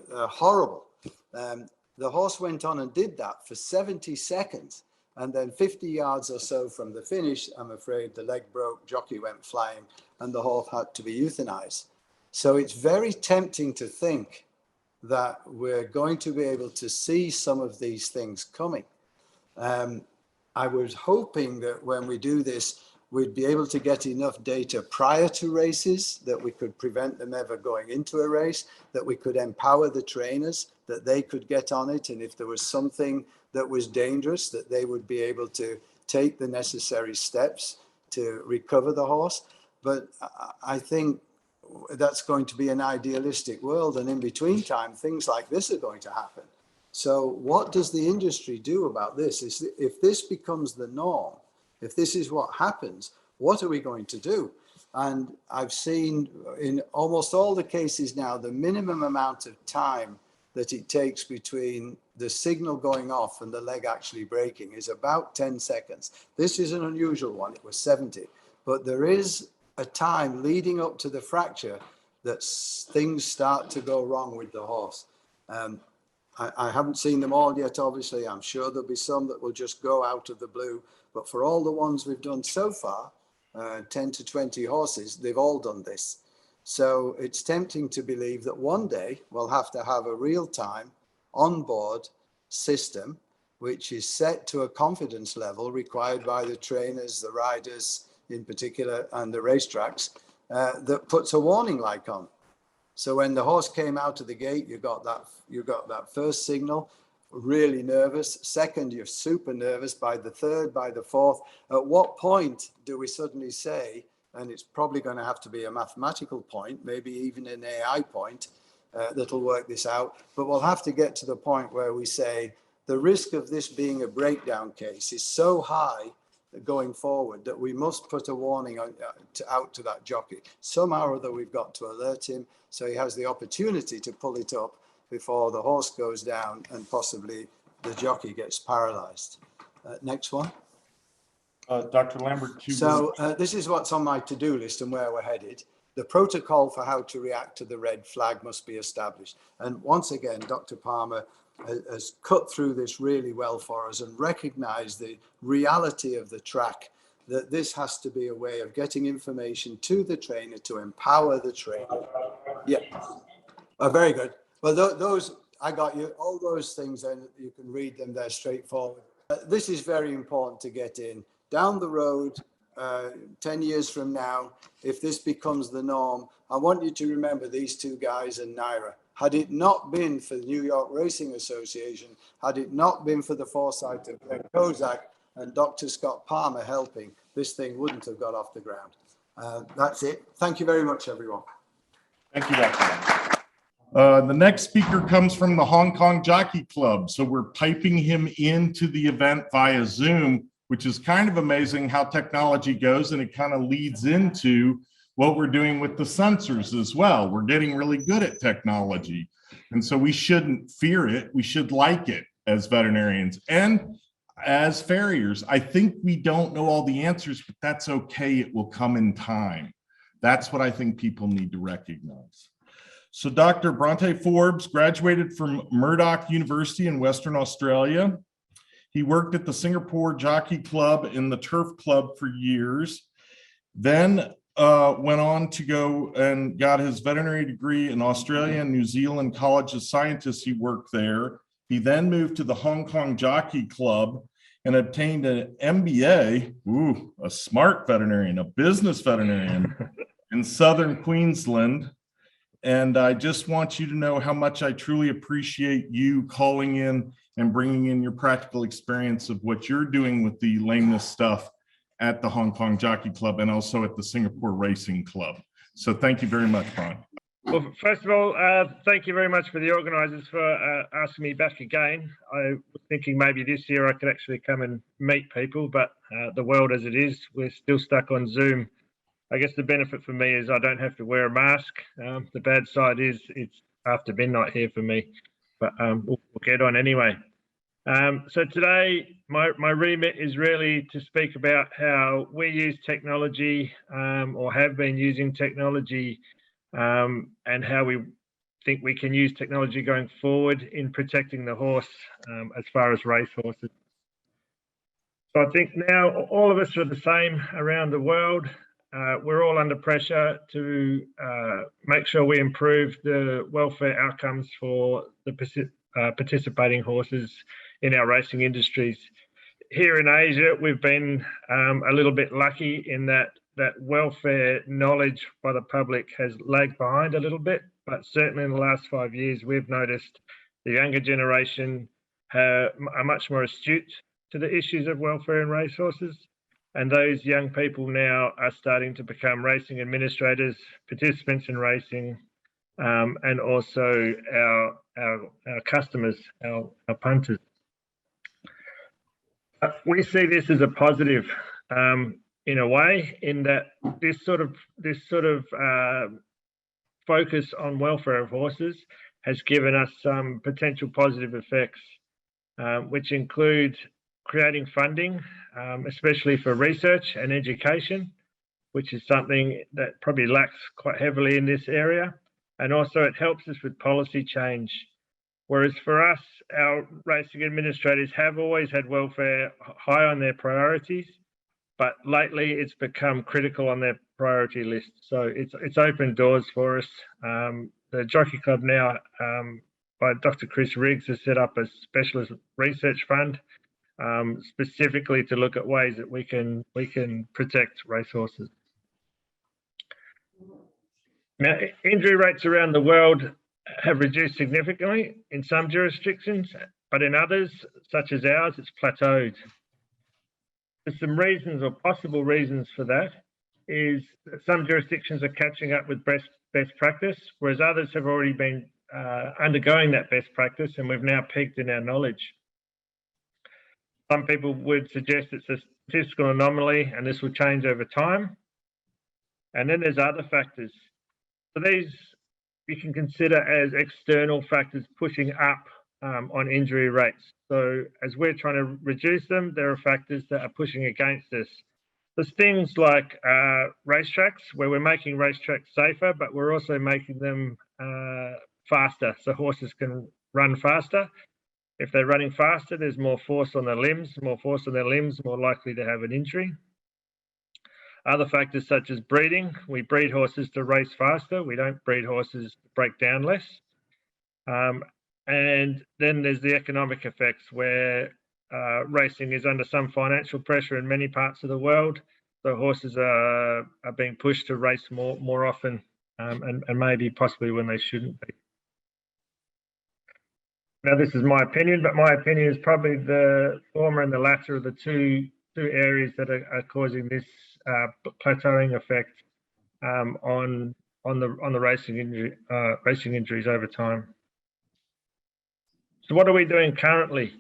horrible. The horse went on and did that for 70 seconds. And then 50 yards or so from the finish, I'm afraid the leg broke, jockey went flying, and the horse had to be euthanized. So it's very tempting to think that we're going to be able to see some of these things coming. I was hoping that when we do this, we'd be able to get enough data prior to races that we could prevent them ever going into a race, that we could empower the trainers, that they could get on it. And if there was something that was dangerous, that they would be able to take the necessary steps to recover the horse. But I think that's going to be an idealistic world. And in between time, things like this are going to happen. So what does the industry do about this? If this becomes the norm, if this is what happens, what are we going to do? And I've seen in almost all the cases now, the minimum amount of time that it takes between the signal going off and the leg actually breaking is about 10 seconds. This is an unusual one, it was 70. But there is a time leading up to the fracture that things start to go wrong with the horse. I haven't seen them all yet, obviously. I'm sure there'll be some that will just go out of the blue. But for all the ones we've done so far, 10 to 20 horses, they've all done this. So it's tempting to believe that one day we'll have to have a real-time onboard system, which is set to a confidence level required by the trainers, the riders in particular, and the racetracks, that puts a warning light on. So when the horse came out of the gate, you got that first signal, really nervous. Second, you're super nervous. By the third, by the fourth, at what point do we suddenly say, and it's probably going to have to be a mathematical point, maybe even an AI point that'll work this out, but we'll have to get to the point where we say the risk of this being a breakdown case is so high going forward that we must put a warning out to that jockey. Somehow or other we've got to alert him so he has the opportunity to pull it up before the horse goes down and possibly the jockey gets paralyzed. Next one. Dr. Lambert. So this is what's on my to-do list and where we're headed. The protocol for how to react to the red flag must be established. And once again, Dr. Palmer has cut through this really well for us and recognized the reality of the track that this has to be a way of getting information to the trainer to empower the trainer. Yeah, very good. Well, those, I got you, all those things, and you can read them, they're straightforward. This is very important to get in. Down the road, 10 years from now, if this becomes the norm, I want you to remember these two guys and Naira. Had it not been for the New York Racing Association, had it not been for the foresight of Glenn Kozak and Dr. Scott Palmer helping, this thing wouldn't have got off the ground. That's it. Thank you very much, everyone. Thank you, Dr. The next speaker comes from the Hong Kong Jockey Club. So we're piping him into the event via Zoom, which is kind of amazing how technology goes, and it kind of leads into what we're doing with the sensors as well. We're getting really good at technology. And so we shouldn't fear it. We should like it as veterinarians and as farriers. I think we don't know all the answers, but that's okay. It will come in time. That's what I think people need to recognize. So Dr. Bronte Forbes graduated from Murdoch University in Western Australia. He worked at the Singapore Jockey Club and the Turf Club for years, then went on to go and got his veterinary degree in Australia and New Zealand College of Scientists. He worked there. He then moved to the Hong Kong Jockey Club and obtained an MBA, a smart veterinarian, a business veterinarian in Southern Queensland. And I just want you to know how much I truly appreciate you calling in and bringing in your practical experience of what you're doing with the lameness stuff at the Hong Kong Jockey Club and also at the Singapore Racing Club. So thank you very much, Brian. Well, first of all, thank you very much for the organisers for asking me back again. I was thinking maybe this year I could actually come and meet people, but the world as it is, we're still stuck on Zoom. I guess the benefit for me is I don't have to wear a mask. The bad side is it's after midnight here for me, but we'll get on anyway. So today, my remit is really to speak about how we use technology or have been using technology and how we think we can use technology going forward in protecting the horse as far as race horses. So I think now all of us are the same around the world. We're all under pressure to make sure we improve the welfare outcomes for the participating horses in our racing industries. Here in Asia, we've been a little bit lucky in that welfare knowledge by the public has lagged behind a little bit, but certainly in the last 5 years, we've noticed the younger generation are much more astute to the issues of welfare in racehorses. And those young people now are starting to become racing administrators, participants in racing, and also our customers, our punters. We see this as a positive in a way, in that this sort of focus on welfare of horses has given us some potential positive effects, which include creating funding, especially for research and education, which is something that probably lacks quite heavily in this area. And also it helps us with policy change. Whereas for us, our racing administrators have always had welfare high on their priorities, but lately it's become critical on their priority list. So it's opened doors for us. The Jockey Club now, by Dr. Chris Riggs, has set up a specialist research fund specifically to look at ways that we can protect racehorses. Now, injury rates around the world have reduced significantly in some jurisdictions, but in others, such as ours, it's plateaued. There's some reasons or possible reasons for that is that some jurisdictions are catching up with best practice, whereas others have already been undergoing that best practice, and we've now peaked in our knowledge. Some people would suggest it's a statistical anomaly and this will change over time. And then there's other factors. So these you can consider as external factors pushing up on injury rates. So as we're trying to reduce them, there are factors that are pushing against us. There's things like racetracks, where we're making racetracks safer, but we're also making them faster, so horses can run faster. If they're running faster, there's more force on their limbs, more likely to have an injury. Other factors such as breeding. We breed horses to race faster. We don't breed horses to break down less. And then there's the economic effects where racing is under some financial pressure in many parts of the world. So horses are being pushed to race more often and maybe possibly when they shouldn't be. Now, this is my opinion, but my opinion is probably the former and the latter of the two areas that are causing this plateauing effect on the racing injuries over time. So what are we doing currently?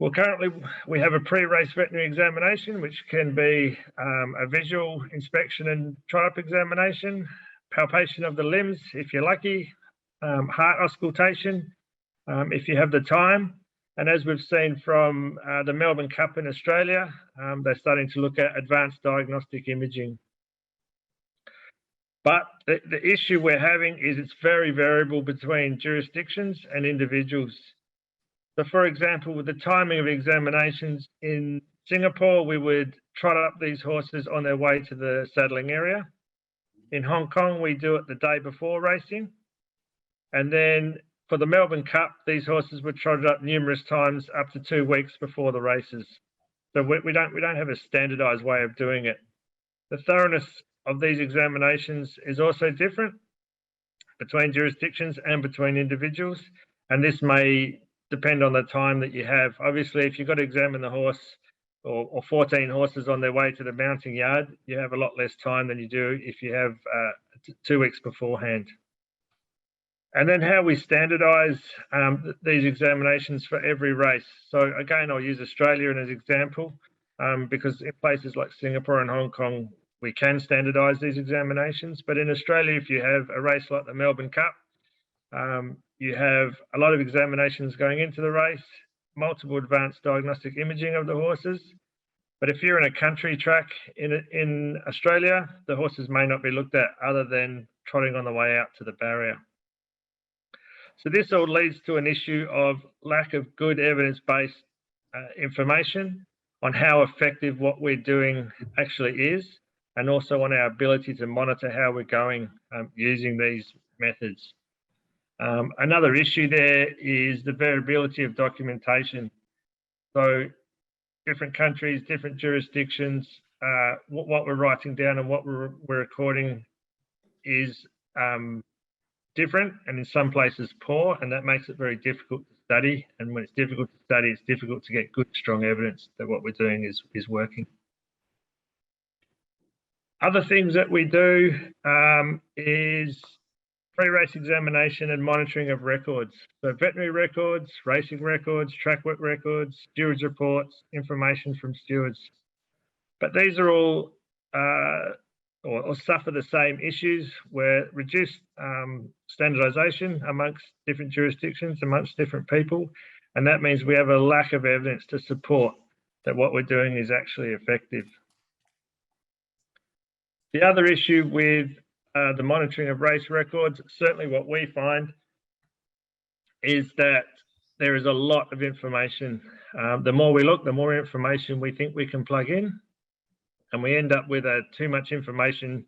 Well, currently we have a pre-race veterinary examination, which can be a visual inspection and trot-up examination, palpation of the limbs if you're lucky, heart auscultation if you have the time. And as we've seen from the Melbourne Cup in Australia, they're starting to look at advanced diagnostic imaging. But the issue we're having is it's very variable between jurisdictions and individuals. So for example, with the timing of examinations in Singapore, we would trot up these horses on their way to the saddling area. In Hong Kong, we do it the day before racing. And then for the Melbourne Cup, these horses were trotted up numerous times up to 2 weeks before the races. So we don't have a standardized way of doing it. The thoroughness of these examinations is also different between jurisdictions and between individuals. And this may depend on the time that you have. Obviously, if you've got to examine the horse or 14 horses on their way to the mounting yard, you have a lot less time than you do if you have 2 weeks beforehand. And then how we standardise these examinations for every race. So again, I'll use Australia as an example because in places like Singapore and Hong Kong, we can standardise these examinations. But in Australia, if you have a race like the Melbourne Cup, you have a lot of examinations going into the race, multiple advanced diagnostic imaging of the horses. But if you're in a country track in Australia, the horses may not be looked at other than trotting on the way out to the barrier. So this all leads to an issue of lack of good evidence-based information on how effective what we're doing actually is, and also on our ability to monitor how we're going using these methods. Another issue there is the variability of documentation. So different countries, different jurisdictions, what we're writing down and what we're recording is different, and in some places poor, and that makes it very difficult to study. And when it's difficult to study, it's difficult to get good, strong evidence that what we're doing is working. Other things that we do is pre-race examination and monitoring of records. So veterinary records, racing records, track work records, stewards reports, information from stewards. But these are all or suffer the same issues where reduced standardization amongst different jurisdictions, amongst different people. And that means we have a lack of evidence to support that what we're doing is actually effective. The other issue with the monitoring of race records, certainly what we find is that there is a lot of information. The more we look, the more information we think we can plug in. And we end up with a too much information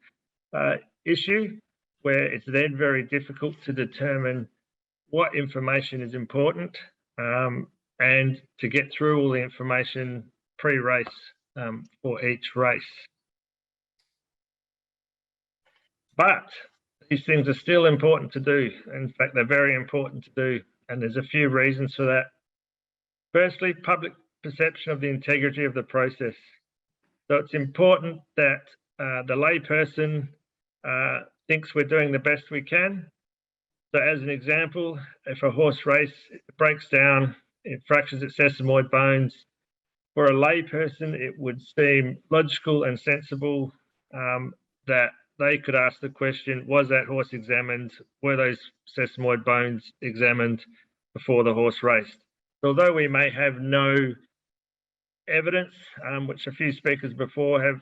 issue where it's then very difficult to determine what information is important and to get through all the information pre-race for each race. But these things are still important to do. In fact, they're very important to do. And there's a few reasons for that. Firstly, public perception of the integrity of the process. So it's important that the layperson thinks we're doing the best we can. So as an example, if a horse race breaks down, it fractures its sesamoid bones, for a layperson, it would seem logical and sensible that they could ask the question, was that horse examined? Were those sesamoid bones examined before the horse raced? Although we may have no evidence, which a few speakers before have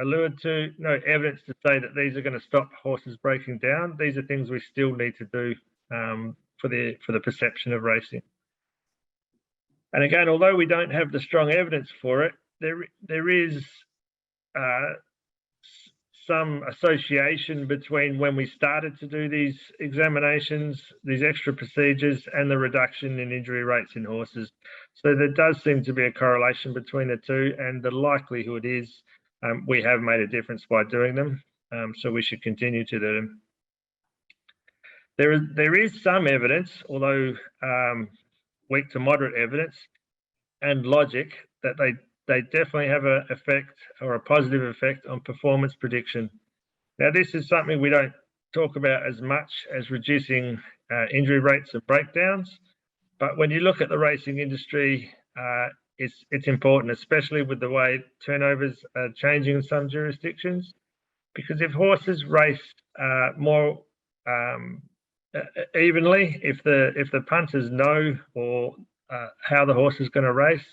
alluded to, no evidence to say that these are going to stop horses breaking down. These are things we still need to do for the perception of racing. And again, although we don't have the strong evidence for it, there is some association between when we started to do these examinations, these extra procedures, and the reduction in injury rates in horses. So there does seem to be a correlation between the two, and the likelihood is we have made a difference by doing them. So we should continue to do them. There is some evidence, although weak to moderate evidence and logic, that they definitely have an effect, or a positive effect, on performance prediction. Now, this is something we don't talk about as much as reducing injury rates and breakdowns, but when you look at the racing industry, it's important, especially with the way turnovers are changing in some jurisdictions, because if horses race more evenly, if the punters know or how the horse is going to race,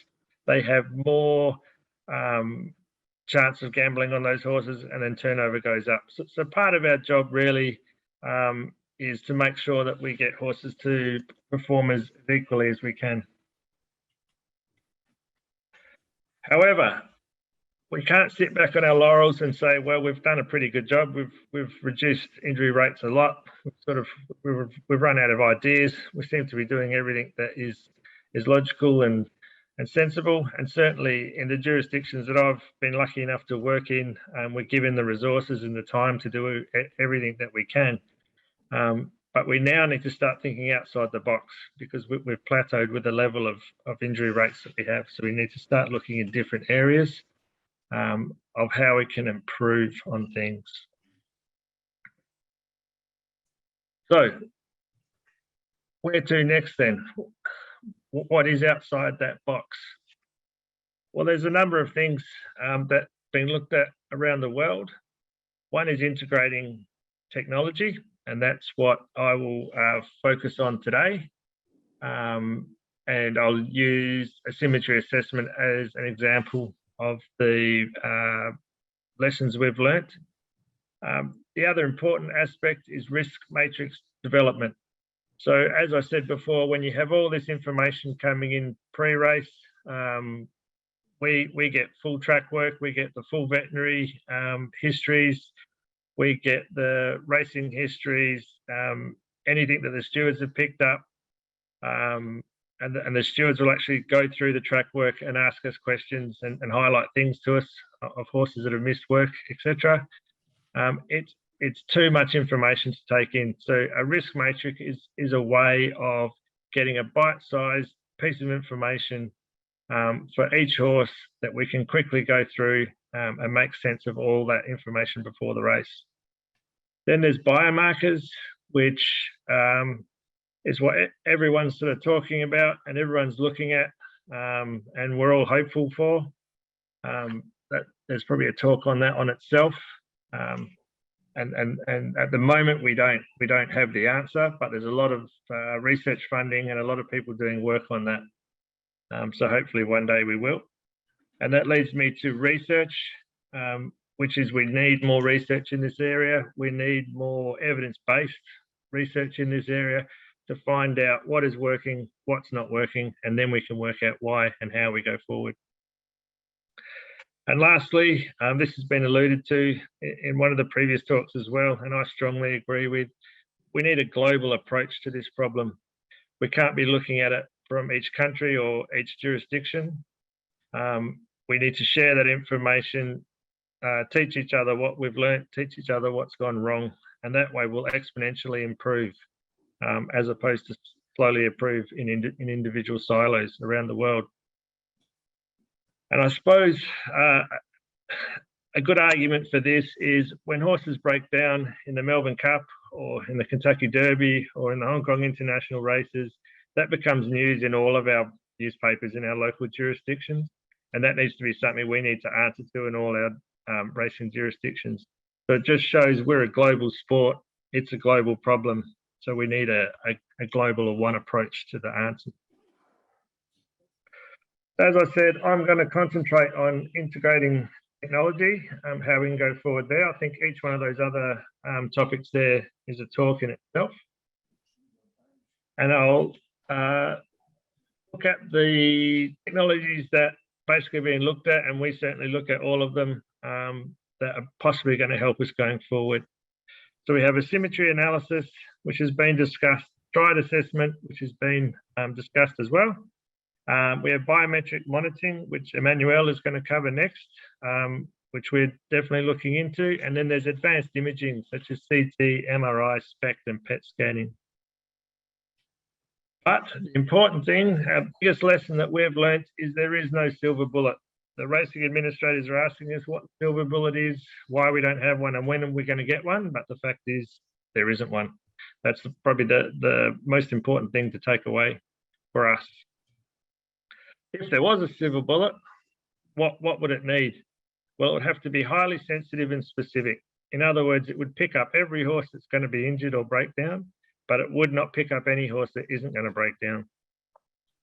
they have more chance of gambling on those horses, and then turnover goes up. So part of our job really is to make sure that we get horses to perform as equally as we can. However, we can't sit back on our laurels and say, well, we've done a pretty good job. We've reduced injury rates a lot. We've run out of ideas. We seem to be doing everything that is logical and sensible. And certainly in the jurisdictions that I've been lucky enough to work in, we're given the resources and the time to do everything that we can. But we now need to start thinking outside the box, because we've plateaued with the level of injury rates that we have. So we need to start looking in different areas of how we can improve on things. So where to next then? What is outside that box? Well, there's a number of things that have been looked at around the world. One is integrating technology, and that's what I will focus on today. And I'll use asymmetry assessment as an example of the lessons we've learnt. The other important aspect is risk matrix development. So as I said before, when you have all this information coming in pre-race, we get full track work, we get the full veterinary histories, we get the racing histories, anything that the stewards have picked up, and the stewards will actually go through the track work and ask us questions and highlight things to us of horses that have missed work, etc. It's too much information to take in. So a risk matrix is a way of getting a bite-sized piece of information for each horse that we can quickly go through and make sense of all that information before the race. Then there's biomarkers, which is what everyone's sort of talking about and everyone's looking at, and we're all hopeful for. That there's probably a talk on that on itself. And at the moment we don't have the answer, but there's a lot of research funding and a lot of people doing work on that. So hopefully one day we will. And that leads me to research, which is we need more research in this area. We need more evidence-based research in this area to find out what is working, what's not working, and then we can work out why and how we go forward. And lastly, this has been alluded to in one of the previous talks as well, and I strongly agree with, we need a global approach to this problem. We can't be looking at it from each country or each jurisdiction. We need to share that information, teach each other what we've learned, teach each other what's gone wrong, and that way we'll exponentially improve as opposed to slowly improve in individual silos around the world. And I suppose a good argument for this is when horses break down in the Melbourne Cup or in the Kentucky Derby or in the Hong Kong International races, that becomes news in all of our newspapers in our local jurisdictions. And that needs to be something we need to answer to in all our racing jurisdictions. So it just shows we're a global sport. It's a global problem. So we need a global or one approach to the answer. As I said, I'm going to concentrate on integrating technology, how we can go forward there. I think each one of those other topics there is a talk in itself. And I'll look at the technologies that basically being looked at, and we certainly look at all of them. that are possibly going to help us going forward. So we have asymmetry analysis, which has been discussed, stride assessment, which has been discussed as well. We have biometric monitoring, which Emmanuel is going to cover next, which we're definitely looking into. And then there's advanced imaging, such as CT, MRI, SPECT, and PET scanning. But the important thing, our biggest lesson that we've learned is there is no silver bullet. The racing administrators are asking us what the silver bullet is, why we don't have one, and when are we going to get one? But the fact is, there isn't one. That's probably the most important thing to take away for us. If there was a silver bullet, what would it need? Well, it would have to be highly sensitive and specific. In other words, it would pick up every horse that's going to be injured or break down, but it would not pick up any horse that isn't going to break down.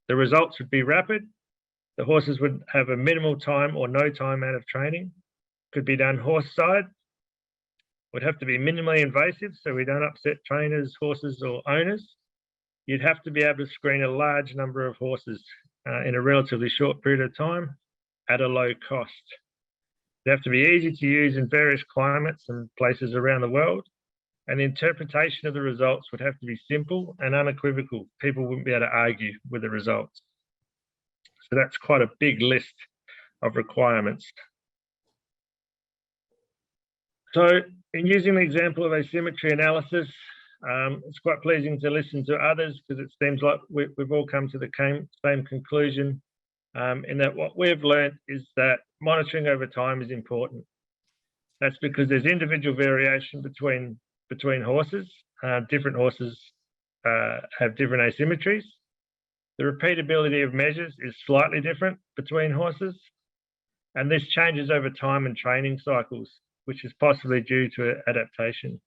The results would be rapid. The horses would have a minimal time or no time out of training. Could be done horse side. Would have to be minimally invasive so we don't upset trainers, horses, or owners. You'd have to be able to screen a large number of horses in a relatively short period of time at a low cost. They have to be easy to use in various climates and places around the world. And the interpretation of the results would have to be simple and unequivocal. People wouldn't be able to argue with the results. So that's quite a big list of requirements. So in using the example of asymmetry analysis, it's quite pleasing to listen to others because it seems like we've all come to the same conclusion in that what we've learned is that monitoring over time is important. That's because there's individual variation between horses. Different horses have different asymmetries. The repeatability of measures is slightly different between horses, and this changes over time and training cycles, which is possibly due to adaptation.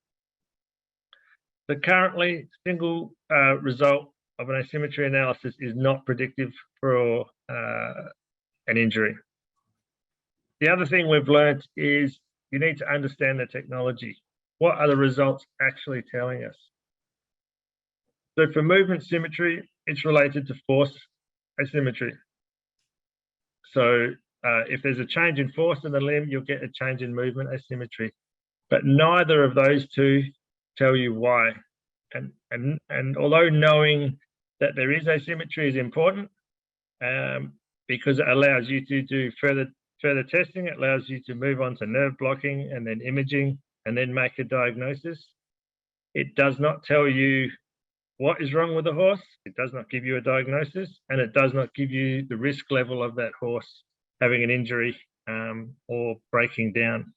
The currently single result of an asymmetry analysis is not predictive for an injury. The other thing we've learned is you need to understand the technology. What are the results actually telling us? So for movement symmetry, it's related to force asymmetry. So if there's a change in force in the limb, you'll get a change in movement asymmetry. But neither of those two tell you why. And although knowing that there is asymmetry is important, because it allows you to do further testing, it allows you to move on to nerve blocking and then imaging and then make a diagnosis. It does not tell you what is wrong with the horse. It does not give you a diagnosis, and it does not give you the risk level of that horse having an injury or breaking down.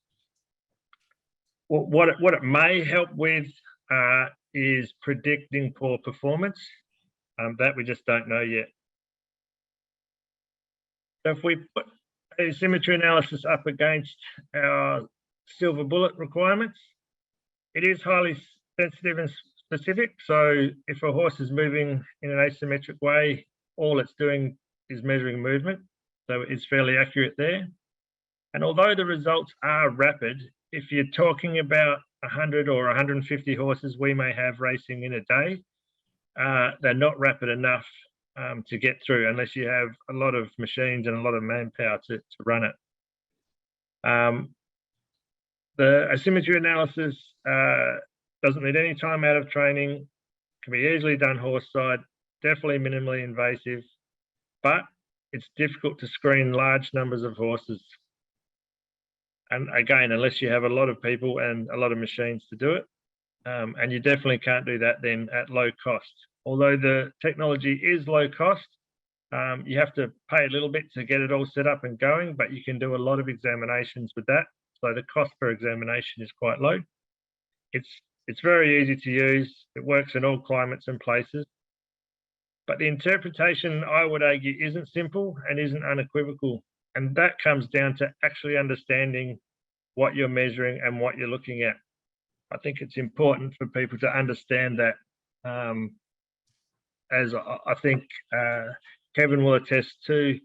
What it may help with is predicting poor performance. That we just don't know yet. So if we put asymmetry analysis up against our silver bullet requirements, it is highly sensitive and specific. So if a horse is moving in an asymmetric way, all it's doing is measuring movement. So it's fairly accurate there. And although the results are rapid, if you're talking about 100 or 150 horses we may have racing in a day, they're not rapid enough to get through unless you have a lot of machines and a lot of manpower to run it. The asymmetry analysis doesn't need any time out of training, can be easily done horse side, definitely minimally invasive, but it's difficult to screen large numbers of horses. And again, unless you have a lot of people and a lot of machines to do it, and you definitely can't do that then at low cost. Although the technology is low cost, you have to pay a little bit to get it all set up and going, but you can do a lot of examinations with that. So the cost per examination is quite low. It's very easy to use. It works in all climates and places. But the interpretation, I would argue, isn't simple and isn't unequivocal. And that comes down to actually understanding what you're measuring and what you're looking at. I think it's important for people to understand that, as I think Kevin will attest to,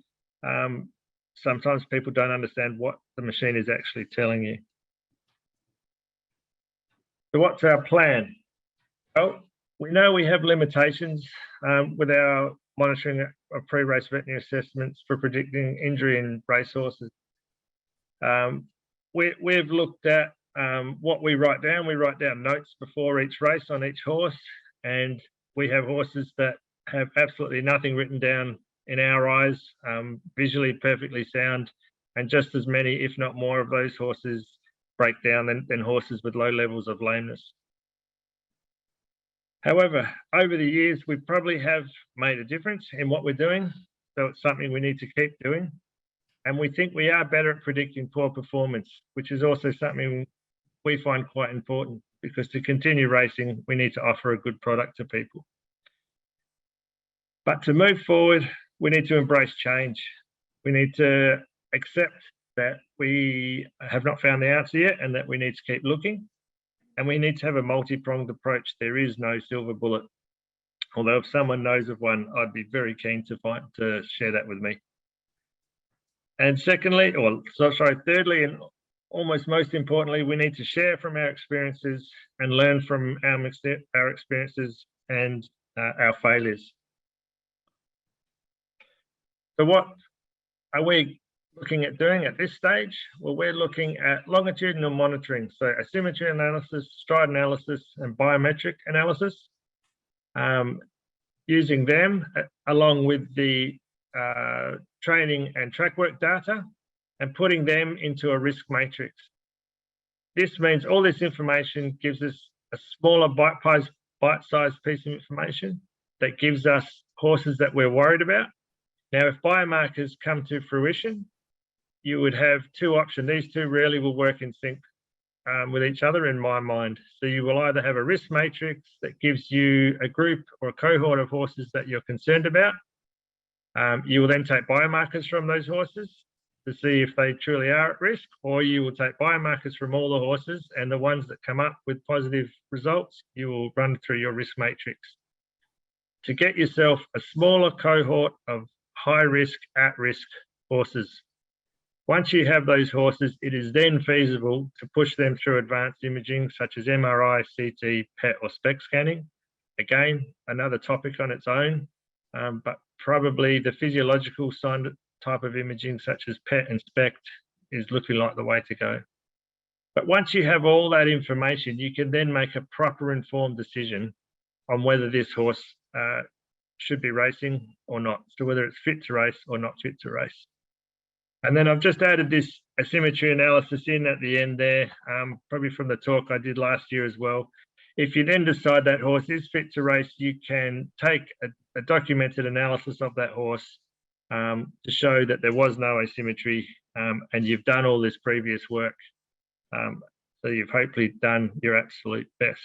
sometimes people don't understand what the machine is actually telling you. So what's our plan? Well, we know we have limitations with our monitoring of pre-race veterinary assessments for predicting injury in racehorses. we've looked at what we write down. We write down notes before each race on each horse, and we have horses that have absolutely nothing written down in our eyes, visually perfectly sound, and just as many, if not more, of those horses break down than horses with low levels of lameness. However, over the years, we probably have made a difference in what we're doing, so it's something we need to keep doing. And we think we are better at predicting poor performance, which is also something we find quite important, because to continue racing, we need to offer a good product to people. But to move forward, we need to embrace change. We need to accept that we have not found the answer yet and that we need to keep looking. And we need to have a multi-pronged approach. There is no silver bullet. Although if someone knows of one, I'd be very keen to share that with me. And thirdly, and almost most importantly, we need to share from our experiences and learn from our experiences and our failures. So what are we looking at doing at this stage? Well, we're looking at longitudinal monitoring, so asymmetry analysis, stride analysis, and biometric analysis. Using them along with the training and track work data and putting them into a risk matrix. This means all this information gives us a smaller bite-sized piece of information that gives us horses that we're worried about. Now, if biomarkers come to fruition, you would have two options. These two rarely will work in sync with each other in my mind. So you will either have a risk matrix that gives you a group or a cohort of horses that you're concerned about. You will then take biomarkers from those horses to see if they truly are at risk, or you will take biomarkers from all the horses, and the ones that come up with positive results, you will run through your risk matrix to get yourself a smaller cohort of high risk, at risk horses. Once you have those horses, it is then feasible to push them through advanced imaging such as MRI, CT, PET, or SPECT scanning. Again, another topic on its own, but probably the physiological type of imaging such as PET and SPECT is looking like the way to go. But once you have all that information, you can then make a proper informed decision on whether this horse should be racing or not. So whether it's fit to race or not fit to race. And then I've just added this asymmetry analysis in at the end there, probably from the talk I did last year as well. If you then decide that horse is fit to race, you can take a documented analysis of that horse to show that there was no asymmetry, and you've done all this previous work. So you've hopefully done your absolute best.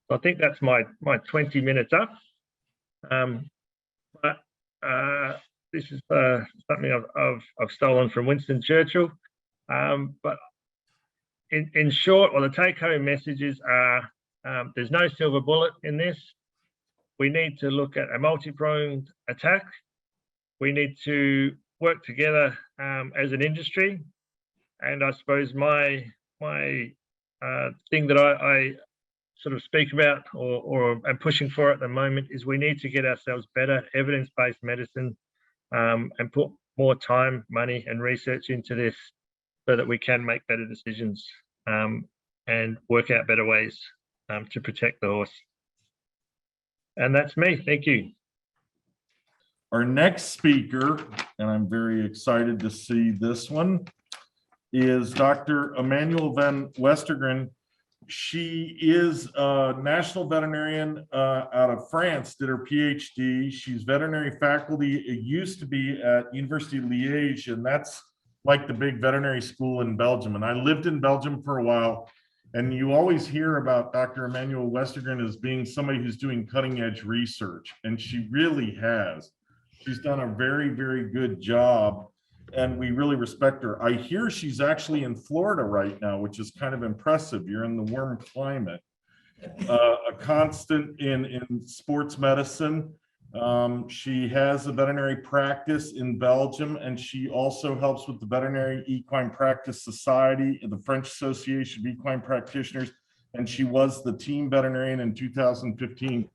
I think that's my 20 minutes up. But this is something I've stolen from Winston Churchill. But in short, the take-home messages are there's no silver bullet in this. We need to look at a multi-pronged attack. We need to work together as an industry. And I suppose my thing that I sort of speak about or am pushing for at the moment is we need to get ourselves better evidence-based medicine and put more time, money, and research into this so that we can make better decisions and work out better ways to protect the horse. And that's me. Thank you. Our next speaker, and I'm very excited to see this one, is Dr. Emmanuel van Westergren. She is a national veterinarian out of France, did her PhD. She's veterinary faculty. It used to be at University of Liège, and that's like the big veterinary school in Belgium. And I lived in Belgium for a while, and you always hear about Dr. Emmanuel Westergren as being somebody who's doing cutting edge research, and she really has. She's done a very, very good job, and we really respect her. I hear she's actually in Florida right now, which is kind of impressive. You're in the warm climate. A constant in sports medicine. She has a veterinary practice in Belgium, and she also helps with the Veterinary Equine Practice Society, the French Association of Equine Practitioners, and she was the team veterinarian in 2015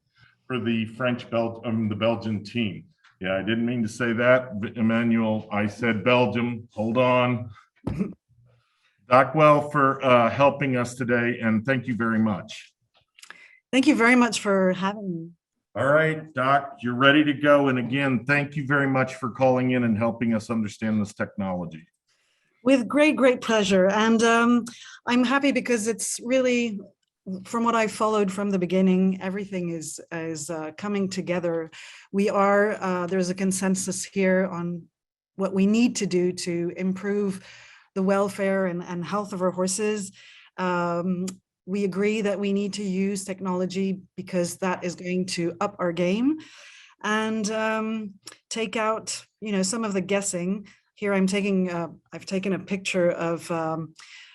for the the Belgian team. Yeah, I didn't mean to say that, Emmanuel. I said Belgium. Hold on. Doc Well for helping us today, and thank you very much. Thank you very much for having me. All right, Doc, you're ready to go. And again, thank you very much for calling in and helping us understand this technology. With great pleasure. And I'm happy because it's really, from what I followed from the beginning, everything is coming together. There's a consensus here on what we need to do to improve the welfare and health of our horses. We agree that we need to use technology because that is going to up our game and take out, some of the guessing. Here I've taken a picture of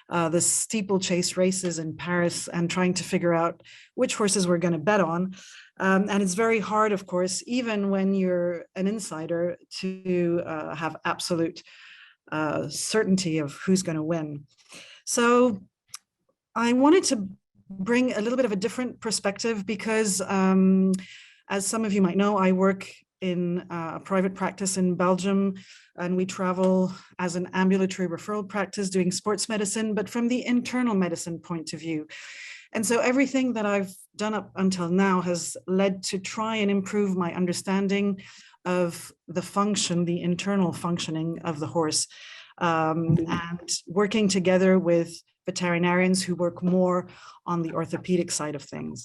the steeplechase races in Paris and trying to figure out which horses we're going to bet on. And it's very hard, of course, even when you're an insider, to have absolute certainty of who's going to win. So I wanted to bring a little bit of a different perspective because, as some of you might know, I work in a private practice in Belgium, and we travel as an ambulatory referral practice doing sports medicine, but from the internal medicine point of view. And so everything that I've done up until now has led to try and improve my understanding of the internal functioning of the horse, and working together with veterinarians who work more on the orthopedic side of things.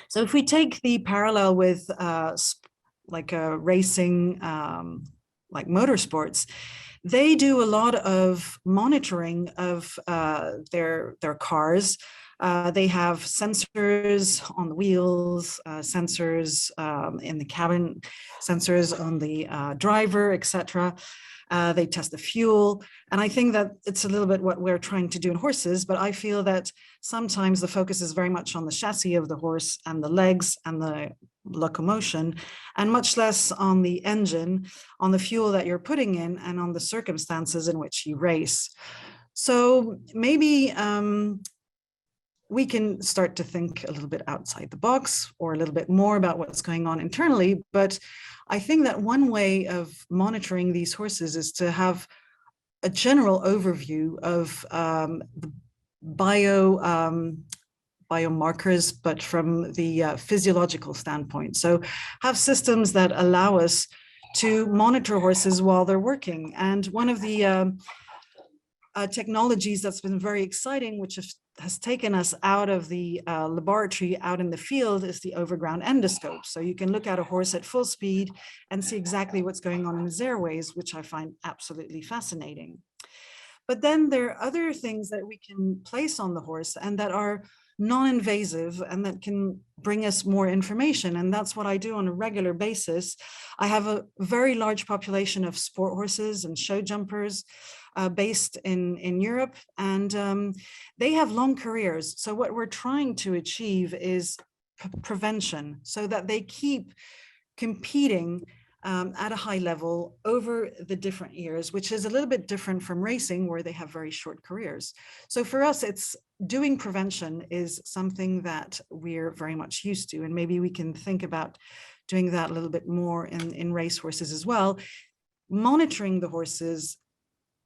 So if we take the parallel with racing, like motorsports, they do a lot of monitoring of their cars. They have sensors on the wheels, sensors in the cabin, sensors on the driver, etc. They test the fuel. And I think that it's a little bit what we're trying to do in horses, but I feel that sometimes the focus is very much on the chassis of the horse and the legs and the locomotion, and much less on the engine, on the fuel that you're putting in, and on the circumstances in which you race. So maybe we can start to think a little bit outside the box or a little bit more about what's going on internally. But I think that one way of monitoring these horses is to have a general overview of the biomarkers, but from the physiological standpoint. So have systems that allow us to monitor horses while they're working. And one of the technologies that's been very exciting, which has taken us out of the laboratory, out in the field, is the overground endoscope. So you can look at a horse at full speed and see exactly what's going on in his airways, which I find absolutely fascinating. But then there are other things that we can place on the horse and that are non-invasive and that can bring us more information. And that's what I do on a regular basis. I have a very large population of sport horses and show jumpers based in Europe, and they have long careers. So what we're trying to achieve is prevention so that they keep competing at a high level over the different years, which is a little bit different from racing where they have very short careers. So for us, it's doing prevention is something that we're very much used to, and maybe we can think about doing that a little bit more in race horses as well, monitoring the horses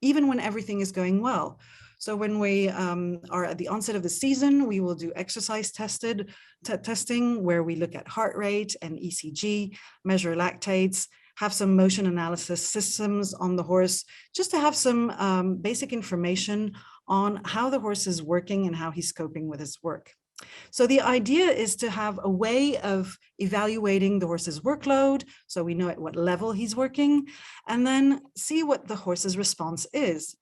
even when everything is going well. So when we are at the onset of the season, we will do exercise testing where we look at heart rate and ECG, measure lactates, have some motion analysis systems on the horse, just to have some basic information on how the horse is working and how he's coping with his work. So the idea is to have a way of evaluating the horse's workload, so we know at what level he's working, and then see what the horse's response is.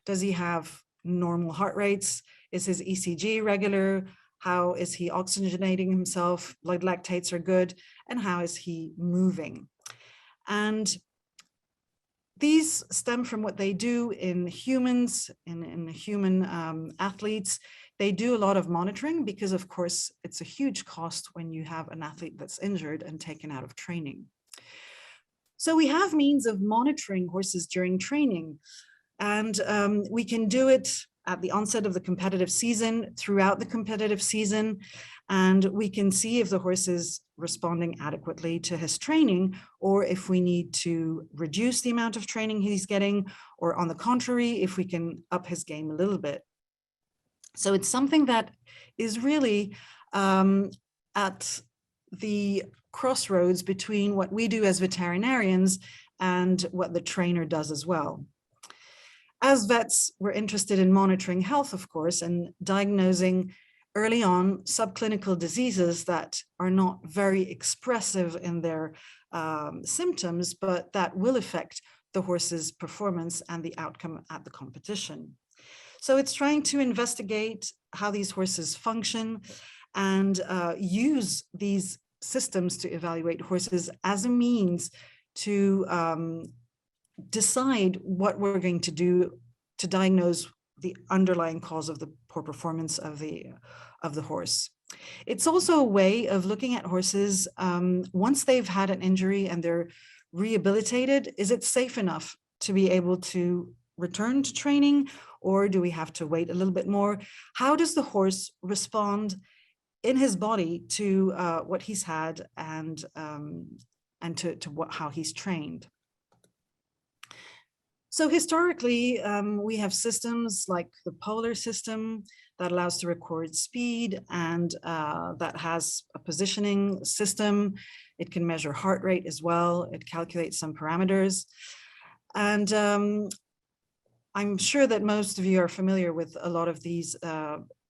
Does he have normal heart rates? Is his ECG regular? How is he oxygenating himself? Blood lactates are good. And how is he moving? And these stem from what they do in humans, in human athletes. They do a lot of monitoring because, of course, it's a huge cost when you have an athlete that's injured and taken out of training. So we have means of monitoring horses during training, and we can do it at the onset of the competitive season, throughout the competitive season, and we can see if the horse is responding adequately to his training, or if we need to reduce the amount of training he's getting, or on the contrary, if we can up his game a little bit. So it's something that is really at the crossroads between what we do as veterinarians and what the trainer does as well. As vets, we're interested in monitoring health, of course, and diagnosing early on subclinical diseases that are not very expressive in their symptoms, but that will affect the horse's performance and the outcome at the competition. So it's trying to investigate how these horses function and use these systems to evaluate horses as a means to decide what we're going to do to diagnose the underlying cause of the poor performance of the horse. It's also a way of looking at horses once they've had an injury and they're rehabilitated. Is it safe enough to be able to return to training, or do we have to wait a little bit more? How does the horse respond in his body to what he's had and to how he's trained? So historically, we have systems like the polar system that allows to record speed and that has a positioning system. It can measure heart rate as well. It calculates some parameters. And I'm sure that most of you are familiar with a lot of these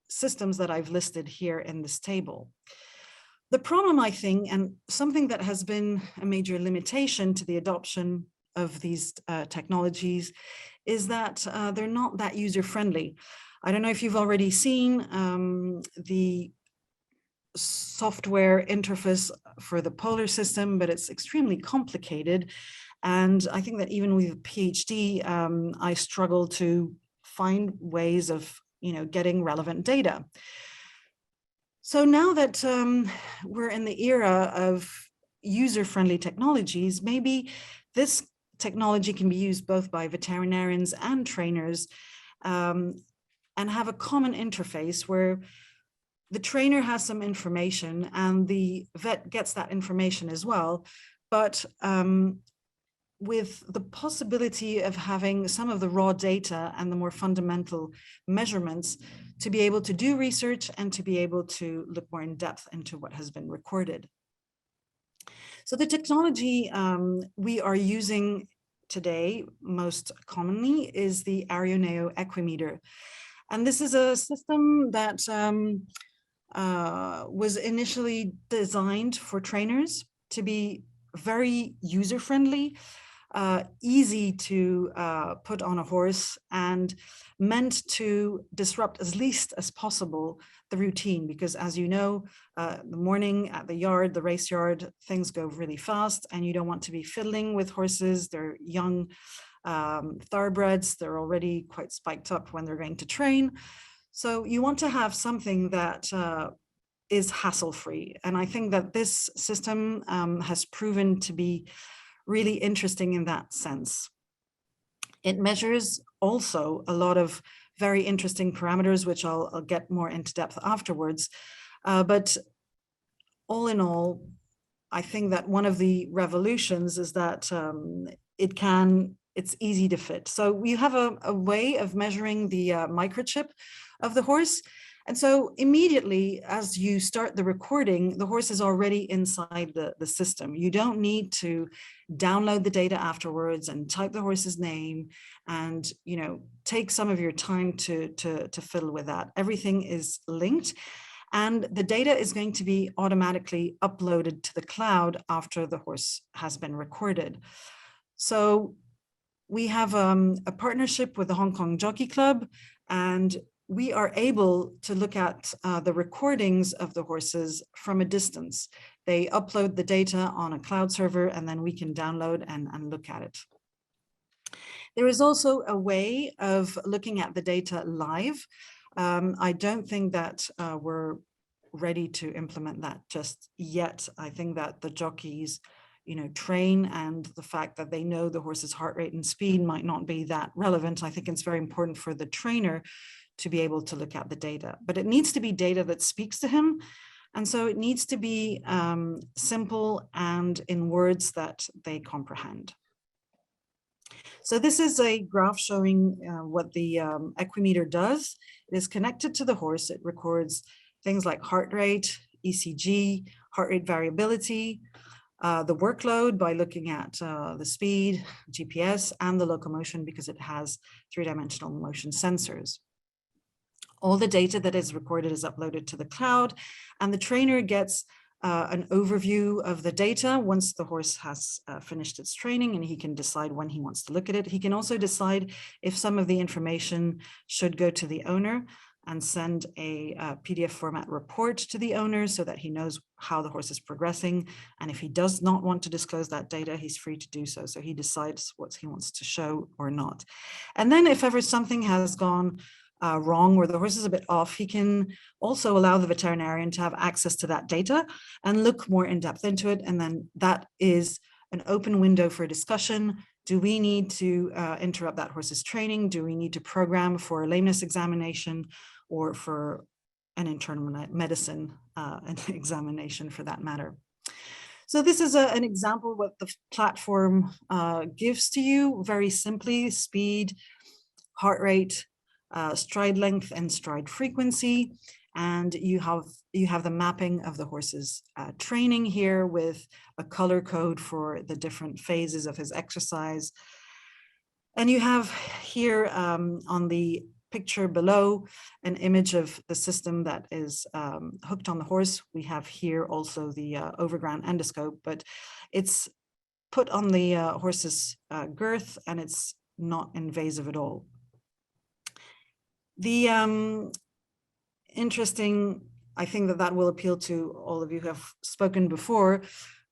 systems that I've listed here in this table. The problem, I think, and something that has been a major limitation to the adoption of these technologies is that they're not that user-friendly. I don't know if you've already seen the software interface for the polar system, but it's extremely complicated. And I think that even with a PhD, I struggle to find ways of, getting relevant data. So now that we're in the era of user-friendly technologies, maybe this technology can be used both by veterinarians and trainers and have a common interface where the trainer has some information and the vet gets that information as well, but with the possibility of having some of the raw data and the more fundamental measurements to be able to do research and to be able to look more in depth into what has been recorded. So the technology we are using today most commonly is the Arioneo Equimeter. And this is a system that was initially designed for trainers to be very user-friendly, easy to put on a horse, and meant to disrupt as least as possible the routine, because as you know, the morning at the yard, the race yard, things go really fast and you don't want to be fiddling with horses. They're young thoroughbreds. They're already quite spiked up when they're going to train. So you want to have something that is hassle-free. And I think that this system has proven to be really interesting in that sense. It measures also a lot of very interesting parameters, which I'll get more into depth afterwards. But all in all, I think that one of the revolutions is that it's easy to fit. So we have a way of measuring the microchip of the horse. And so immediately as you start the recording, the horse is already inside the system. You don't need to download the data afterwards and type the horse's name and take some of your time to fiddle with that. Everything is linked, and the data is going to be automatically uploaded to the cloud after the horse has been recorded. So we have a partnership with the Hong Kong Jockey Club, and we are able to look at the recordings of the horses from a distance. They upload the data on a cloud server, and then we can download and look at it. There is also a way of looking at the data live. I don't think that we're ready to implement that just yet. I think that the jockeys train, and the fact that they know the horse's heart rate and speed might not be that relevant. I think it's very important for the trainer to be able to look at the data, but it needs to be data that speaks to him. And so it needs to be simple and in words that they comprehend. So this is a graph showing what the equimeter does. It is connected to the horse. It records things like heart rate, ECG, heart rate variability, the workload by looking at the speed, GPS, and the locomotion because it has three-dimensional motion sensors. All the data that is recorded is uploaded to the cloud, and the trainer gets an overview of the data once the horse has finished its training, and he can decide when he wants to look at it. He can also decide if some of the information should go to the owner and send a PDF format report to the owner so that he knows how the horse is progressing. And if he does not want to disclose that data, he's free to do so. So he decides what he wants to show or not. And then if ever something has gone wrong or the horse is a bit off, he can also allow the veterinarian to have access to that data and look more in depth into it. And then that is an open window for discussion. Do we need to interrupt that horse's training? Do we need to program for a lameness examination or for an internal medicine examination for that matter? So this is an example what the platform gives to you very simply: speed, heart rate, stride length, and stride frequency. And you have the mapping of the horse's training here with a color code for the different phases of his exercise. And you have here on the picture below an image of the system that is hooked on the horse. We have here also the overground endoscope, but it's put on the horse's girth and it's not invasive at all. The interesting, I think that will appeal to all of you who have spoken before,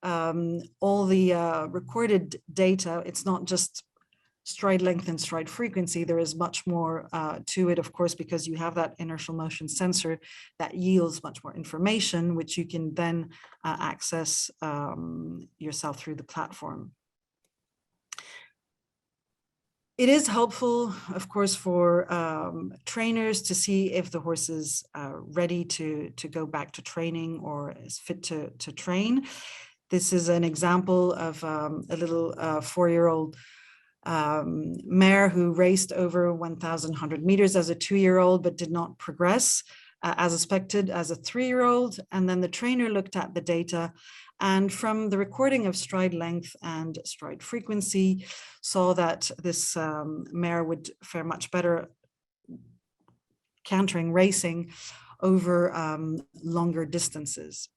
all the recorded data. It's not just stride length and stride frequency. There is much more to it, of course, because you have that inertial motion sensor that yields much more information, which you can then access yourself through the platform. It is helpful, of course, for trainers to see if the horse is ready to go back to training or is fit to train. This is an example of a little 4-year-old mare who raced over 1,100 meters as a 2-year-old, but did not progress as expected as a 3-year-old. And then the trainer looked at the data, and from the recording of stride length and stride frequency, saw that this mare would fare much better cantering racing over longer distances.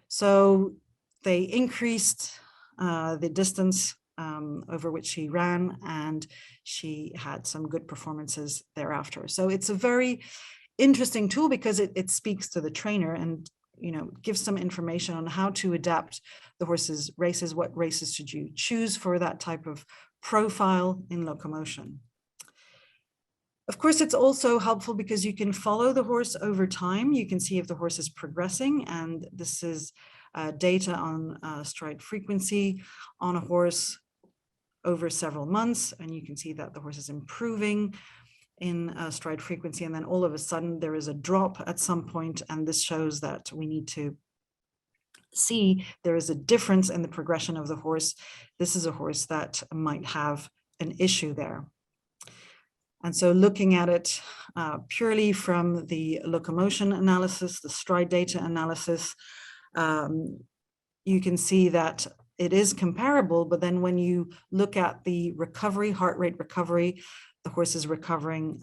So they increased the distance over which she ran, and she had some good performances thereafter. So it's a very interesting tool because it speaks to the trainer and gives some information on how to adapt the horse's races. What races should you choose for that type of profile in locomotion? Of course, it's also helpful because you can follow the horse over time. You can see if the horse is progressing, and this is data on stride frequency on a horse over several months, and you can see that the horse is improving in stride frequency, and then all of a sudden there is a drop at some point, and this shows that we need to see there is a difference in the progression of the horse. This is a horse that might have an issue there. And so looking at it purely from the locomotion analysis, the stride data analysis, you can see that it is comparable, but then when you look at the recovery, heart rate recovery, the horse is recovering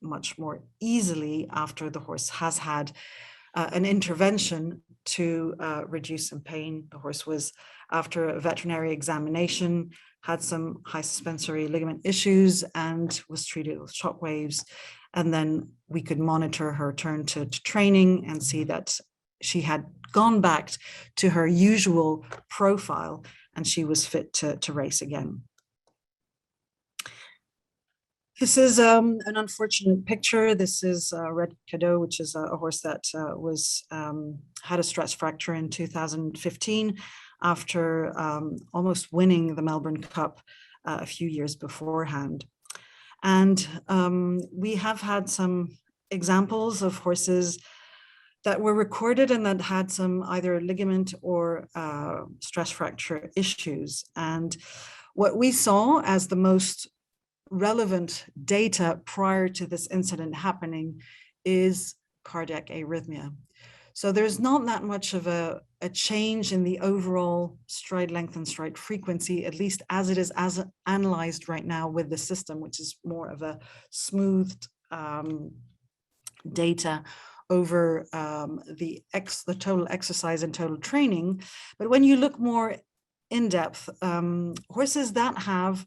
much more easily after the horse has had an intervention to reduce some pain. The horse was, after a veterinary examination, had some high suspensory ligament issues and was treated with shock waves. And then we could monitor her turn to training and see that she had gone back to her usual profile and she was fit to race again. This is an unfortunate picture. This is Red Cadeau, which is a horse that had a stress fracture in 2015 after almost winning the Melbourne Cup a few years beforehand. And we have had some examples of horses that were recorded and that had some either ligament or stress fracture issues. And What we saw as the most relevant data prior to this incident happening is cardiac arrhythmia. So there's not that much of a change in the overall stride length and stride frequency, at least as it is as analyzed right now with the system, which is more of a smoothed data over the total exercise and total training. But when you look more in depth, horses that have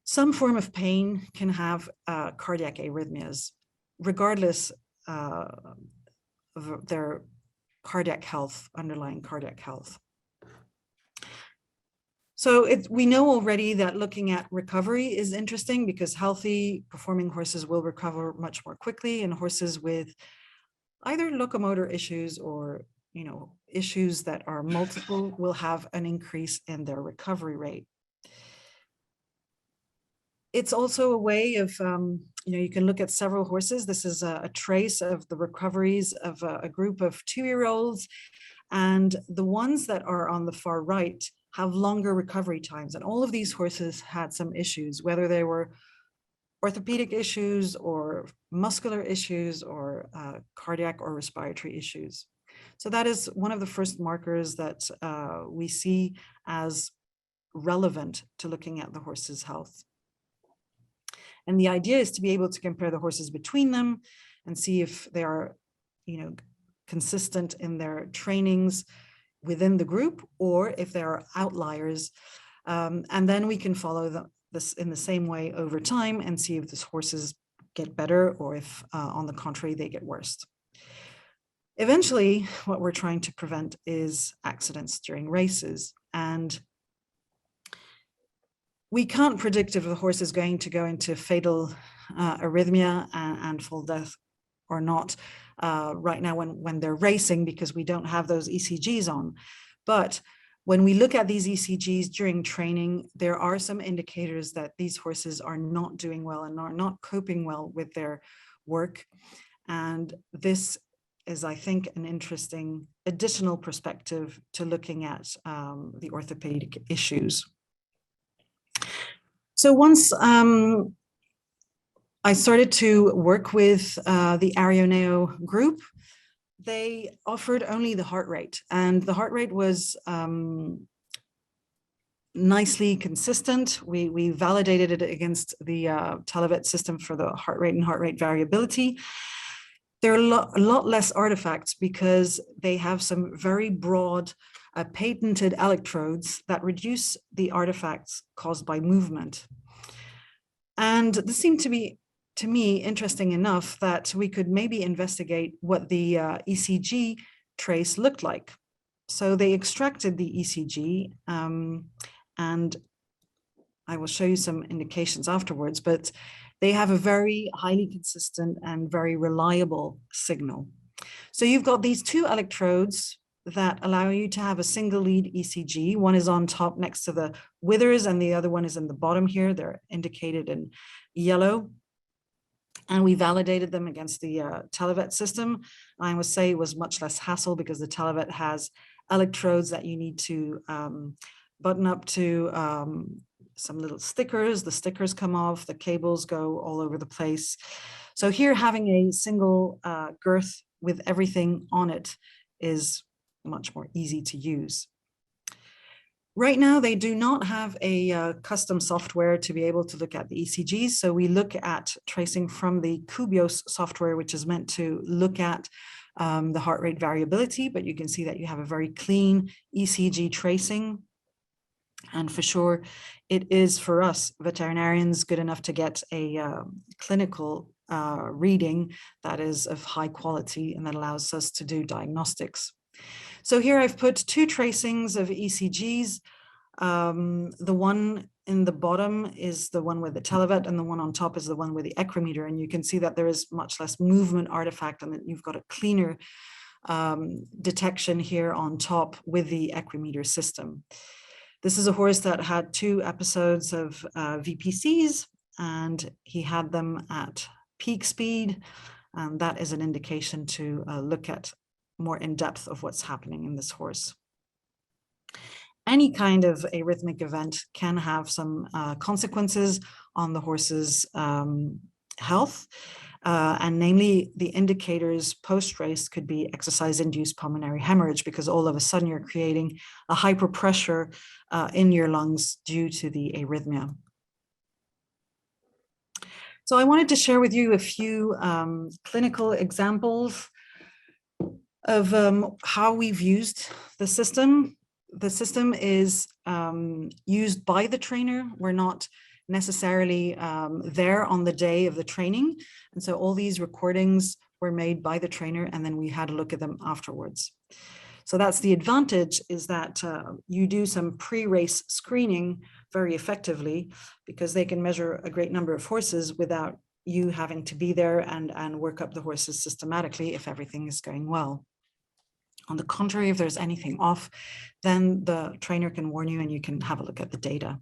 some form of pain can have cardiac arrhythmias, regardless of their cardiac health, underlying cardiac health. So we know already that looking at recovery is interesting because healthy performing horses will recover much more quickly, and horses with either locomotor issues or issues that are multiple will have an increase in their recovery rate. It's also a way of, you can look at several horses. This is a trace of the recoveries of a group of 2-year-olds. And the ones that are on the far right have longer recovery times. And all of these horses had some issues, whether they were orthopedic issues or muscular issues or cardiac or respiratory issues. So that is one of the first markers that we see as relevant to looking at the horse's health. And the idea is to be able to compare the horses between them and see if they are, consistent in their trainings within the group, or if there are outliers. And then we can follow this in the same way over time and see if these horses get better or if, on the contrary, they get worse. Eventually, what we're trying to prevent is accidents during races. And we can't predict if the horse is going to go into fatal arrhythmia and full death or not right now when they're racing, because we don't have those ECGs on. But when we look at these ECGs during training, there are some indicators that these horses are not doing well and are not coping well with their work. And this is, I think, an interesting additional perspective to looking at the orthopedic issues. So once I started to work with the Arioneo group, they offered only the heart rate, and the heart rate was nicely consistent. We validated it against the Televet system for the heart rate and heart rate variability. There are a lot less artifacts because they have some very broad patented electrodes that reduce the artifacts caused by movement. And this seemed to be, to me, interesting enough that we could maybe investigate what the ECG trace looked like. So they extracted the ECG, and I will show you some indications afterwards, but they have a very highly consistent and very reliable signal. So you've got these two electrodes that allow you to have a single lead ECG. One is on top next to the withers and the other one is in the bottom here. They're indicated in yellow. And we validated them against the Televet system. I must say it was much less hassle because the Televet has electrodes that you need to button up to some little stickers. The stickers come off, the cables go all over the place. So here having a single girth with everything on it is much more easy to use. Right now, they do not have a custom software to be able to look at the ECGs. So we look at tracing from the Kubios software, which is meant to look at the heart rate variability, but you can see that you have a very clean ECG tracing. And for sure, it is for us veterinarians good enough to get a clinical reading that is of high quality and that allows us to do diagnostics. So here I've put two tracings of ECGs. The one in the bottom is the one with the Televet and the one on top is the one with the Equimeter. And you can see that there is much less movement artifact and that you've got a cleaner detection here on top with the Equimeter system. This is a horse that had 2 episodes of VPCs and he had them at peak speed. And that is an indication to look at more in depth of what's happening in this horse. any kind of arrhythmic event can have some consequences on the horse's health. And namely, the indicators post-race could be exercise-induced pulmonary hemorrhage, because all of a sudden you're creating a hyperpressure in your lungs due to the arrhythmia. So I wanted to share with you a few clinical examples of how we've used the system. The system is used by the trainer. We're not necessarily there on the day of the training. And so all these recordings were made by the trainer, and then we had a look at them afterwards. So that's the advantage, is that you do some pre-race screening very effectively, because they can measure a great number of horses without you having to be there and work up the horses systematically if everything is going well. On the contrary, if there's anything off, then the trainer can warn you and you can have a look at the data.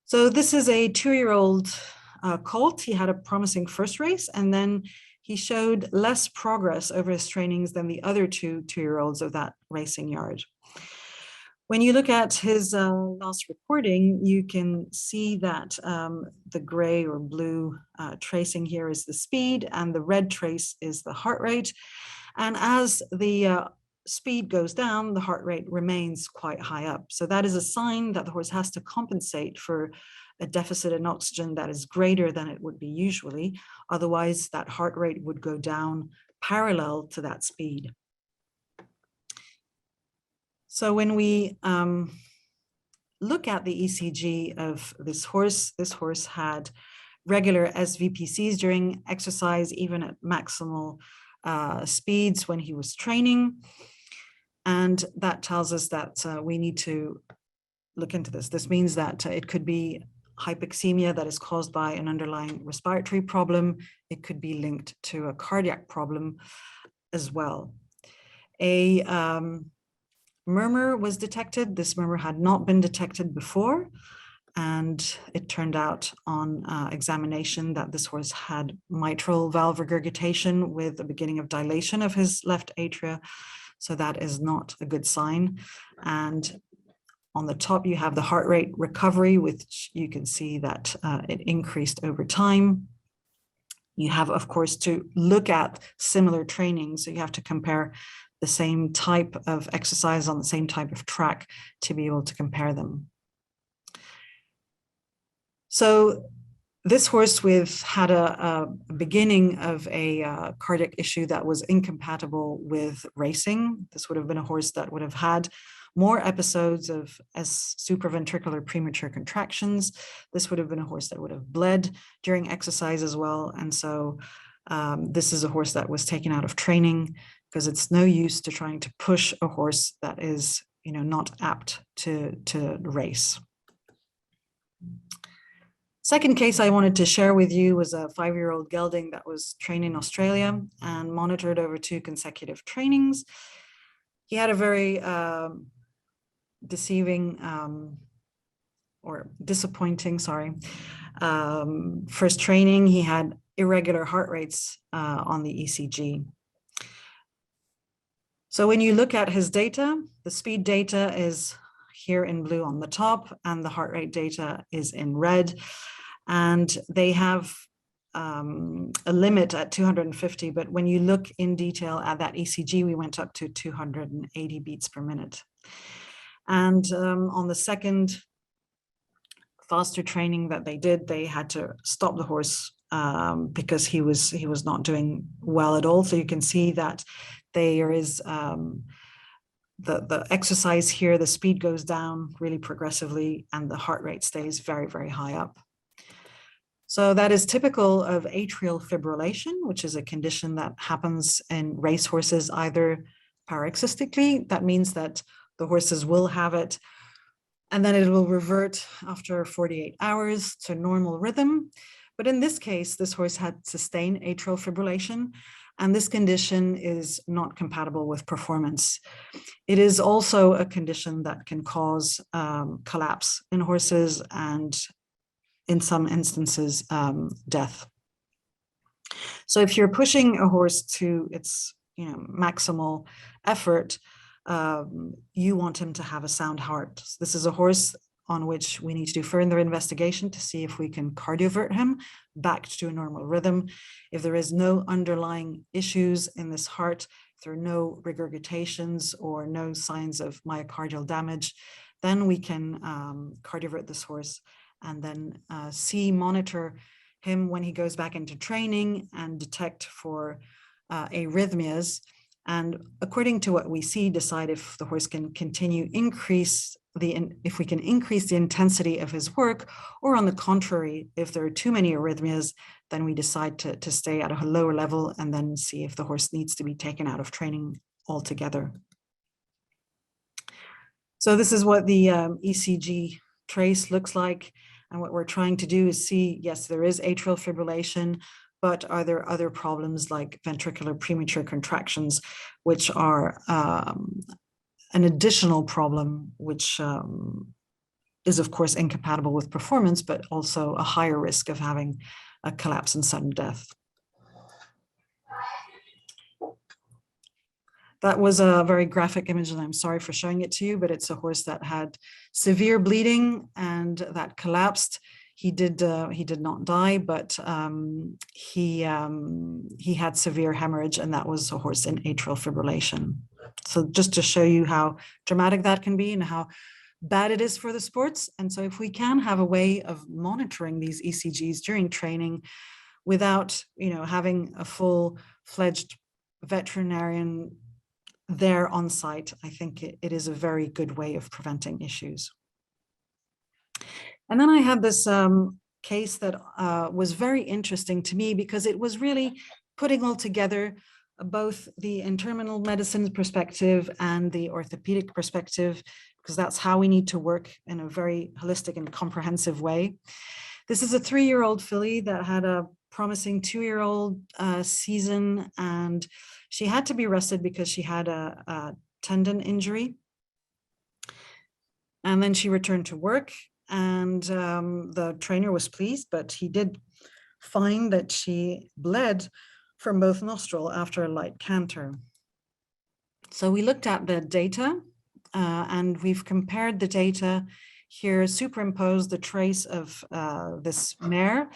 So this is a 2-year-old colt. He had a promising first race, and then he showed less progress over his trainings than the other 2-year-olds of that racing yard. When you look at his last recording, you can see that the gray or blue tracing here is the speed, and the red trace is the heart rate. And as the speed goes down, the heart rate remains quite high up. So that is a sign that the horse has to compensate for a deficit in oxygen that is greater than it would be usually. Otherwise, that heart rate would go down parallel to that speed. So when we look at the ECG of this horse had regular SVPCs during exercise, even at maximal speeds when he was training. And that tells us that we need to look into this. This means that it could be hypoxemia that is caused by an underlying respiratory problem. It could be linked to a cardiac problem as well. A murmur was detected. This murmur had not been detected before. And it turned out on examination that this horse had mitral valve regurgitation with the beginning of dilation of his left atria. So that is not a good sign. And on the top, you have the heart rate recovery, which you can see that it increased over time. You have, of course, to look at similar training. So you have to compare the same type of exercise on the same type of track to be able to compare them. So this horse had a beginning of a cardiac issue that was incompatible with racing. This would have been a horse that would have had more episodes of supraventricular premature contractions. This would have been a horse that would have bled during exercise as well. And so this is a horse that was taken out of training, because it's no use to trying to push a horse that is, not apt to race. Second case I wanted to share with you was a 5-year-old gelding that was trained in Australia and monitored over 2 consecutive trainings. He had a very disappointing first training. He had irregular heart rates on the ECG. So when you look at his data, the speed data is here in blue on the top, and the heart rate data is in red. And they have a limit at 250, but when you look in detail at that ECG, we went up to 280 beats per minute. And on the second faster training that they did, they had to stop the horse because he was not doing well at all. So you can see that there is the exercise here, the speed goes down really progressively, and the heart rate stays very, very high up. So that is typical of atrial fibrillation, which is a condition that happens in racehorses either paroxystically. That means that the horses will have it, and then it will revert after 48 hours to normal rhythm. But in this case, this horse had sustained atrial fibrillation, and this condition is not compatible with performance. It is also a condition that can cause collapse in horses, and in some instances, death. So if you're pushing a horse to its maximal effort, you want him to have a sound heart. This is a horse on which we need to do further investigation to see if we can cardiovert him back to a normal rhythm. If there is no underlying issues in this heart, if there are no regurgitations or no signs of myocardial damage, then we can cardiovert this horse and then monitor him when he goes back into training and detect for arrhythmias. And according to what we see, decide if the horse can continue if we can increase the intensity of his work, or on the contrary, if there are too many arrhythmias, then we decide to stay at a lower level and then see if the horse needs to be taken out of training altogether. So this is what the ECG trace looks like. And what we're trying to do is see, yes, there is atrial fibrillation, but are there other problems like ventricular premature contractions, which are an additional problem, which is of course incompatible with performance, but also a higher risk of having a collapse and sudden death. That was a very graphic image, and I'm sorry for showing it to you, but it's a horse that had severe bleeding and that collapsed. He did not die, but he had severe hemorrhage, and that was a horse in atrial fibrillation. So just to show you how dramatic that can be and how bad it is for the sports. And so if we can have a way of monitoring these ECGs during training without, having a full-fledged veterinarian there on site, I think it is a very good way of preventing issues. And then I had this case that was very interesting to me because it was really putting all together both the internal medicine perspective and the orthopedic perspective, because that's how we need to work in a very holistic and comprehensive way. This is a 3-year-old filly that had a promising 2-year-old season, and she had to be rested because she had a tendon injury. And then she returned to work, and the trainer was pleased, but he did find that she bled from both nostril after a light canter. So we looked at the data and we've compared the data here, superimposed the trace of this mare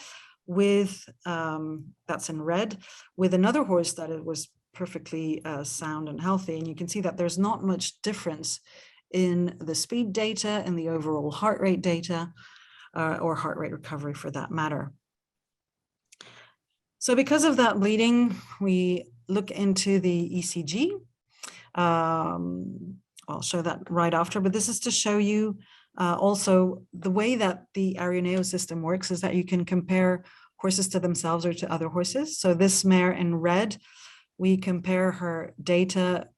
with, that's in red, with another horse that it was perfectly sound and healthy. And you can see that there's not much difference in the speed data and the overall heart rate data or heart rate recovery for that matter. So because of that bleeding, we look into the ECG. I'll show that right after, but this is to show you also the way that the Aryoneo system works is that you can compare horses to themselves or to other horses. So this mare in red, we compare her data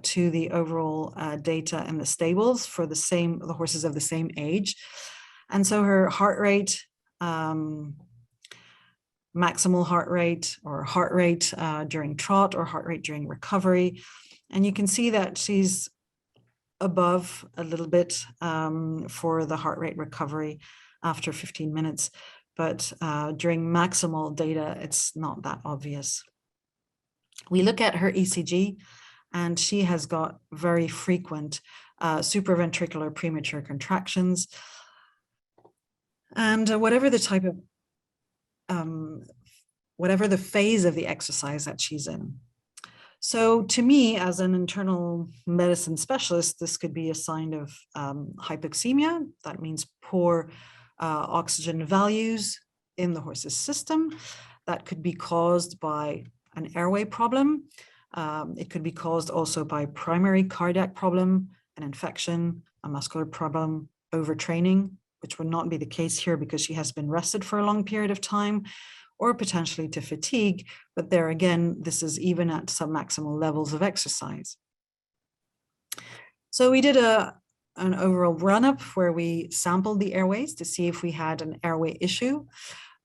to the overall data in the stables for the horses of the same age. And so her heart rate, maximal heart rate or heart rate during trot or heart rate during recovery. And you can see that she's above a little bit for the heart rate recovery after 15 minutes. But during maximal data, it's not that obvious. We look at her ECG, and she has got very frequent supraventricular premature contractions. And whatever the type of whatever the phase of the exercise that she's in. So to me, as an internal medicine specialist, this could be a sign of hypoxemia. That means poor oxygen values in the horse's system. That could be caused by an airway problem. It could be caused also by primary cardiac problem, an infection, a muscular problem, overtraining, which would not be the case here because she has been rested for a long period of time, or potentially to fatigue. But there again, this is even at submaximal levels of exercise. So we did an overall run-up where we sampled the airways to see if we had an airway issue.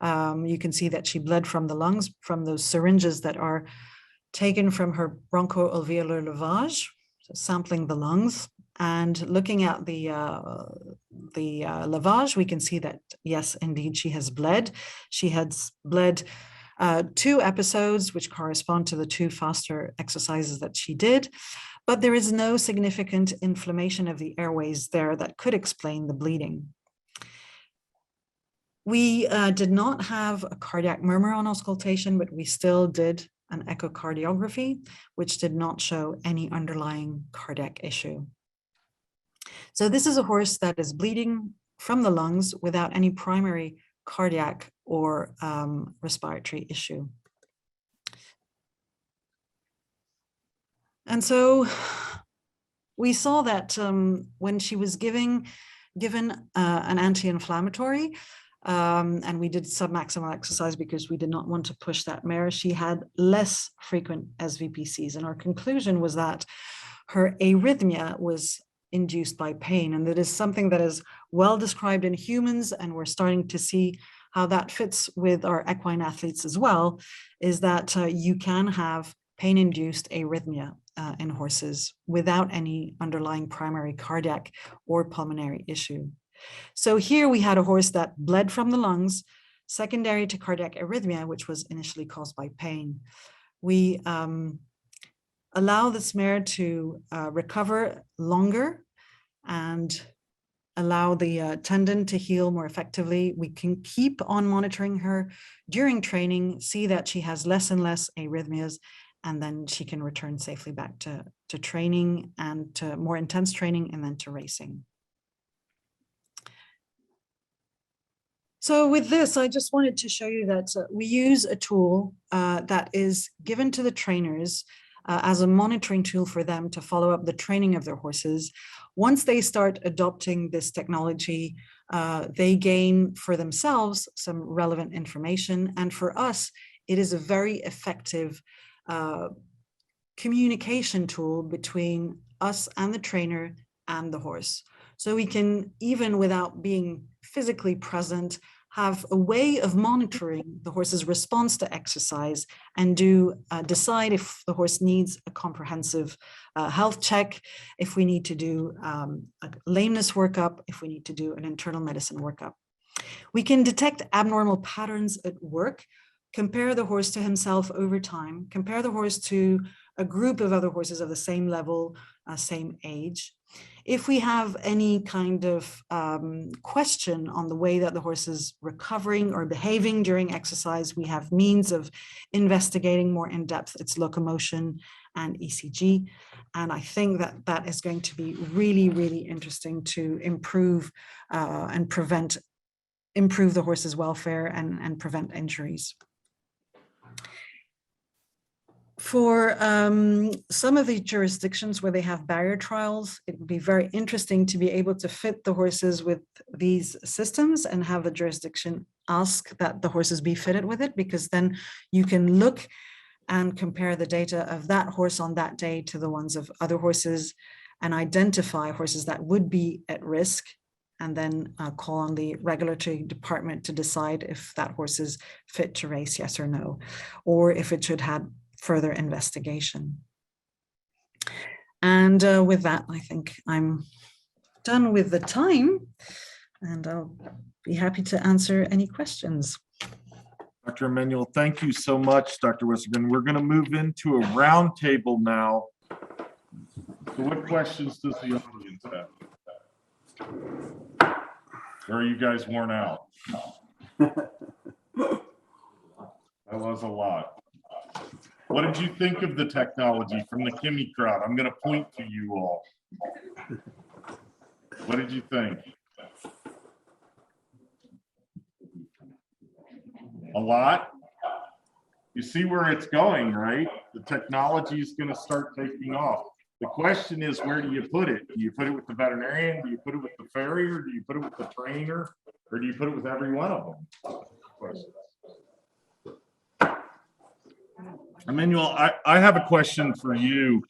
You can see that she bled from the lungs from those syringes that are taken from her bronchoalveolar lavage, so sampling the lungs. And looking at the lavage, we can see that, yes, indeed, she has bled. She has bled 2 episodes, which correspond to the 2 faster exercises that she did. but there is no significant inflammation of the airways there that could explain the bleeding. We did not have a cardiac murmur on auscultation, but we still did an echocardiography, which did not show any underlying cardiac issue. So this is a horse that is bleeding from the lungs without any primary cardiac or respiratory issue. And so we saw that when she was given an anti-inflammatory, and we did submaximal exercise because we did not want to push that mare, she had less frequent SVPCs. And our conclusion was that her arrhythmia was induced by pain. And that is something that is well described in humans, and we're starting to see how that fits with our equine athletes as well, is that you can have pain-induced arrhythmia in horses without any underlying primary cardiac or pulmonary issue. So here we had a horse that bled from the lungs, secondary to cardiac arrhythmia, which was initially caused by pain. We allow this mare to recover longer and allow the tendon to heal more effectively. We can keep on monitoring her during training, see that she has less and less arrhythmias, and then she can return safely back to training and to more intense training and then to racing. So with this, I just wanted to show you that we use a tool that is given to the trainers as a monitoring tool for them to follow up the training of their horses. Once they start adopting this technology, they gain for themselves some relevant information. And for us, it is a very effective communication tool between us and the trainer and the horse. So we can, even without being physically present, have a way of monitoring the horse's response to exercise and decide if the horse needs a comprehensive health check, if we need to do a lameness workup, if we need to do an internal medicine workup. We can detect abnormal patterns at work, compare the horse to himself over time, compare the horse to a group of other horses of the same level, same age. If we have any kind of question on the way that the horse is recovering or behaving during exercise, we have means of investigating more in depth its locomotion and ECG. And I think that that is going to be really, really interesting to improve and improve the horse's welfare and prevent injuries. For some of the jurisdictions where they have barrier trials, it would be very interesting to be able to fit the horses with these systems and have the jurisdiction ask that the horses be fitted with it, because then you can look and compare the data of that horse on that day to the ones of other horses and identify horses that would be at risk, and then call on the regulatory department to decide if that horse is fit to race, yes or no, or if it should have further investigation. And with that, I think I'm done with the time, and I'll be happy to answer any questions. Dr. Emanuel, thank you so much, Dr. Westergren. We're going to move into a roundtable now. So what questions does the audience have? Or are you guys worn out? That was a lot. What did you think of the technology from the Kimmy crowd? I'm going to point to you all. What did you think? A lot? You see where it's going, right? The technology is going to start taking off. The question is, where do you put it? Do you put it with the veterinarian? Do you put it with the farrier? Do you put it with the trainer? Or do you put it with every one of them? Emanuel, I have a question for you.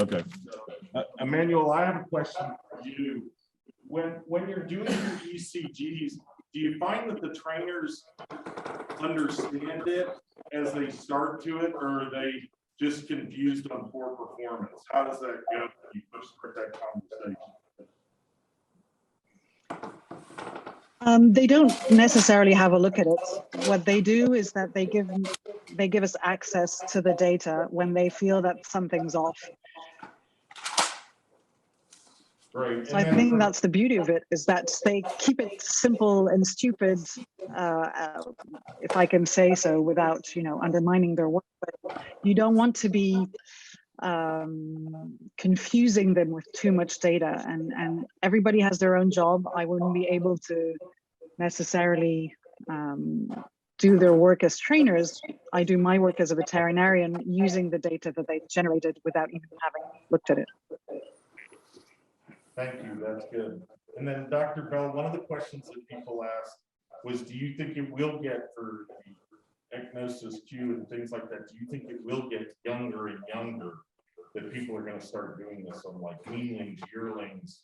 Okay. Emanuel, I have a question for you. When you're doing your ECGs, do you find that the trainers understand it as they start to it, or are they just confused on poor performance? How does that go? You push that conversation. They don't necessarily have a look at it. What they do is that they give us access to the data when they feel that something's off. Great. So I think that's the beauty of it, is that they keep it simple and stupid, if I can say so, without, you know, undermining their work. But you don't want to be confusing them with too much data, and everybody has their own job. I wouldn't be able to necessarily do their work as trainers. I do my work as a veterinarian using the data that they generated without even having looked at it. Thank you, that's good. And then Dr. Bell, one of the questions that people asked was, do you think it will get for the ecnosis Q and things like that? Do you think it will get younger and younger, that people are going to start doing this on like weanlings, yearlings,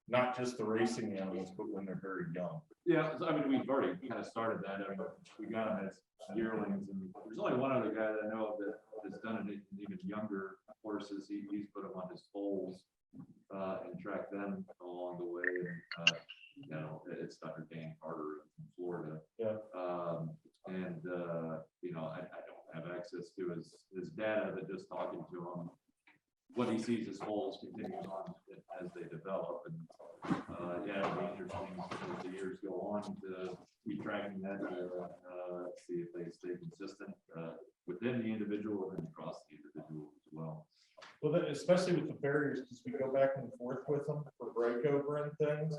not just the racing animals, but when they're very young? Yeah, I mean, we've already kind of started that. I mean, we got them as yearlings, and there's only one other guy that I know of that has done it in even younger horses. He's put them on his foals and tracked them along the way. And, you know, it's Dr. Dan Carter in Florida. Yeah. You know, I don't have access to his data, but just talking to him, what he sees as holes continues on as they develop. And yeah, it'll be interesting as the years go on to keep tracking that, see if they stay consistent within the individual and across the individual as well. Well, then, especially with the farriers, because we go back and forth with them for breakover and things.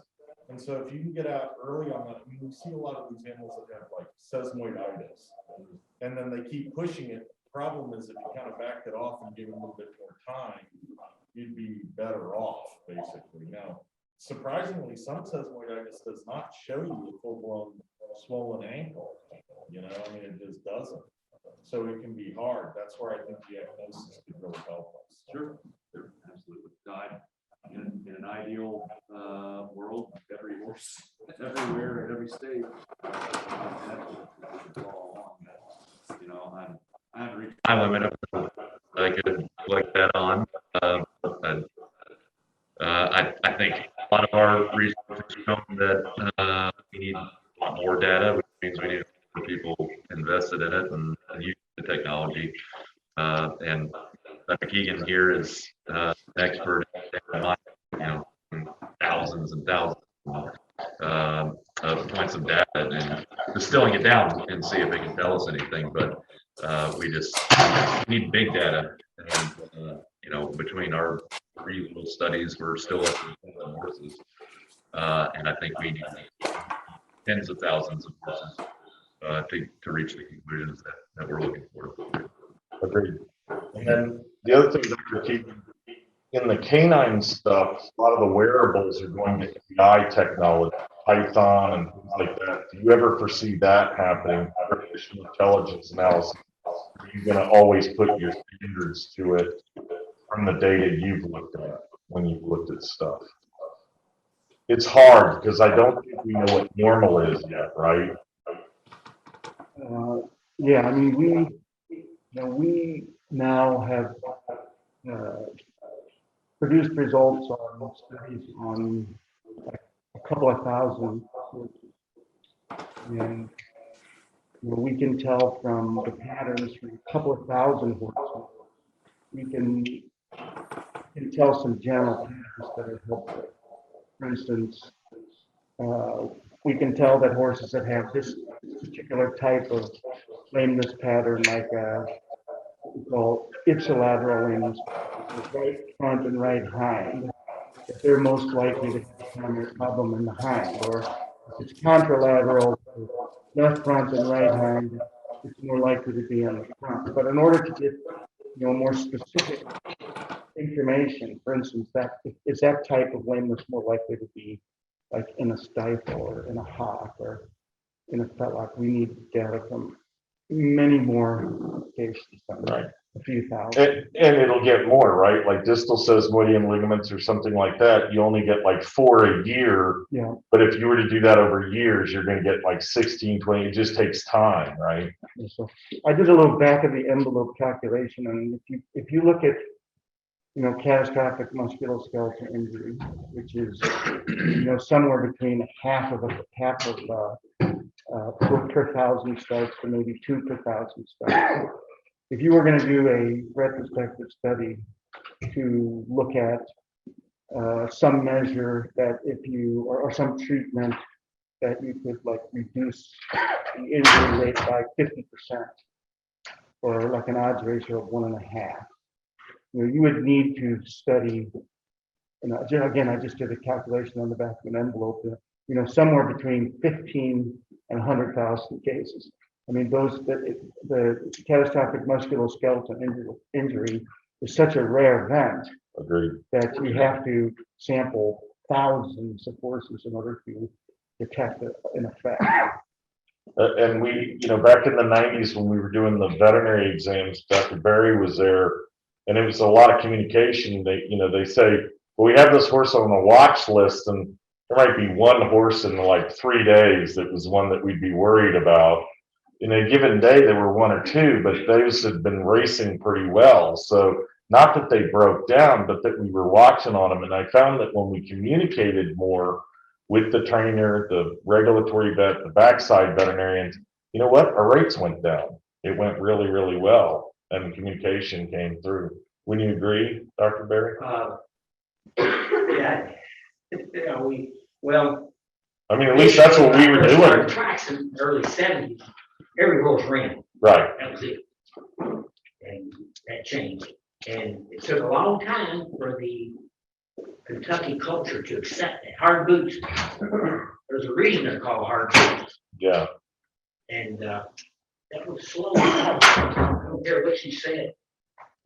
And so if you can get out early on that, I mean, we see a lot of these animals that have like sesamoiditis, and then they keep pushing it. Problem is, if you kind of backed it off and gave them a little bit more time, you'd be better off, basically. Now, surprisingly, some sesamoiditis does not show you a full-blown swollen ankle. You know, I mean, it just doesn't. So it can be hard. That's where I think the ecnosis could really help us. Sure, absolutely. In an ideal world, every horse, everywhere, in every state, you know, I haven't reached my limit of I could click that on. I think a lot of our research has shown that we need a lot more data, which means we need more people invested in it and use the technology. And Dr. Keegan here is an expert in, you know, thousands and thousands of points of data and distilling it down and see if it can tell us anything. But we just need big data, and you know, between our 3 little studies, we're still at the horses, and I think we need tens of thousands of horses to reach the conclusions that we're looking for. Agreed. And then the other thing, Dr. Keegan, in the canine stuff, a lot of the wearables are going to AI technology, Python and things like that. Do you ever foresee that happening? Artificial intelligence analysis. Are you going to always put your standards to it from the data you've looked at when you've looked at stuff? It's hard because I don't think we know what normal is yet, right? Yeah, I mean, we now have produced results on studies on like a couple of thousand horses. And you know, we can tell from the patterns from a couple of thousand horses. We can tell some general patterns that are helpful. For instance, we can tell that horses that have this particular type of lameness pattern, like what we call ipsilateral lameness, right front and right hind, that they're most likely to have a primary problem in the hind. Or if it's contralateral, left front and right hind, it's more likely to be on the front. But in order to get, you know, more specific information, for instance, is that type of lameness more likely to be like in a stifle or in a hock or in a fetlock? We need data from many more cases than Right. a few thousand. And it'll get more, right? Like distal sesamoidium ligaments or something like that, you only get like 4 a year. Yeah. But if you were to do that over years, you're going to get like 16, 20. It just takes time, right? So I did a little back of the envelope calculation, and if you look at catastrophic musculoskeletal injury, which is, somewhere between half of per thousand starts to maybe 2 per thousand starts. If you were going to do a retrospective study to look at some measure that if you, or some treatment that you could like reduce the injury rate by 50%, or like an odds ratio of 1.5, you would need to study, again, I just did a calculation on the back of an envelope, somewhere between 15 and 100,000 cases. I mean, the catastrophic musculoskeletal injury is such a rare event. Agreed. That you have to sample thousands of horses in order to detect an effect. And we, back in the 90s when we were doing the veterinary exams, Dr. Barry was there, and it was a lot of communication. They say, well, we have this horse on a watch list, and there might be one horse in like 3 days that was one that we'd be worried about. In a given day, there were 1 or 2, but those had been racing pretty well. So not that they broke down, but that we were watching on them. And I found that when we communicated more with the trainer, the regulatory vet, the backside veterinarians, you know what? Our rates went down. It went really, really well. And communication came through. Wouldn't you agree, Dr. Barry? Yeah. I mean, at least that's what we were doing. Tracks in the early 70s, every horse ran. Right. That was it. And that changed. And it took a long time for the Kentucky culture to accept that. Hard boots, there's a reason they're called hard boots. Yeah. And that was slow. I don't care what she said.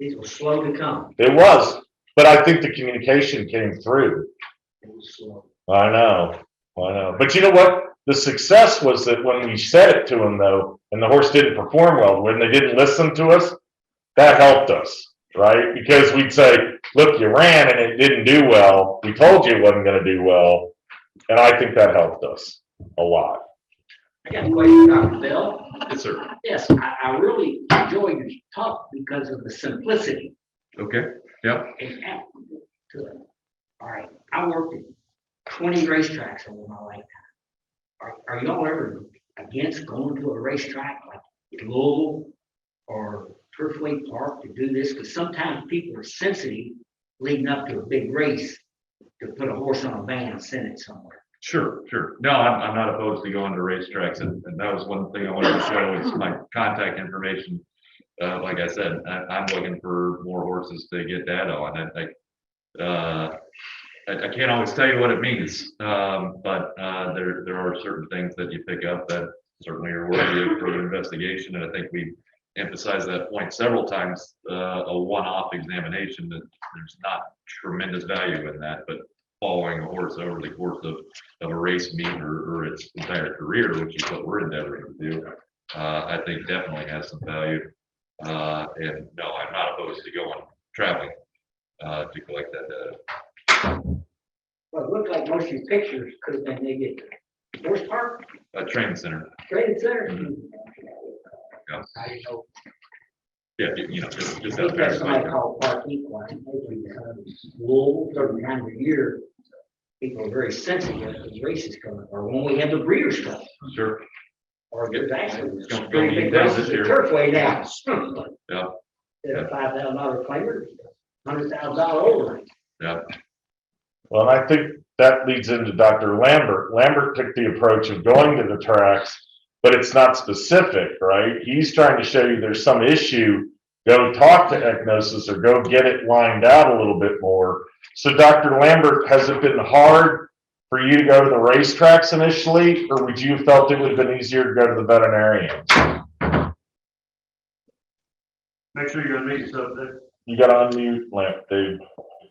These were slow to come. It was. But I think the communication came through. It was slow. I know. But you know what? The success was that when we said it to them, though, and the horse didn't perform well, when they didn't listen to us, that helped us, right? Because we'd say, look, you ran and it didn't do well. We told you it wasn't going to do well. And I think that helped us a lot. I got a question, Dr. Bell. Yes, sir. Yes, I really enjoyed your talk because of the simplicity. Okay, yep. And aptitude to it. All right, I worked at 20 racetracks over my lifetime. Are y'all ever against going to a racetrack like Louisville or Turfway Park to do this? Because sometimes people are sensitive leading up to a big race to put a horse on a van and send it somewhere. Sure. No, I'm not opposed to going to racetracks, and that was one thing I wanted to show is my contact information. Like I said, I'm looking for more horses to get data on. I can't always tell you what it means, but there are certain things that you pick up that certainly are worthy of further investigation. And I think we emphasized that point several times. A one-off examination, that there's not tremendous value in that, but following a horse over the course of a race meet or its entire career, which is what we're endeavoring to do, I think definitely has some value. And no, I'm not opposed to going traveling to collect that data. Well, it looked like most of your pictures could have been maybe at horse park, A training center. training center. Yeah. I didn't know. Yeah, just I out think there. that's somebody called Park Equine. Maybe Wool, certain time of the year, people are very sensitive to the races coming, or when we have the breeders' cup. Sure. Or there's actually Don't pretty need big that races this at year. Turfway now. Yeah. They're $5,000 claimers, $100,000 overnight. Yeah. Well, I think that leads into Dr. Lambert. Lambert took the approach of going to the tracks, but it's not specific, right? He's trying to show you there's some issue, go talk to Ecnosis or go get it lined out a little bit more. So Dr. Lambert, has it been hard for you to go to the racetracks initially, or would you have felt it would have been easier to go to the veterinarian? Make sure you're unmuted, so that You got to unmute, Dave.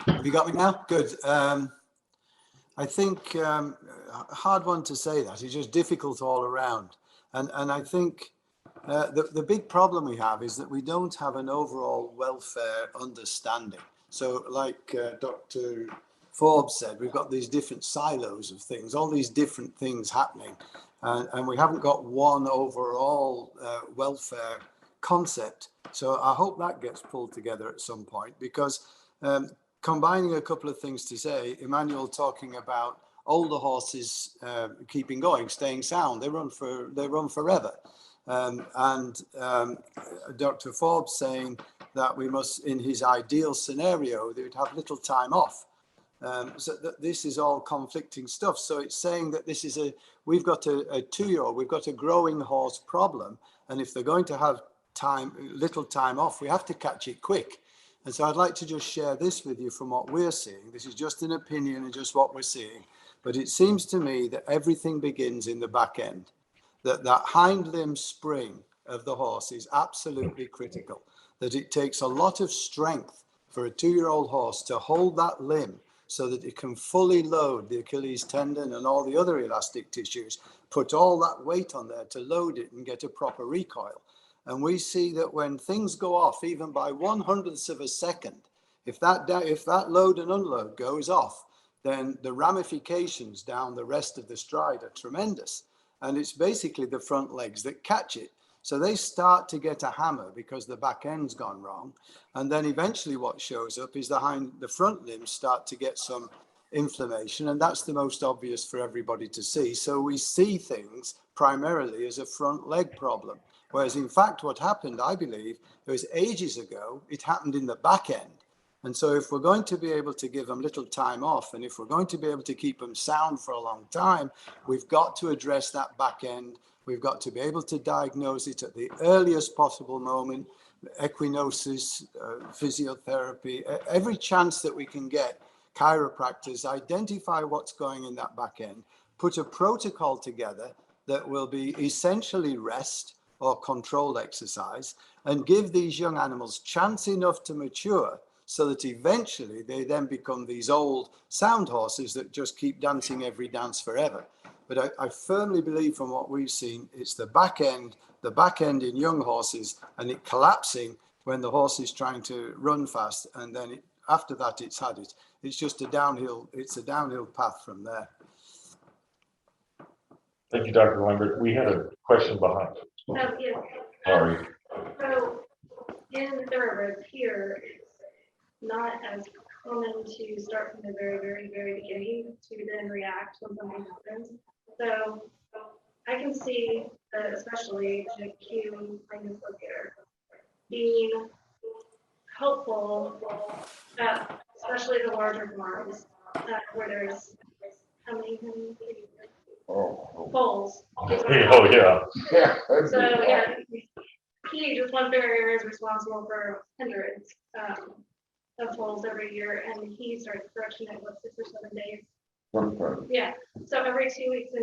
Have you got me now? Good. I think hard one to say that. It's just difficult all around. And I think the big problem we have is that we don't have an overall welfare understanding. So like Dr. Forbes said, we've got these different silos of things, all these different things happening. And we haven't got one overall welfare concept. So I hope that gets pulled together at some point, because Combining a couple of things to say, Emmanuel talking about older horses keeping going, staying sound. They run forever. Dr. Forbes saying that we must, in his ideal scenario, they would have little time off. So this is all conflicting stuff. So it's saying that this is we've got a 2-year-old, we've got a growing horse problem. And if they're going to have little time off, we have to catch it quick. And so I'd like to just share this with you from what we're seeing. This is just an opinion and just what we're seeing. But it seems to me that everything begins in the back end, that hind limb spring of the horse is absolutely critical, that it takes a lot of strength for a 2-year-old horse to hold that limb so that it can fully load the Achilles tendon and all the other elastic tissues, put all that weight on there to load it and get a proper recoil. And we see that when things go off, even by 1/100th of a second, if that load and unload goes off, then the ramifications down the rest of the stride are tremendous. And it's basically the front legs that catch it. So they start to get a hammer because the back end's gone wrong. And then eventually what shows up is the front limbs start to get some inflammation. And that's the most obvious for everybody to see. So we see things primarily as a front leg problem. Whereas in fact, what happened, I believe, it was ages ago, it happened in the back end. And so if we're going to be able to give them little time off, and if we're going to be able to keep them sound for a long time, we've got to address that back end. We've got to be able to diagnose it at the earliest possible moment, equinosis, physiotherapy, every chance that we can get, chiropractors, identify what's going in that back end, put a protocol together that will be essentially rest or controlled exercise, and give these young animals chance enough to mature so that eventually they then become these old sound horses that just keep dancing every dance forever. But I firmly believe from what we've seen, it's the back end in young horses, and it collapsing when the horse is trying to run fast, and then after that it's had it. It's just a downhill path from there. Thank you, Dr. Lambert. We had a question behind. Yes. Sorry. So in thoroughbreds here, it's not as common to start from the very, very, very beginning to then react when something happens. So I can see that especially the Q minus locator being helpful, especially the larger farms where there's how many foals. Oh yeah. So yeah, just one farrier is responsible for hundreds of foals every year, and he starts production at 6 or 7 days. Yeah, so every 2 weeks,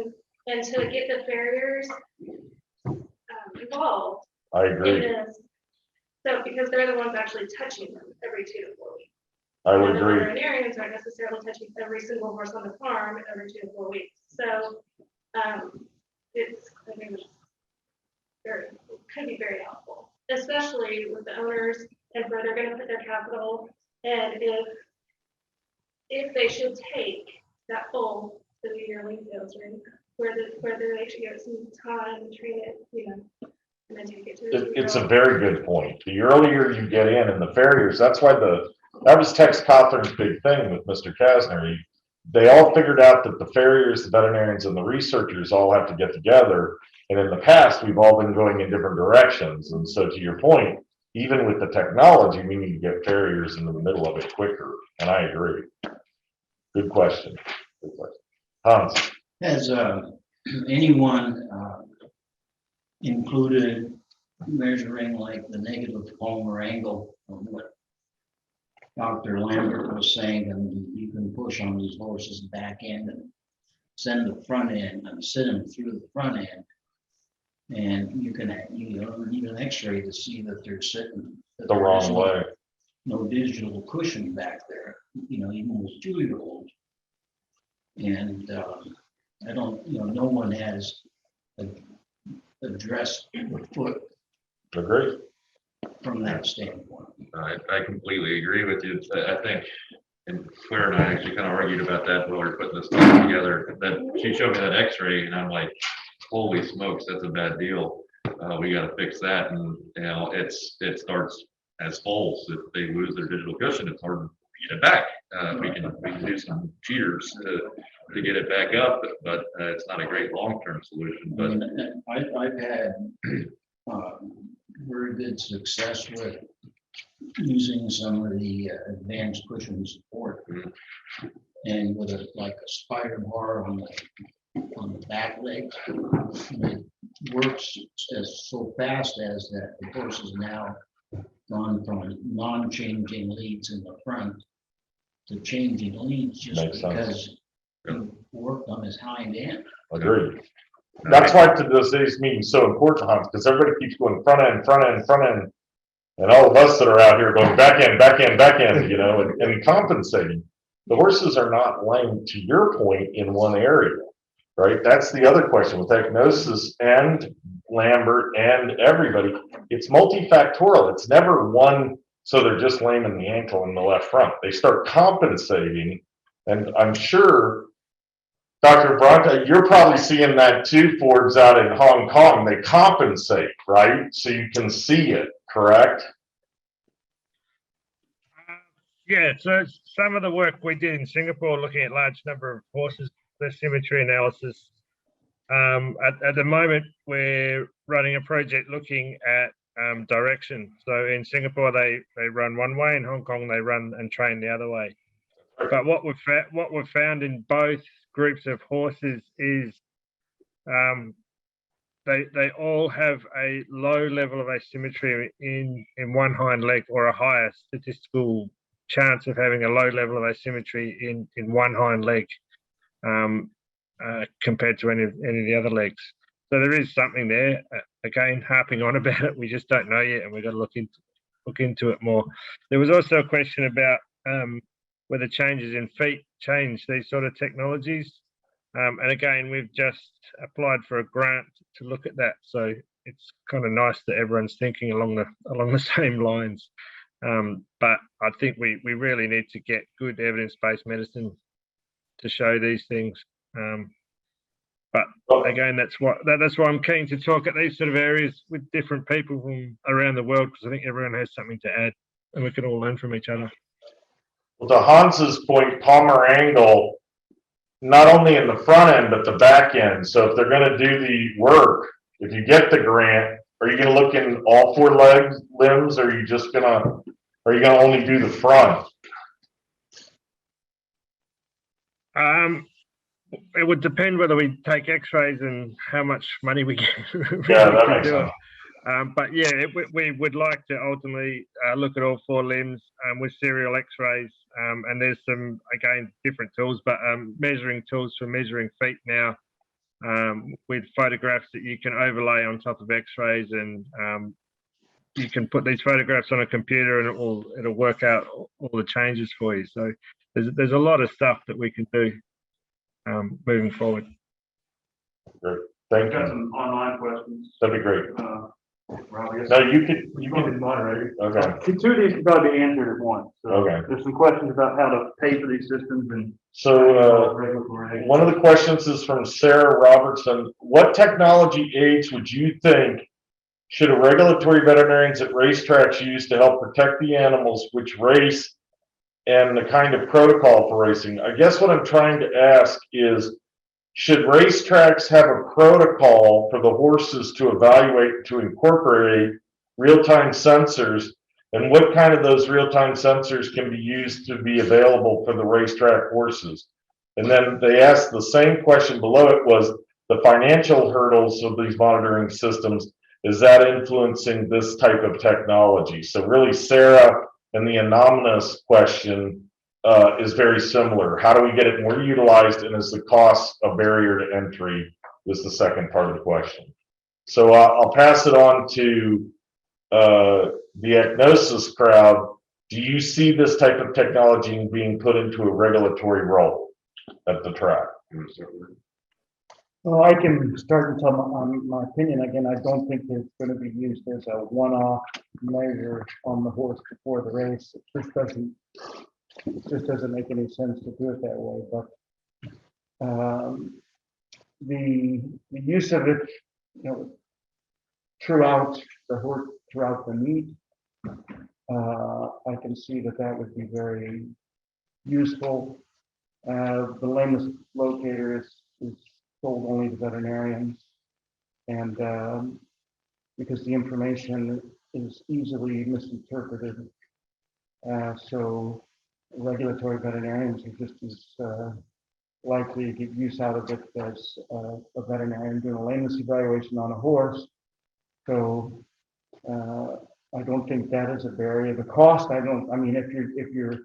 and to get the farriers involved. I agree. So because they're the ones actually touching them every 2 to 4 weeks. I would The agree. veterinarians aren't necessarily touching every single horse on the farm every 2 to 4 weeks. So it's, I think, could be very helpful, especially with the owners and where they're going to put their capital, and if they should take that full to the yearling fields, where they should get some time and train it, and then take it to It's a very good point. The earlier you get in, and the farriers, that's why that was Tex Cauthen's big thing with Mr. Kasner. They all figured out that the farriers, the veterinarians, and the researchers all have to get together. And in the past, we've all been going in different directions. And so to your point, even with the technology, we need to get farriers into the middle of it quicker. And I agree. Good question. Good question. Hans. Has anyone included measuring like the negative Palmer angle of what Dr. Lambert was saying, and you can push on these horses back end and send the front end and send them through the front end, and you can need an X-ray to see that they're sitting the wrong way. No digital cushion back there, even with 2-year-olds, and I don't, no one has addressed the foot. Agree. From that standpoint. I completely agree with you. I think, and Claire and I actually kind of argued about that while we were putting this stuff together. That she showed me that X-ray, and I'm like, holy smokes, that's a bad deal. We got to fix that, and it starts as foals. If they lose their digital cushion, it's hard get it back. We can do some cheaters to get it back up, but it's not a great long-term solution. But I've had very good success with using some of the advanced cushion support. And with like a spider bar on the back leg, it works as so fast as that the horse is now gone from non-changing leads in the front to changing leads just Makes sense. because he worked on his hind end. Agreed. That's why today's meeting is so important, Hans, because everybody keeps going front end, front end, front end. And all of us that are out here going back end, back end, back end, you know, and compensating. The horses are not lame, to your point, in one area, right? That's the other question with Ecnosis and Lambert and everybody. It's multifactorial. It's never one, so they're just lame in the ankle in the left front. They start compensating, and I'm sure, Dr. Bronte, you're probably seeing that too, Forbes, out in Hong Kong. They compensate, right? So you can see it, correct? Yeah, so some of the work we did in Singapore, looking at large number of horses, the symmetry analysis. At the moment, we're running a project looking at direction. So in Singapore, they run one way. In Hong Kong, they run and train the other way. But what we've found in both groups of horses is they all have a low level of asymmetry in one hind leg, or a higher statistical chance of having a low level of asymmetry in one hind leg compared to any of the other legs. So there is something there. Again, harping on about it, we just don't know yet, and we've got to look into it more. There was also a question about whether changes in feet change these sort of technologies. And again, we've just applied for a grant to look at that. So it's kind of nice that everyone's thinking along the same lines. But I think we really need to get good evidence-based medicine to show these things. But again, that's why I'm keen to talk at these sort of areas with different people from around the world, because I think everyone has something to add and we can all learn from each other. Well, to Hans's point, palmar angle, not only in the front end, but the back end. So if they're going to do the work, if you get the grant, are you going to look in all four limbs, or are you going to only do the front? It would depend whether we take x-rays and how much money we get. Yeah, that makes sense. But yeah, we would like to ultimately look at all four limbs with serial x-rays. And there's some, again, different tools, but measuring tools for measuring feet now with photographs that you can overlay on top of x-rays, and you can put these photographs on a computer and it'll work out all the changes for you. So there's a lot of stuff that we can do moving forward. Great. Thank you. Got some online questions. That'd be great. Rob, I guess No, you could be moderator. Okay. Two of these can probably be answered at once. So Okay. There's some questions about how to pay for these systems and. So regulatory. one of the questions is from Sarah Robertson. What technology aids would you think should a regulatory veterinarians at racetracks use to help protect the animals which race, and the kind of protocol for racing? I guess what I'm trying to ask is, should racetracks have a protocol for the horses to evaluate, to incorporate real-time sensors, and what kind of those real-time sensors can be used to be available for the racetrack horses? And then they asked the same question below it, was the financial hurdles of these monitoring systems, is that influencing this type of technology? So really, Sarah, and the anonymous question is very similar. How do we get it more utilized, and is the cost a barrier to entry, was the second part of the question. So I'll pass it on to the Ecnosis crowd. Do you see this type of technology being put into a regulatory role at the track? Well, I can start and tell my opinion. Again, I don't think it's going to be used as a one-off measure on the horse before the race. It just doesn't make any sense to do it that way. But the use of it, throughout the meet, I can see that would be very useful. The lameness locator is sold only to veterinarians, and because the information is easily misinterpreted. So regulatory veterinarians are just as likely to get use out of it as a veterinarian doing a lameness evaluation on a horse. So I don't think that is a barrier. The cost, I mean, if you're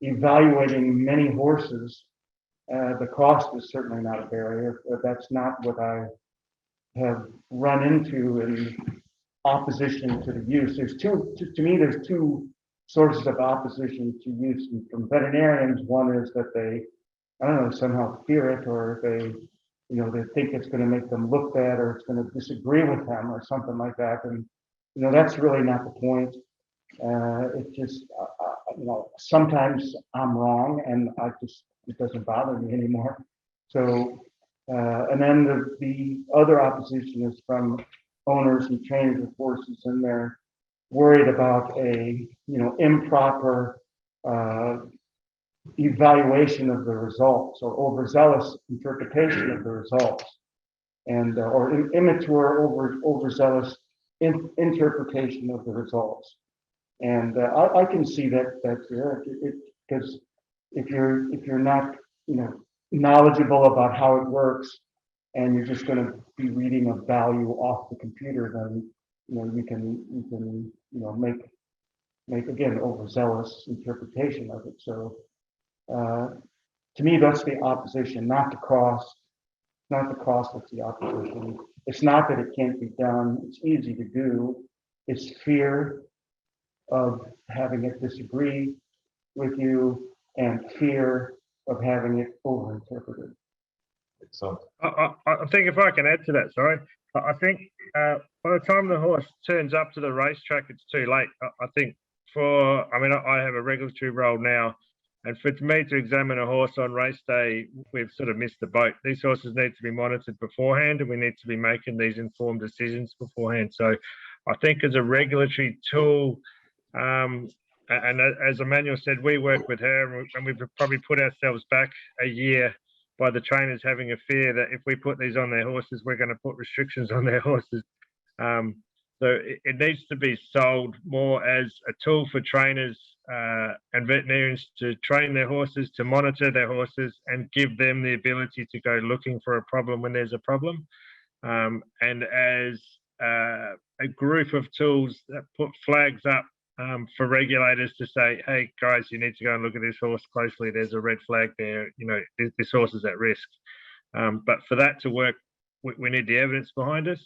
evaluating many horses, the cost is certainly not a barrier. But that's not what I have run into in opposition to the use. There's to me, there's two sources of opposition to use from veterinarians. One is that they, I don't know, somehow fear it, or they think it's going to make them look bad, or it's going to disagree with them or something like that. And that's really not the point. It just, sometimes I'm wrong, and it doesn't bother me anymore. So, and then the other opposition is from owners and trainers of horses, and they're worried about a improper evaluation of the results, or overzealous interpretation of the results, and or immature overzealous interpretation of the results. And I can see that because if you're not knowledgeable about how it works, and you're just going to be reading a value off the computer, then you can make again overzealous interpretation of it. So to me, that's the opposition, not the cost. Not the cost, that's the opposition. It's not that it can't be done. It's easy to do. It's fear of having it disagree with you, and fear of having it overinterpreted. So I think if I can add to that, sorry, I think by the time the horse turns up to the racetrack, it's too late. I think I have a regulatory role now, and for me to examine a horse on race day, we've sort of missed the boat. These horses need to be monitored beforehand, and we need to be making these informed decisions beforehand. So I think as a regulatory tool, and as Emmanuel said, we work with her, and we've probably put ourselves back a year by the trainers having a fear that if we put these on their horses, we're going to put restrictions on their horses. So it needs to be sold more as a tool for trainers and veterinarians to train their horses, to monitor their horses, and give them the ability to go looking for a problem when there's a problem. And as a group of tools that put flags up for regulators to say, hey guys, you need to go and look at this horse closely. There's a red flag there. This horse is at risk. But for that to work, we need the evidence behind us.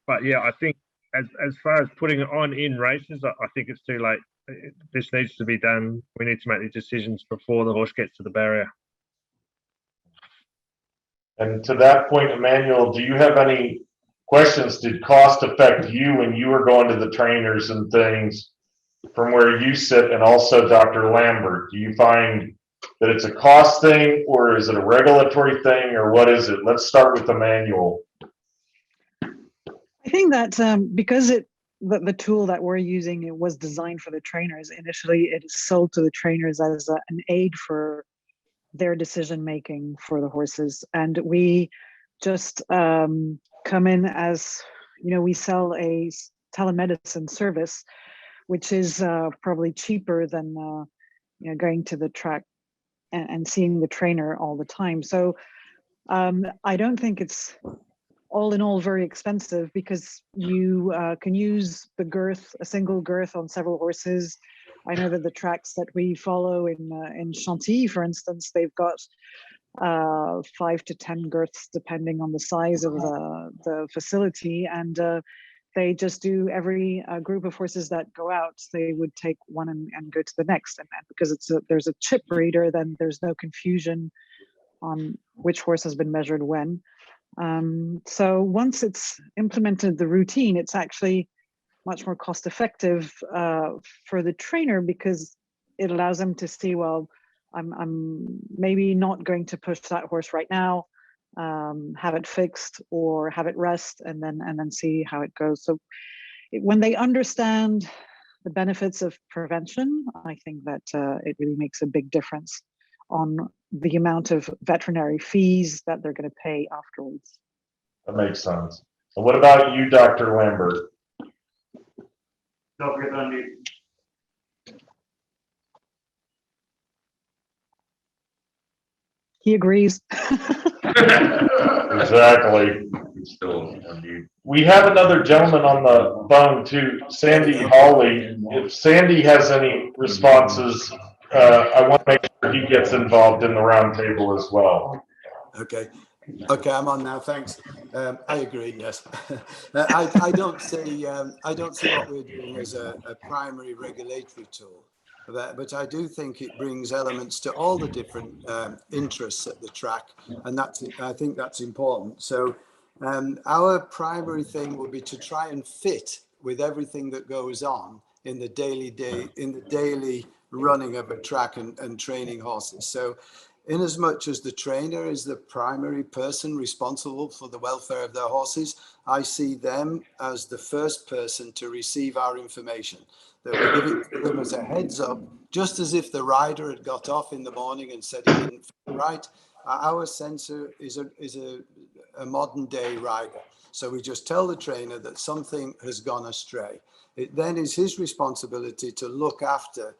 But yeah, I think as far as putting it on in races, I think it's too late. This needs to be done. We need to make these decisions before the horse gets to the barrier. and to that point, Emmanuel, do you have any questions? Did cost affect you when you were going to the trainers and things from where you sit? And also Dr. Lambert, do you find that it's a cost thing, or is it a regulatory thing, or what is it? Let's start with Emmanuel. I think that because the tool that we're using, it was designed for the trainers. Initially, it is sold to the trainers as an aid for their decision making for the horses, and we just come in as we sell a telemedicine service, which is probably cheaper than going to the track and seeing the trainer all the time. So I don't think it's all in all very expensive, because you can use the girth, a single girth on several horses. I know that the tracks that we follow in Chantilly, for instance, they've got 5 to 10 girths depending on the size of the facility, and they just do every group of horses that go out, they would take one and go to the next, and because there's a chip reader, then there's no confusion on which horse has been measured when. So once it's implemented the routine, it's actually much more cost effective for the trainer, because it allows them to see, well, I'm maybe not going to push that horse right now, have it fixed or have it rest, and then see how it goes. So when they understand the benefits of prevention, I think that it really makes a big difference on the amount of veterinary fees that they're going to pay afterwards. That makes sense. And what about you, Dr. Lambert? Don't forget to unmute. He agrees. Exactly. We have another gentleman on the phone too, Sandy Hawley. If Sandy has any responses, I want to make sure he gets involved in the roundtable as well. Okay. Okay, I'm on now. Thanks. I agree. Yes, I don't see what we're doing as a primary regulatory tool, but I do think it brings elements to all the different interests at the track, and I think that's important. So our primary thing will be to try and fit with everything that goes on in the daily running of a track and training horses. So inasmuch as the trainer is the primary person responsible for the welfare of their horses, I see them as the first person to receive our information. That we give it to them as a heads up, just as if the rider had got off in the morning and said he didn't feel right. Our sensor is a modern day rider. So we just tell the trainer that something has gone astray. It then is his responsibility to look after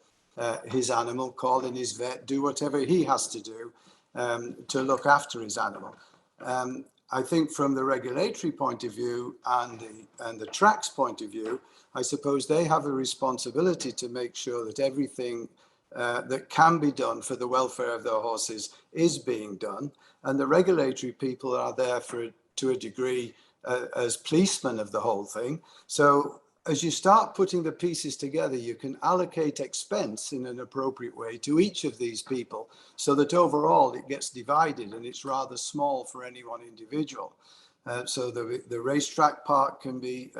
his animal, call in his vet, do whatever he has to do to look after his animal. I think from the regulatory point of view and the track's point of view, I suppose they have a responsibility to make sure that everything that can be done for the welfare of their horses is being done. And the regulatory people are there to a degree as policemen of the whole thing. So as you start putting the pieces together, you can allocate expense in an appropriate way to each of these people so that overall it gets divided and it's rather small for any one individual. So the racetrack part can be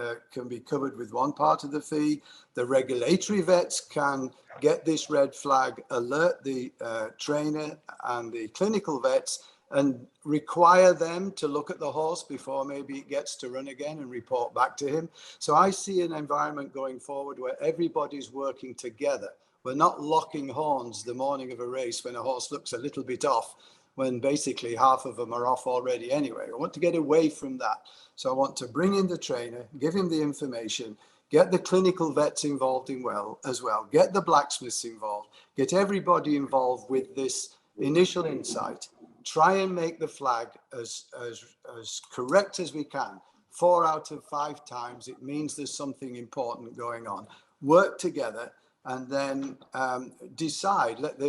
covered with one part of the fee. The regulatory vets can get this red flag, alert the trainer and the clinical vets, and require them to look at the horse before maybe it gets to run again and report back to him. So I see an environment going forward where everybody's working together. We're not locking horns the morning of a race when a horse looks a little bit off, when basically half of them are off already anyway. I want to get away from that. So I want to bring in the trainer, give him the information, get the clinical vets involved as well, get the blacksmiths involved, get everybody involved with this initial insight. Try and make the flag as correct as we can. 4 out of 5 times, it means there's something important going on. Work together and then decide, let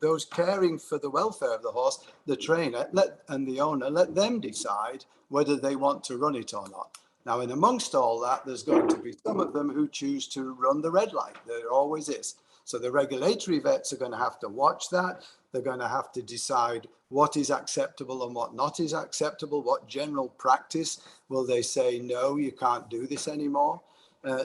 those caring for the welfare of the horse, the trainer and the owner, let them decide whether they want to run it or not. Now, in amongst all that, there's going to be some of them who choose to run the red light. There always is. So the regulatory vets are going to have to watch that. They're going to have to decide what is acceptable and what not is acceptable, what general practice will they say, no, you can't do this anymore.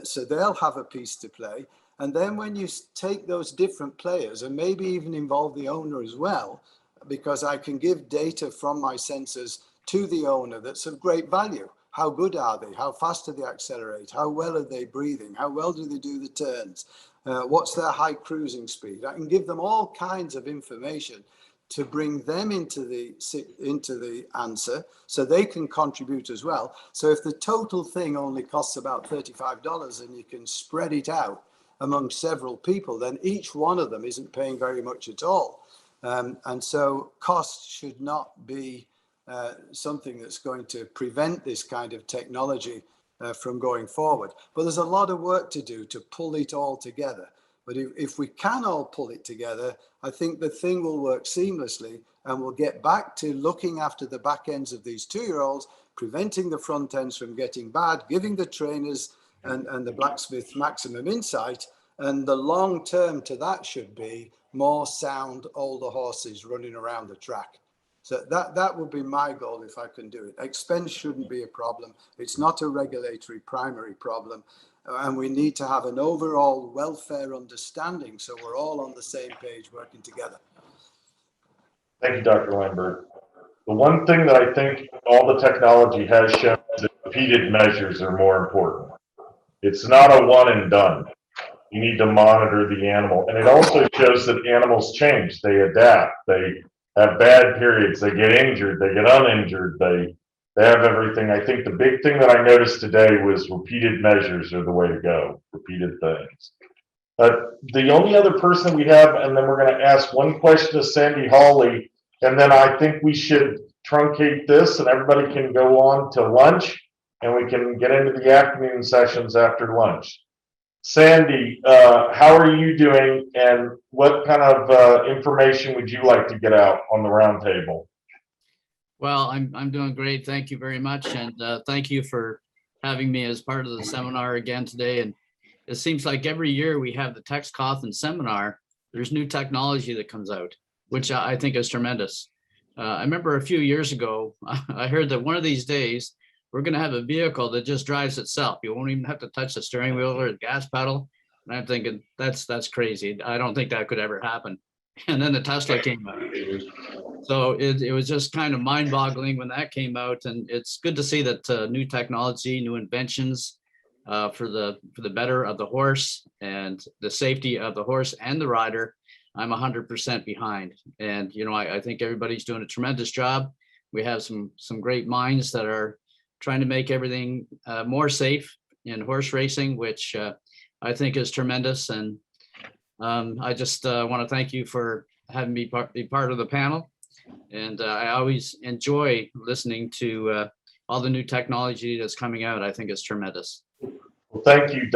So they'll have a piece to play. And then when you take those different players and maybe even involve the owner as well, because I can give data from my sensors to the owner that's of great value. How good are they? How fast do they accelerate? How well are they breathing? How well do they do the turns? What's their high cruising speed? I can give them all kinds of information to bring them into the answer so they can contribute as well. So if the total thing only costs about $35 and you can spread it out among several people, then each one of them isn't paying very much at all. And so cost should not be something that's going to prevent this kind of technology from going forward. But there's a lot of work to do to pull it all together. But if we can all pull it together, I think the thing will work seamlessly and we'll get back to looking after the back ends of these 2-year-olds, preventing the front ends from getting bad, giving the trainers and the blacksmith maximum insight. And the long term to that should be more sound older horses running around the track. So that would be my goal if I can do it. Expense shouldn't be a problem. It's not a regulatory primary problem. And we need to have an overall welfare understanding so we're all on the same page working together. Thank you, Dr. Lambert. The one thing that I think all the technology has shown is that repeated measures are more important. It's not a one and done. You need to monitor the animal. And it also shows that animals change, they adapt, they have bad periods, they get injured, they get uninjured, they have everything. I think the big thing that I noticed today was repeated measures are the way to go, repeated things. The only other person we have, and then we're going to ask one question to Sandy Hawley, and then I think we should truncate this and everybody can go on to lunch and we can get into the afternoon sessions after lunch. Sandy, how are you doing and what kind of information would you like to get out on the roundtable? Well, I'm doing great. Thank you very much. And thank you for having me as part of the seminar again today. And it seems like every year we have the Cauthen seminar, there's new technology that comes out, which I think is tremendous. I remember a few years ago, I heard that one of these days, we're going to have a vehicle that just drives itself. You won't even have to touch the steering wheel or the gas pedal. And I'm thinking, that's crazy. I don't think that could ever happen. And then the Tesla came out. So it was just kind of mind boggling when that came out. And it's good to see that new technology, new inventions for the better of the horse and the safety of the horse and the rider, I'm 100% behind. And, you know, I think everybody's doing a tremendous job. We have some great minds that are trying to make everything more safe in horse racing, which I think is tremendous. And I just want to thank you for having me be part of the panel. And I always enjoy listening to all the new technology that's coming out. I think it's tremendous. Well, thank you,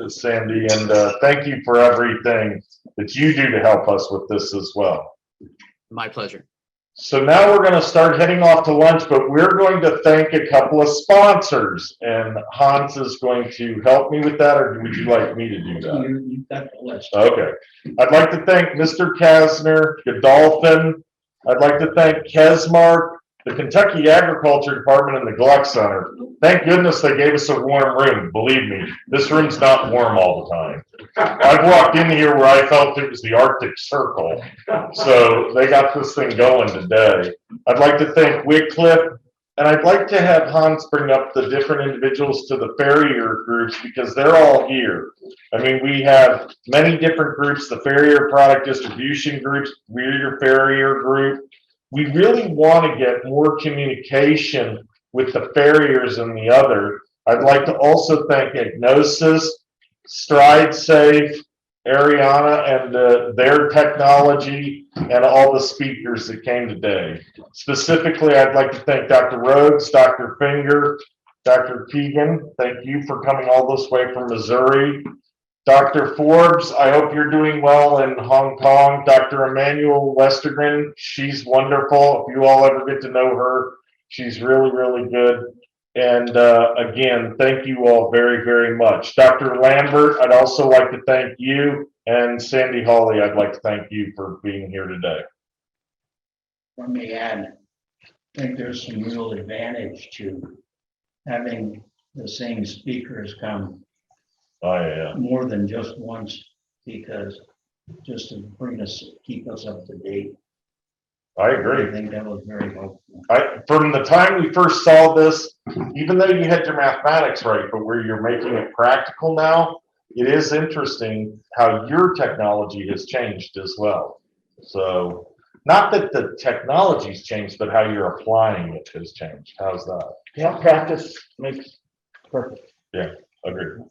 Sandy, and thank you for everything that you do to help us with this as well. My pleasure. So now we're going to start heading off to lunch, but we're going to thank a couple of sponsors, and Hans is going to help me with that, or would you like me to do that? You've got the list. Okay. I'd like to thank Mr. Kasner, Godolphin. I'd like to thank Kesmark, the Kentucky Agriculture Department, and the Gluck Center. Thank goodness they gave us a warm room. Believe me, this room's not warm all the time. I've walked in here where I felt it was the Arctic Circle. So they got this thing going today. I'd like to thank Wycliffe, and I'd like to have Hans bring up the different individuals to the farrier groups because they're all here. I mean, we have many different groups, the farrier product distribution groups, we're your farrier group. We really want to get more communication with the farriers and the other. I'd like to also thank Agnosis, Stride Safe, Ariana, and their technology, and all the speakers that came today. Specifically, I'd like to thank Dr. Rhodes, Dr. Finger, Dr. Keegan. Thank you for coming all this way from Missouri. Dr. Forbes, I hope you're doing well in Hong Kong. Dr. Emmanuel Westergren, she's wonderful. If you all ever get to know her, she's really, really good. And again, thank you all very, very much. Dr. Lambert, I'd also like to thank you. And Sandy Hawley, I'd like to thank you for being here today. Let me add, I think there's some real advantage to having the same speakers come more than just once, because just to keep us up to date. I agree. I think that was very helpful. From the time we first saw this, even though you had your mathematics right, but where you're making it practical now, it is interesting how your technology has changed as well. So not that the technology's changed, but how you're applying it has changed. How's that? Yeah, practice makes perfect. Yeah, agreed.